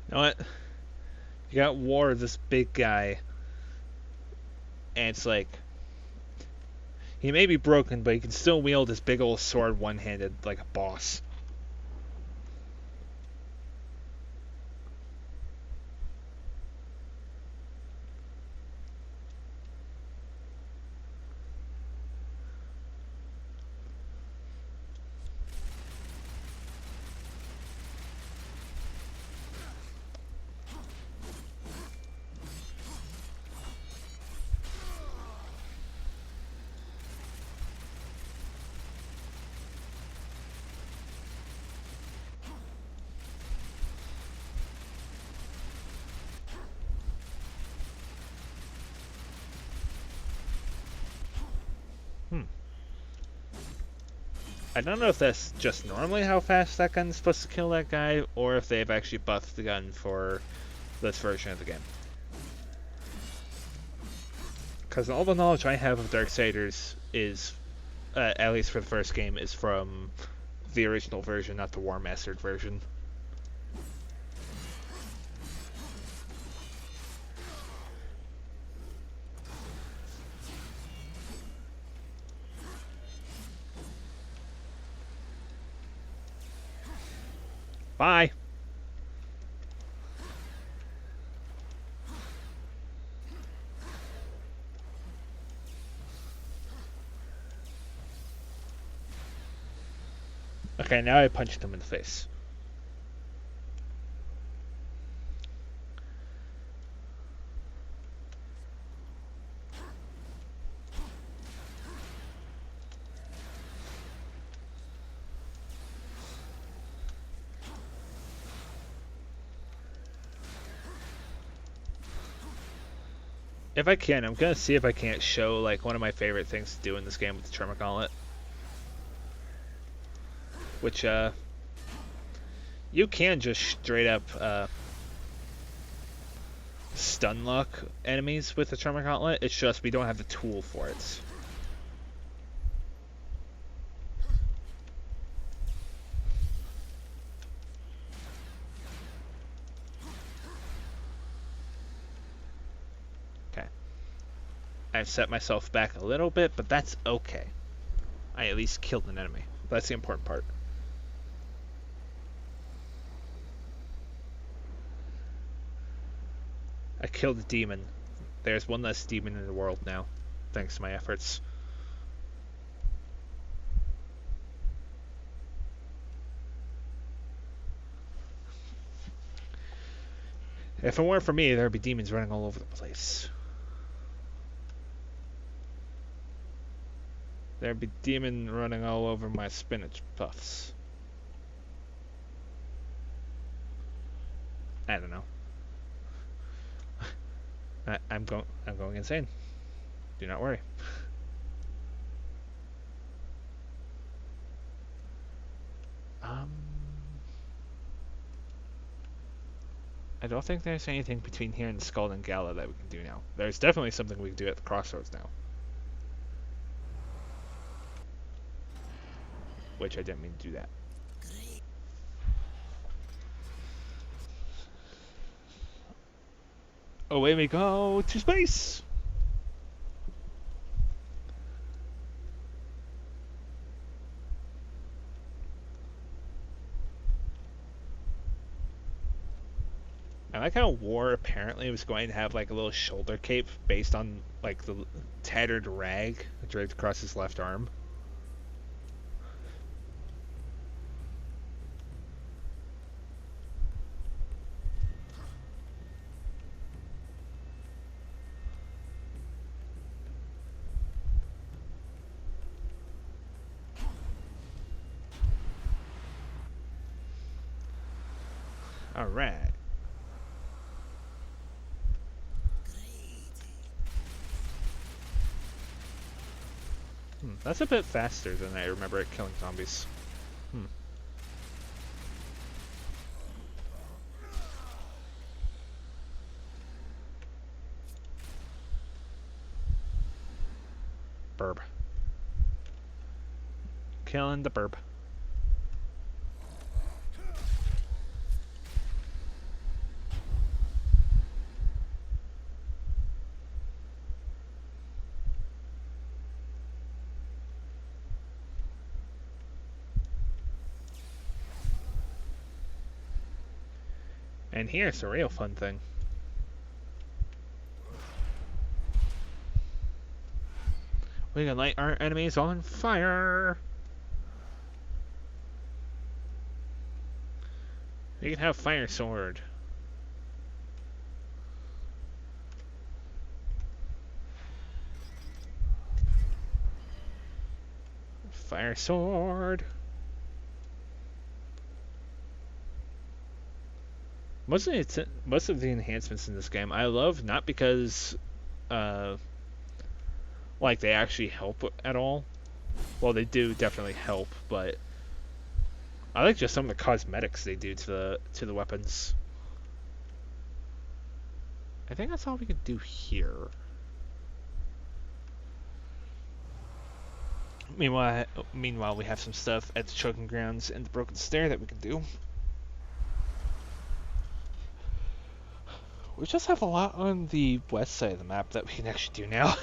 You know what? You got War, this big guy, and it's like he may be broken, but he can still wield his big old sword one-handed like a boss. I don't know if that's just normally how fast that gun's supposed to kill that guy, or if they've actually buffed the gun for this version of the game. Because all the knowledge I have of Darksiders is, at least for the first game, is from the original version, not the War Mastered version. Bye! Okay, now I punched him in the face. If I can, I'm gonna see if I can't show like one of my favorite things to do in this game with the Tremor Gauntlet. Which, you can just straight up, stun lock enemies with the Tremor Gauntlet. It's just we don't have the tool for it. Okay. I've set myself back a little bit, but that's okay. I at least killed an enemy. That's the important part. I killed a demon. There's one less demon in the world now, thanks to my efforts. If it weren't for me, there'd be demons running all over the place. There'd be demon running all over my spinach puffs. I don't know. I'm going insane. Do not worry. I don't think there's anything between here and Skull and Gala that we can do now. There's definitely something we can do at the crossroads now. Which I didn't mean to do that. Away we go to space! I like how War apparently was going to have like a little shoulder cape based on like the tattered rag draped across his left arm. Alright. That's a bit faster than I remember it killing zombies. Burb. Killing the burb. And here's the real fun thing. We can light our enemies on fire! We can have fire sword. Fire sword! Most of the enhancements in this game I love, not because like they actually help at all. Well, they do definitely help, but I like just some of the cosmetics they do to the weapons. I think that's all we can do here. Meanwhile, we have some stuff at the Choking Grounds and the Broken Stair that we can do. We just have a lot on the west side of the map that we can actually do now.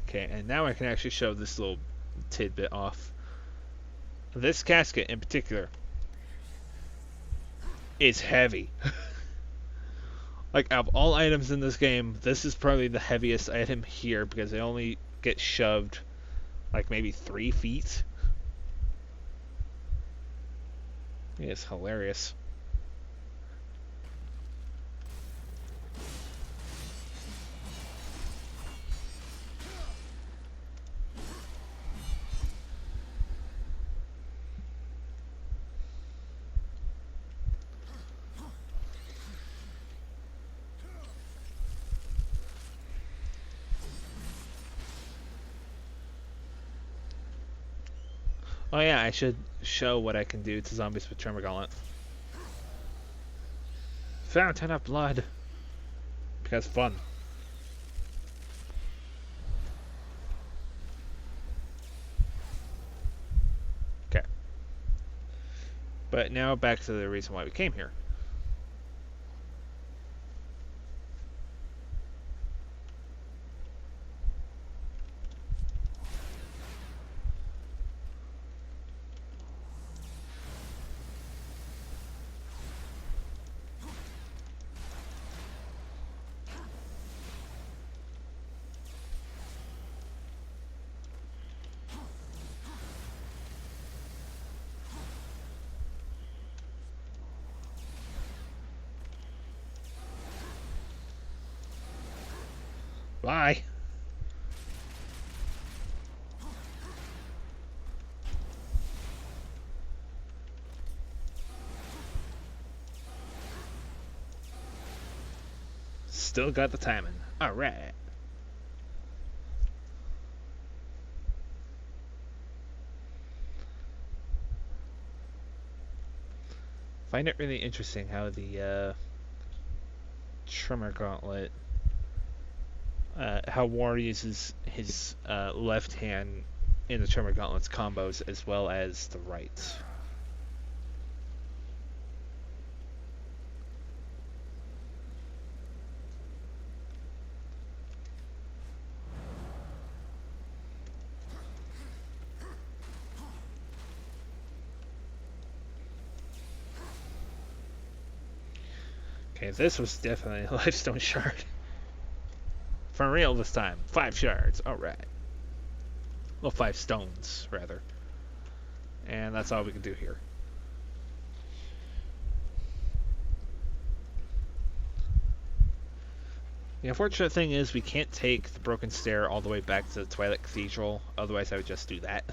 Okay, and now I can actually show this little tidbit off. This casket in particular is heavy. Like, out of all items in this game, this is probably the heaviest item here because it only gets shoved like maybe 3 feet. It's hilarious. Oh yeah, I should show what I can do to zombies with Tremor Gauntlet. Fountain of blood. Because fun. Okay. But now back to the reason why we came here. Bye. Still got the timing. Alright. Find it really interesting how the Tremor Gauntlet, how War uses his left hand in the Tremor Gauntlet's combos as well as the right. Okay, this was definitely a Lifestone Shard. For real this time. 5 shards. Alright. Well, 5 stones, rather. And that's all we can do here. The unfortunate thing is we can't take the Broken Stair all the way back to the Twilight Cathedral. Otherwise, I would just do that.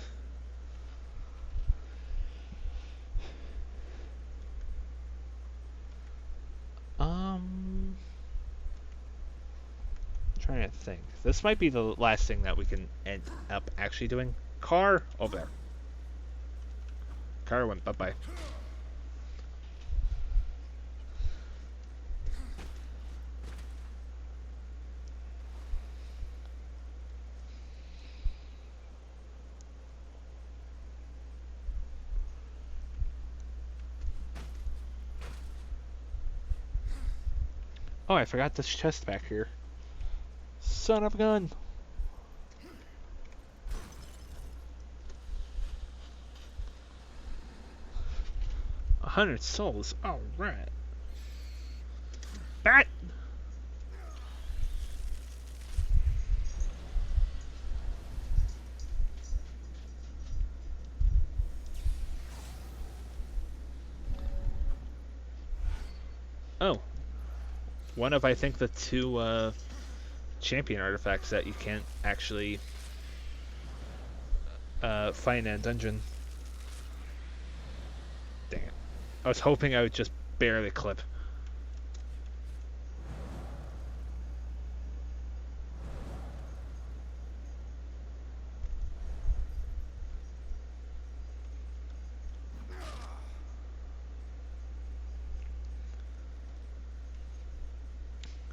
Trying to think. This might be the last thing that we can end up actually doing. Car over there. Car went bye-bye. Oh, I forgot this chest back here. Son of a gun. $100 souls. All right. Bat. Oh. One of, I think, the 2 champion artifacts that you can't actually find in a dungeon. Dang it. I was hoping I would just barely clip.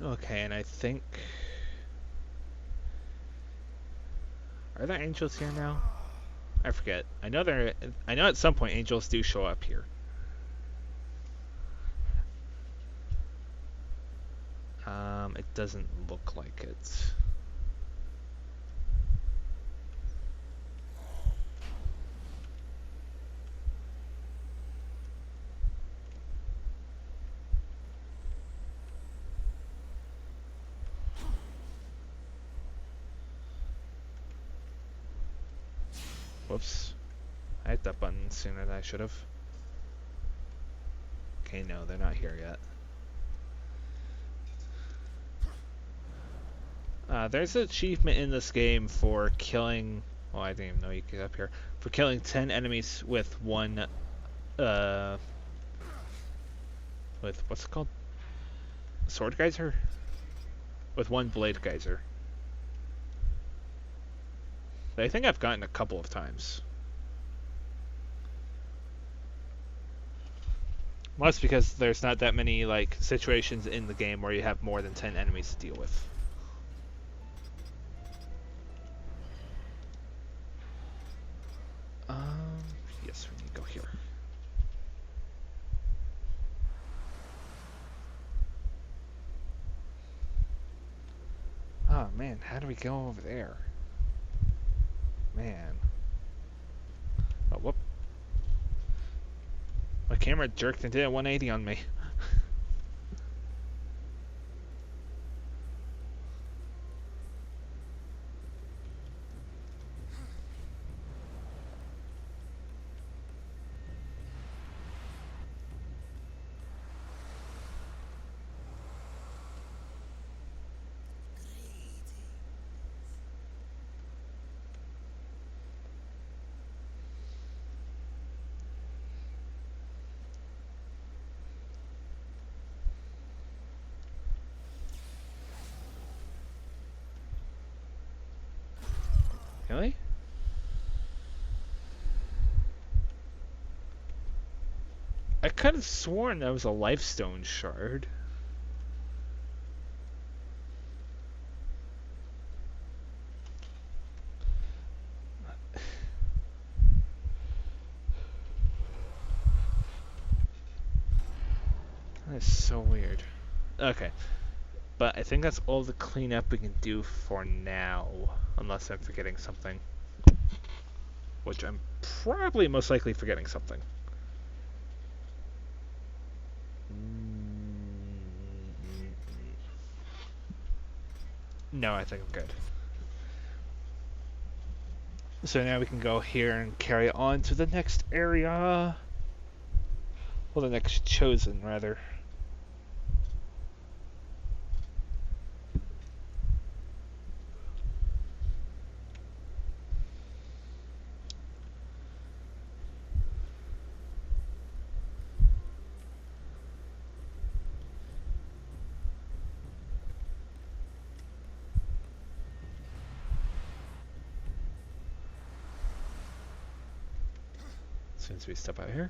Okay, and I think... Are there angels here now? I forget. I know at some point angels do show up here. It doesn't look like it. Whoops. I hit that button sooner than I should have. Okay, no, they're not here yet. There's an achievement in this game for killing... Well, I didn't even know you could get up here. For killing 10 enemies with one... with... What's it called? Sword Geyser? With one Blade Geyser. I think I've gotten a couple of times. Mostly because there's not that many like situations in the game where you have more than 10 enemies to deal with. Yes, we need to go here. Oh man, how do we go over there? Man. Oh, whoop. My camera jerked and did a 180 on me. Really? I could have sworn that was a lifestone shard. That's so weird. Okay. But I think that's all the cleanup we can do for now. Unless I'm forgetting something. Which I'm probably most likely forgetting something. No, I think I'm good. So now we can go here and carry on to the next area. Well, the next chosen, rather. As soon as we step out here.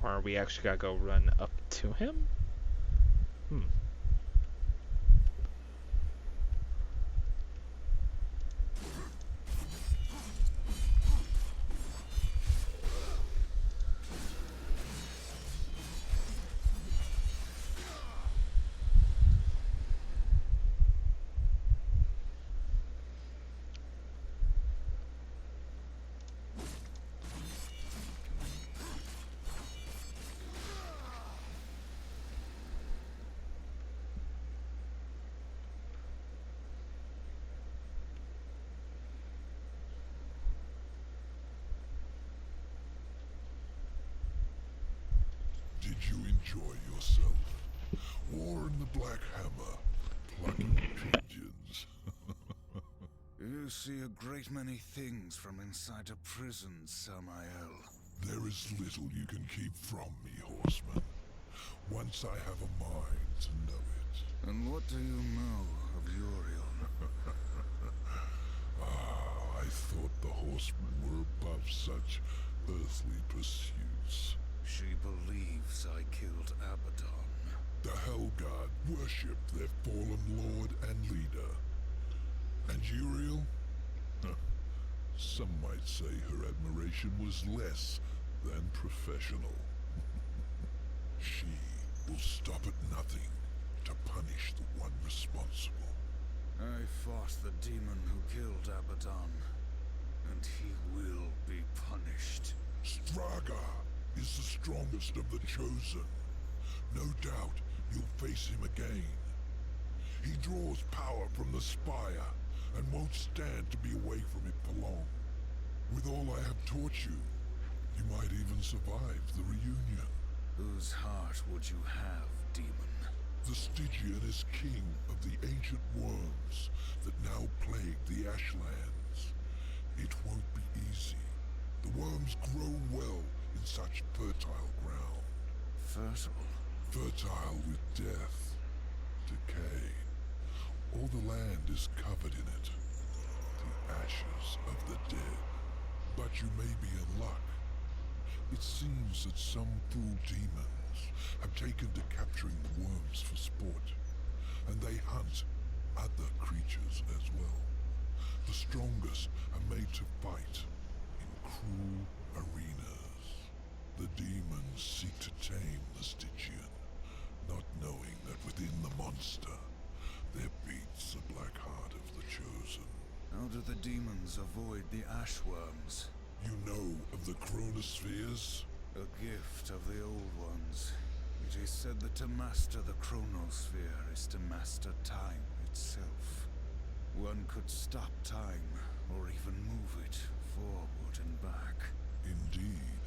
Or we actually gotta go run up to him? Did you enjoy yourself? War in the Black Hammer, plucking pigeons. You see a great many things from inside a prison, Samael. There is little you can keep from me, horseman. Once I have a mind to know it. And what do you know of Uriel? I thought the horsemen were above such earthly pursuits. She believes I killed Abaddon. The Hellguard worshipped their fallen lord and leader. And Uriel? Some might say her admiration was less than professional. She will stop at nothing to punish the one responsible. I fought the demon who killed Abaddon, and he will be punished. Straga is the strongest of the Chosen. No doubt you'll face him again. He draws power from the Spire and won't stand to be away from it for long. With all I have taught you, you might even survive the reunion. Whose heart would you have, demon? The Stygian is king of the ancient worms that now plague the Ashlands. It won't be easy. The worms grow well in such fertile ground. Fertile? Fertile with death, decay. All the land is covered in it. The ashes of the dead. But you may be in luck. It seems that some fool demons have taken to capturing the worms for sport, and they hunt other creatures as well. The strongest are made to fight in cruel arenas. The demons seek to tame the Stygian, not knowing that within the monster there beats the black heart of the Chosen. How do the demons avoid the ashworms? You know of the chronospheres? A gift of the old ones. It is said that to master the chronosphere is to master time itself. One could stop time, or even move it forward and back. Indeed.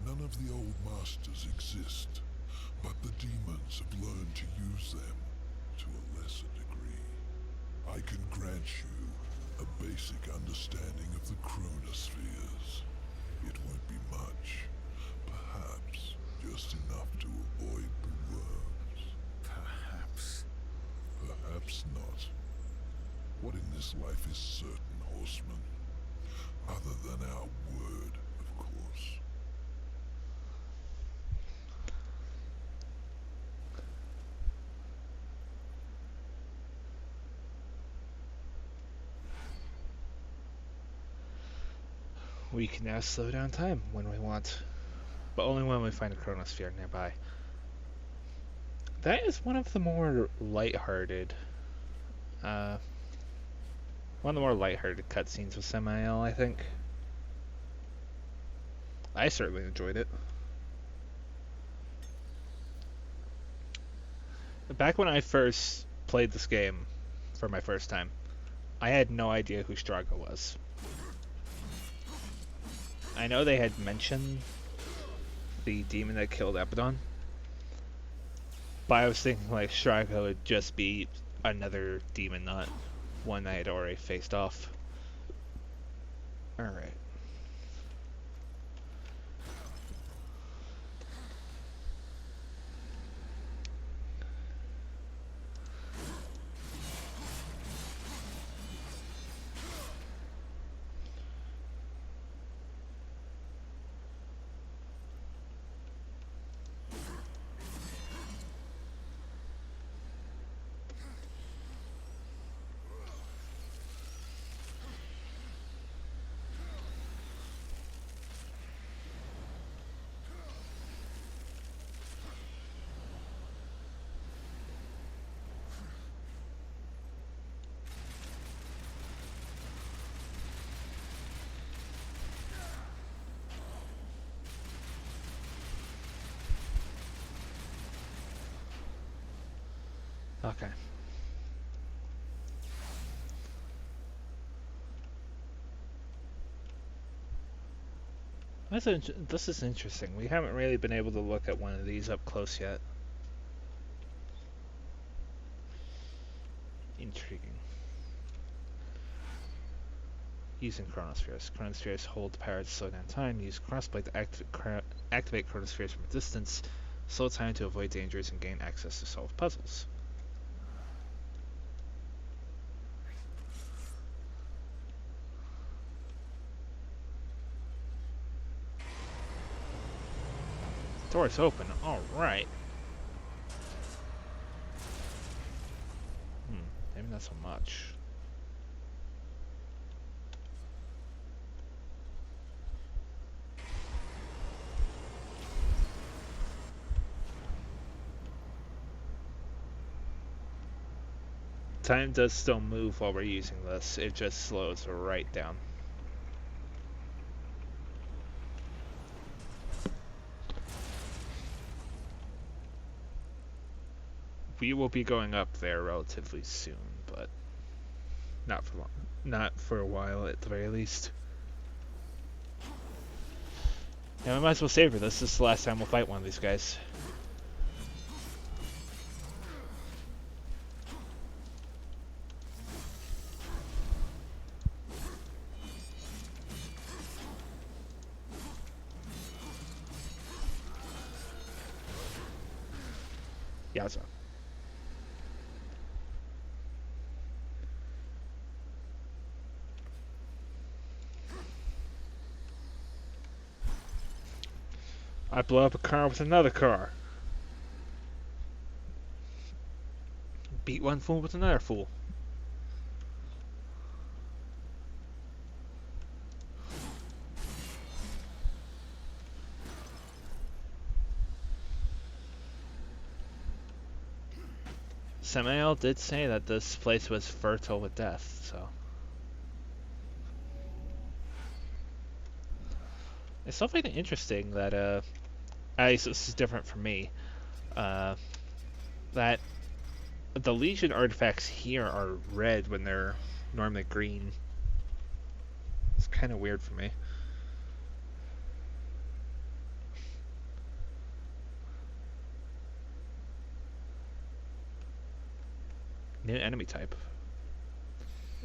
None of the old masters exist, but the demons have learned to use them to a lesser degree. I can grant you a basic understanding of the chronospheres. It won't be much. Perhaps just enough to avoid the worms. Perhaps. Perhaps not. What in this to certain horsemen. Other than our word, of course. We can now slow down time when we want, but only when we find a chronosphere nearby. That is one of the more lighthearted, cutscenes with Samael, I think. I certainly enjoyed it. Back when I first played this game for my first time, I had no idea who Strago was. I know they had mentioned the demon that killed Abaddon, but I was thinking like Strago would just be another demon, not one I had already faced off. Alright. Okay. This is interesting. We haven't really been able to look at one of these up close yet. Intriguing. Using chronospheres. Chronospheres hold the power to slow down time. Use crossplay to activate chronospheres from a distance, slow time to avoid dangers, and gain access to solve puzzles. Door's open. Alright. Maybe not so much. Time does still move while we're using this. It just slows right down. We will be going up there relatively soon, but not for long. Not for a while, at the very least. Yeah, we might as well savor this. This is the last time we'll fight one of these guys. Yaza. I blow up a car with another car. Beat one fool with another fool. Samael did say that this place was fertile with death, so... It's something interesting that, at least this is different for me, that the Legion artifacts here are red when they're normally green. It's kind of weird for me. New enemy type.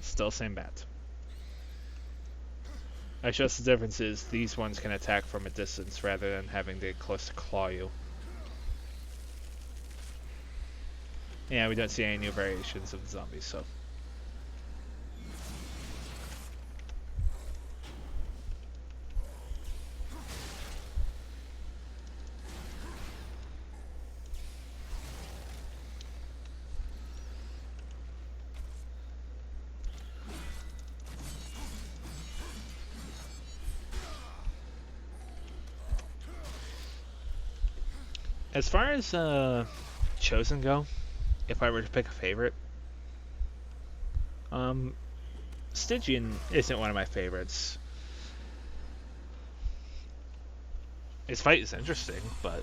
Still same bat. I guess the difference is these ones can attack from a distance rather than having to get close to claw you. Yeah, we don't see any new variations of the zombies, so. As far as Chosen go, if I were to pick a favorite, Stygian isn't one of my favorites. His fight is interesting, but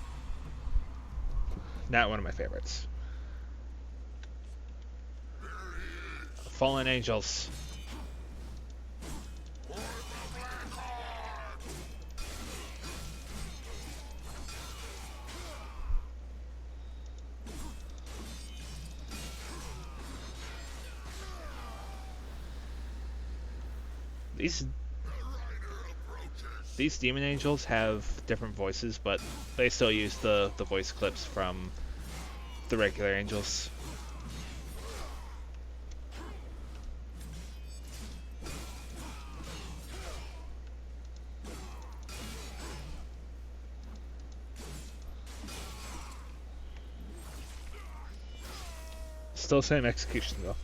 not one of my favorites. Fallen Angels. These demon angels have different voices, but they still use the voice clips from the regular angels. Still same execution though.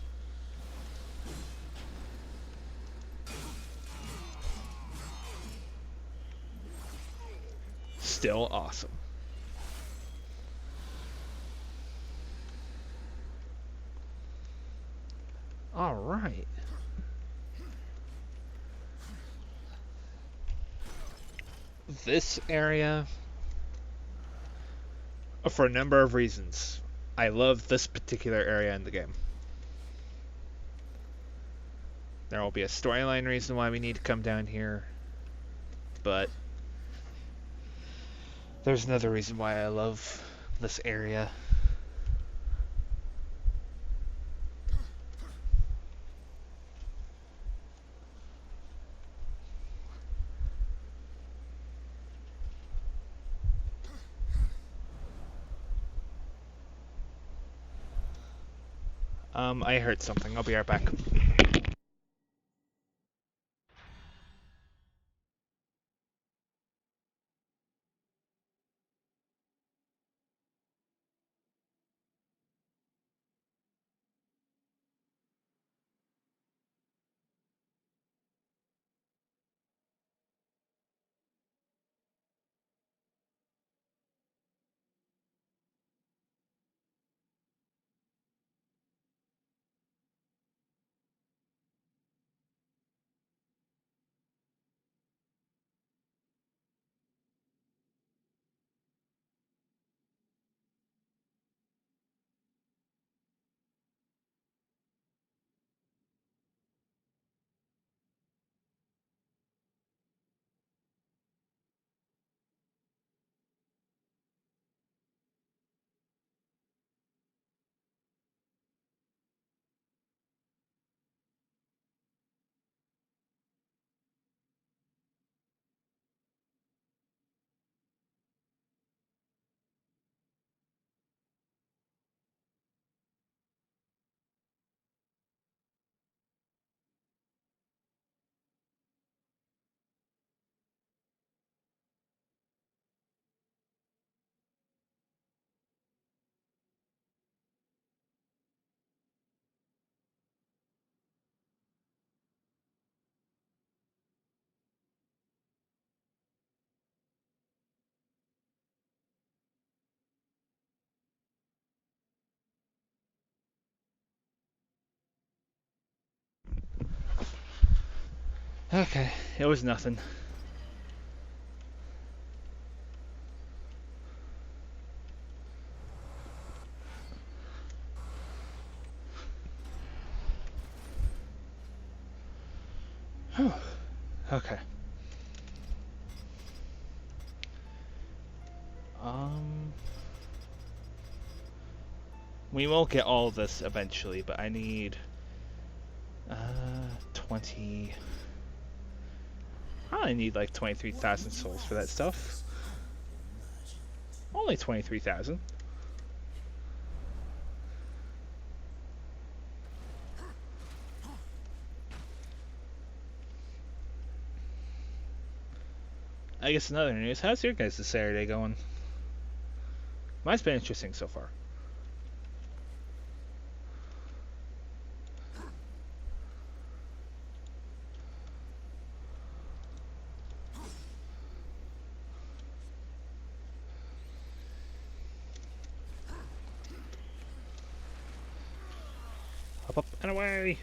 Still awesome. All right. This area, for a number of reasons, I love this particular area in the game. There will be a storyline reason why we need to come down here, but there's another reason why I love this area. I heard something. I'll be right back. Okay, it was nothing. Okay. We will get all of this eventually, but I need 20. I only need like 23,000 souls for that stuff. Only 23,000. I guess another news. How's your guys' Saturday going? Mine's been interesting so far. Up, and away!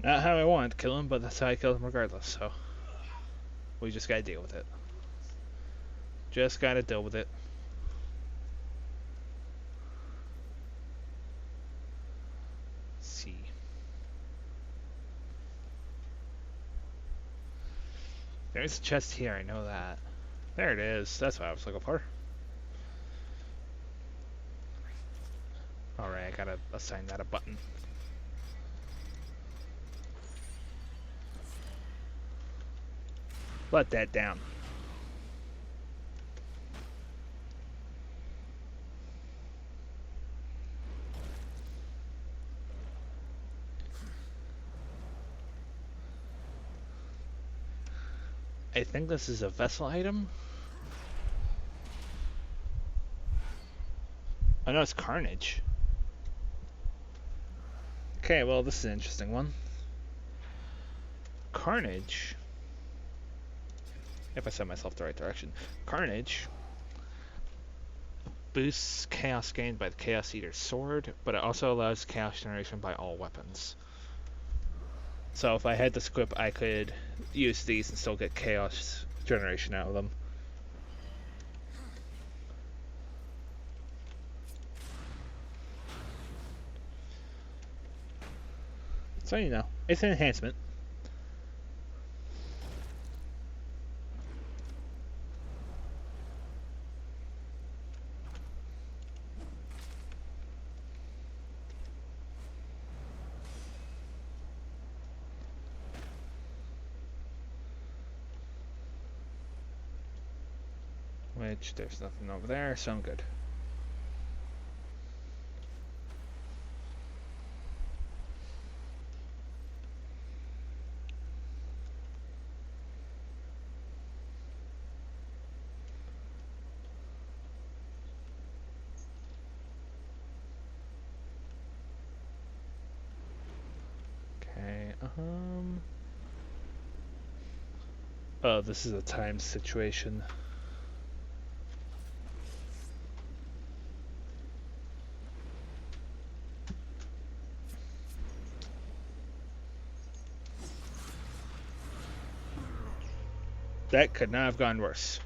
Not how I wanted to kill him, but that's how I killed him regardless, so... We just gotta deal with it. Just gotta deal with it. Let's see. There's a chest here, I know that. There it is, that's what I was looking for. Alright, I gotta assign that a button. Let that down. I think this is a vessel item. Oh no, it's Carnage. Okay, well this is an interesting one. Carnage, if I set myself the right direction, Carnage boosts chaos gained by the Chaos Eater's sword, but it also allows chaos generation by all weapons. So if I had this equip, I could use these and still get chaos generation out of them. So you know, it's an enhancement. Which, there's nothing over there, so I'm good. Okay, oh, this is a time situation. That could not have gone worse.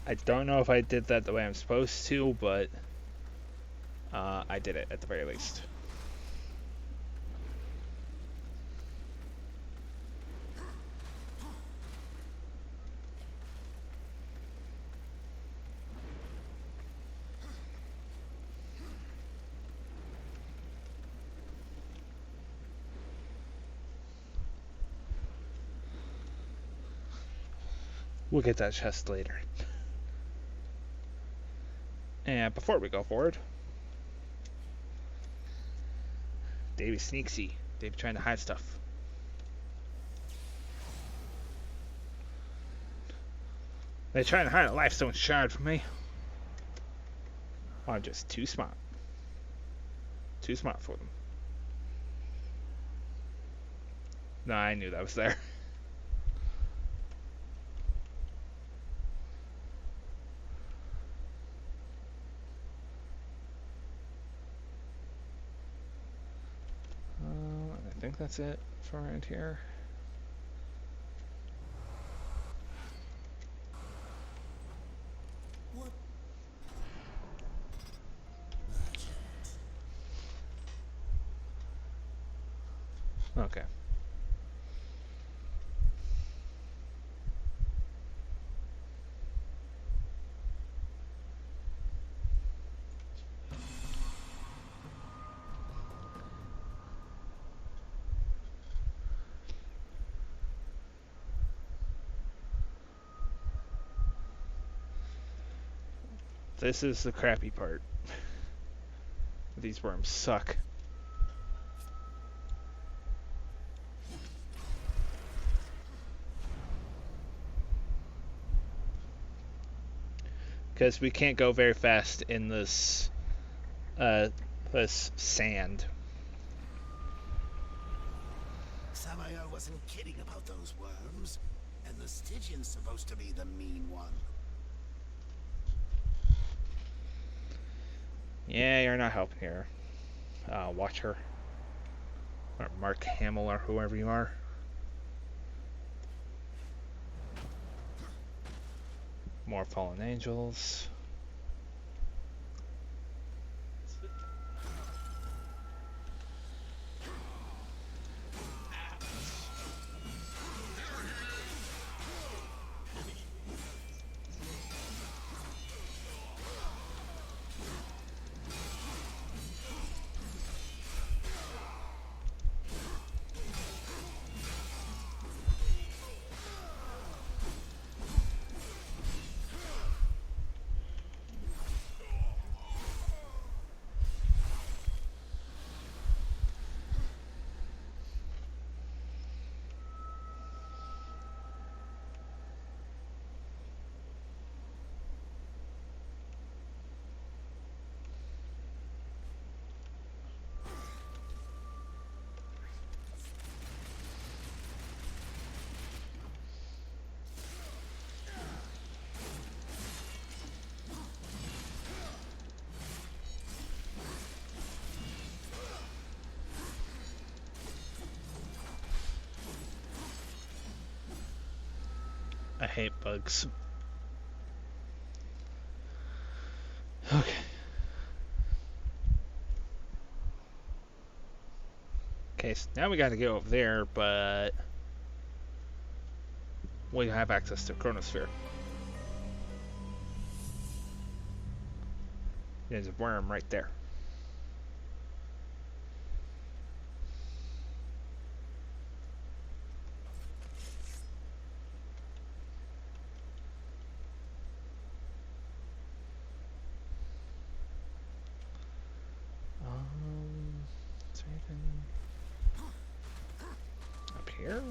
I don't know if I did that the way I'm supposed to, but I did it at the very least. We'll get that chest later. And before we go forward, Davey sneaksy. Davey trying to hide stuff. They're trying to hide a lifestone shard from me. I'm just too smart. Too smart for them. No, I knew that was there. I think that's it for around here. What? Okay. This is the crappy part. These worms suck. Because we can't go very fast in this sand. Samael wasn't kidding about those worms. And the Stygian's supposed to be the mean one. Yeah, you're not helping here. Watch her. Or Mark Hamill or whoever you are. More fallen angels. I hate bugs. Okay. Okay, so now we gotta go over there, but we have access to Chronosphere. There's a worm right there. Is there anything up here?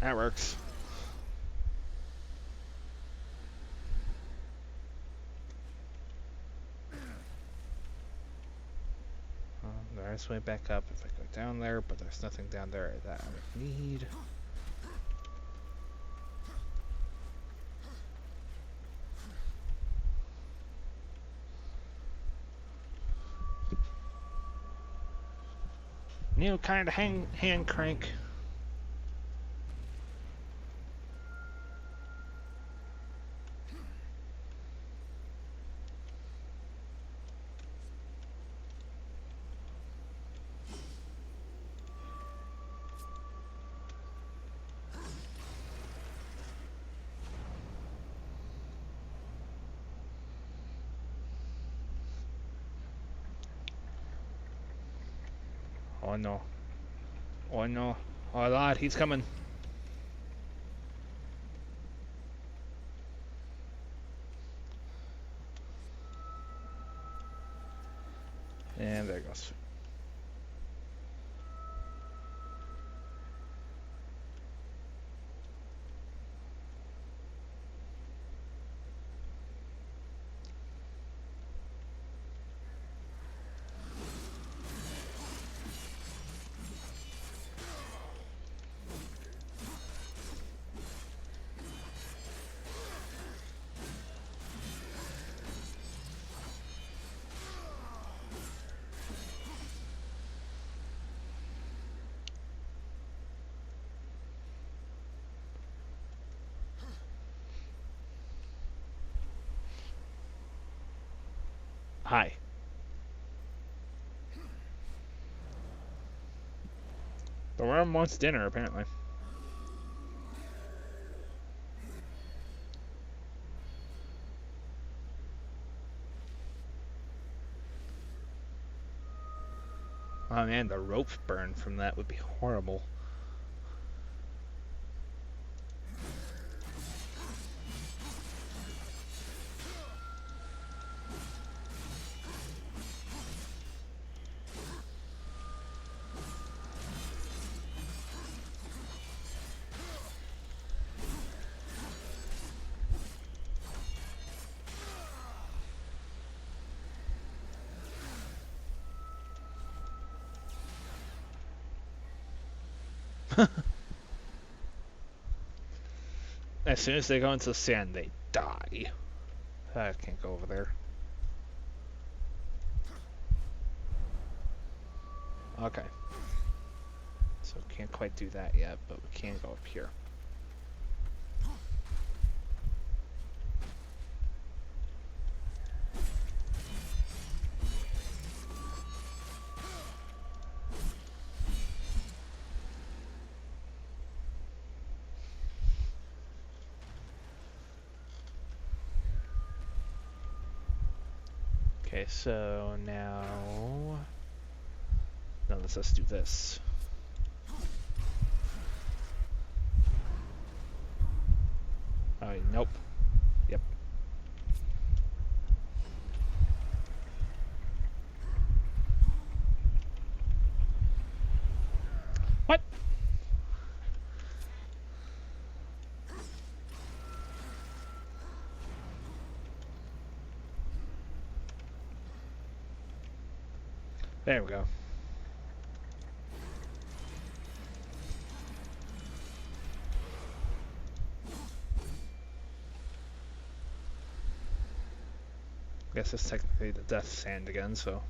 That works. There's way back up if I go down there, but there's nothing down there that I would need. New kind of hand crank. Oh no. Oh no. Oh lord, he's coming. And there it goes. Hi. So we're almost dinner, apparently. Oh man, the rope burn from that would be horrible. As soon as they go into the sand, they die. I can't go over there. Okay. So can't quite do that yet, but we can go up here. Okay, so now let's just do this. Oh, nope. Yep. What? There we go. Guess it's technically the death sand again, so.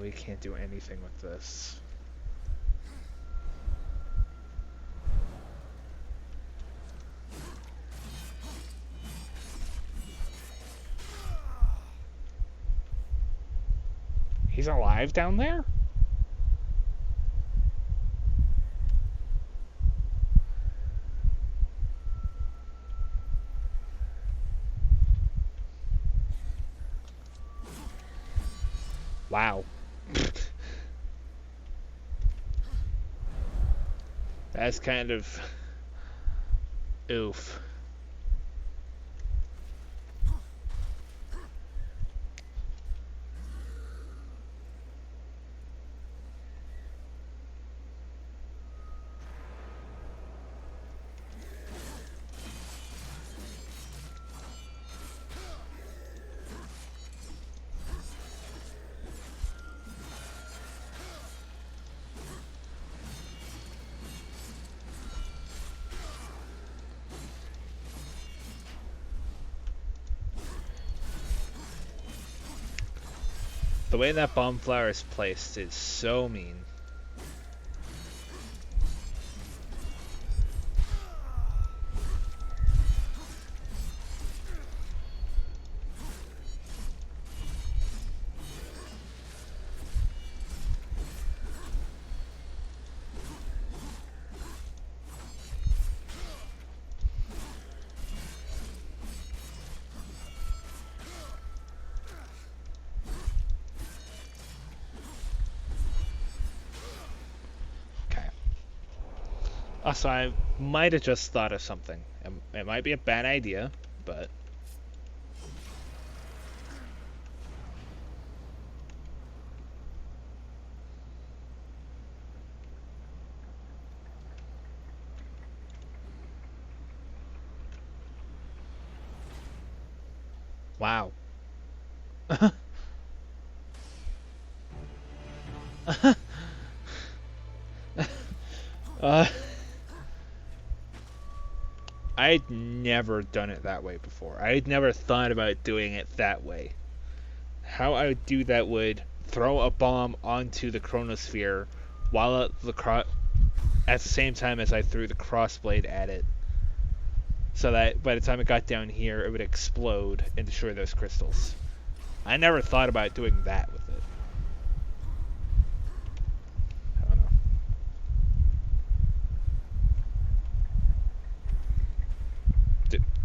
We can't do anything with this. He's alive down there? Wow. That's kind of oof. The way that bomb flower is placed is so mean. Also, I might have just thought of something. It might be a bad idea, but... Wow. Uh, I'd never done it that way before. I'd never thought about doing it that way. How I would do that would throw a bomb onto the chronosphere while at the same time as I threw the crossblade at it, so that by the time it got down here, it would explode and destroy those crystals. I never thought about doing that with it. I don't know.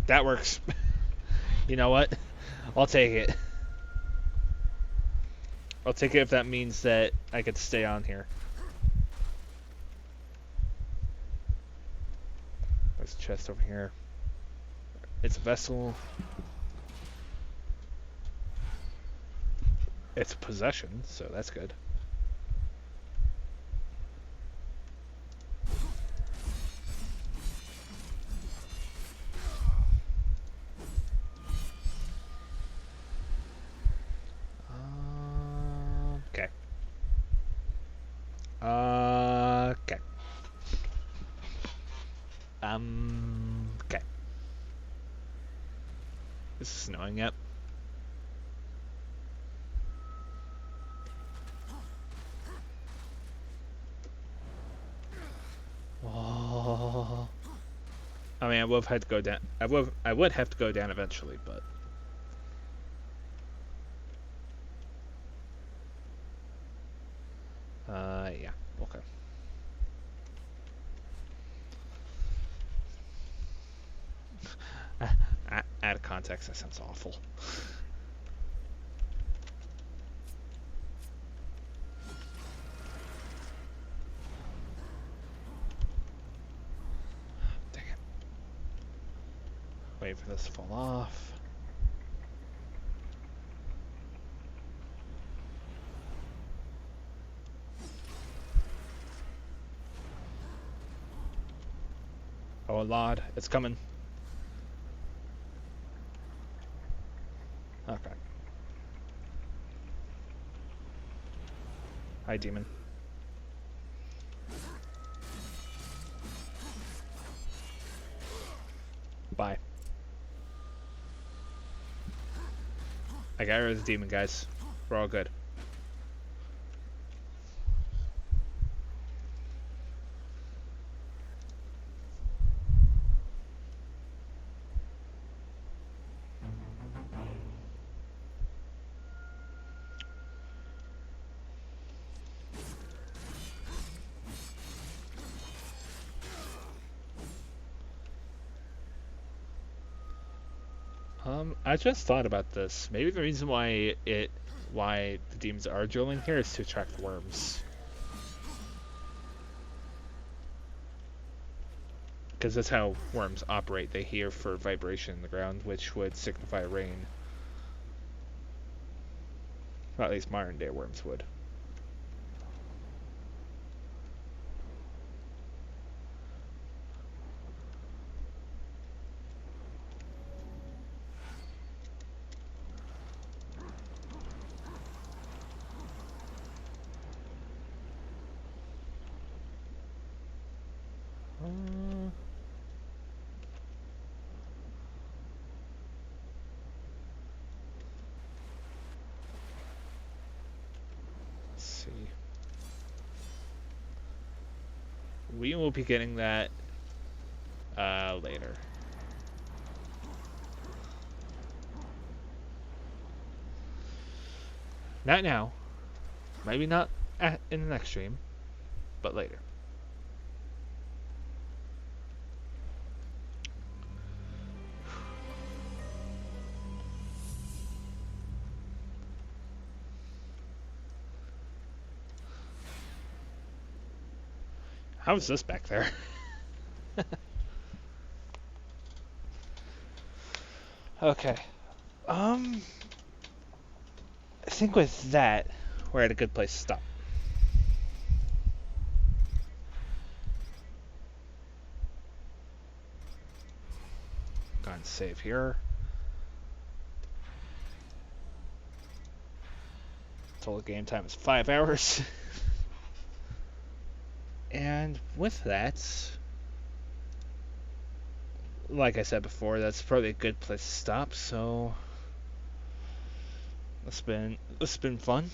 That works. You know what? I'll take it. I'll take it if that means that I could stay on here. There's a chest over here. It's a vessel. It's a possession, so that's good. Okay. Okay. Okay. Is this snowing yet? Oh. I mean, I would have had to go down. I would have to go down eventually, but. Yeah. Okay. Out of context, that sounds awful. Dang it. Wait for this to fall off. Oh, Lord, it's coming. Okay. Hi, demon. Bye. I got rid of the demon, guys. We're all good. I just thought about this. Maybe the reason why the demons are drilling here is to attract worms. Because that's how worms operate. They hear for vibration in the ground, which would signify rain. Or at least modern day worms would. Let's see. We will be getting that later. Not now. Maybe not in the next stream, but later. How's this back there? Okay. I think with that, we're at a good place to stop. Go and save here. Total game time is 5 hours. And with that, like I said before, that's probably a good place to stop. So it's been fun.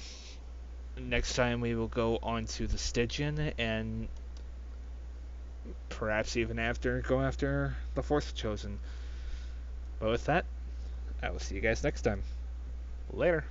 Next time we will go on to the Stygian, and perhaps even go after the Fourth Chosen. But with that, I will see you guys next time. Later.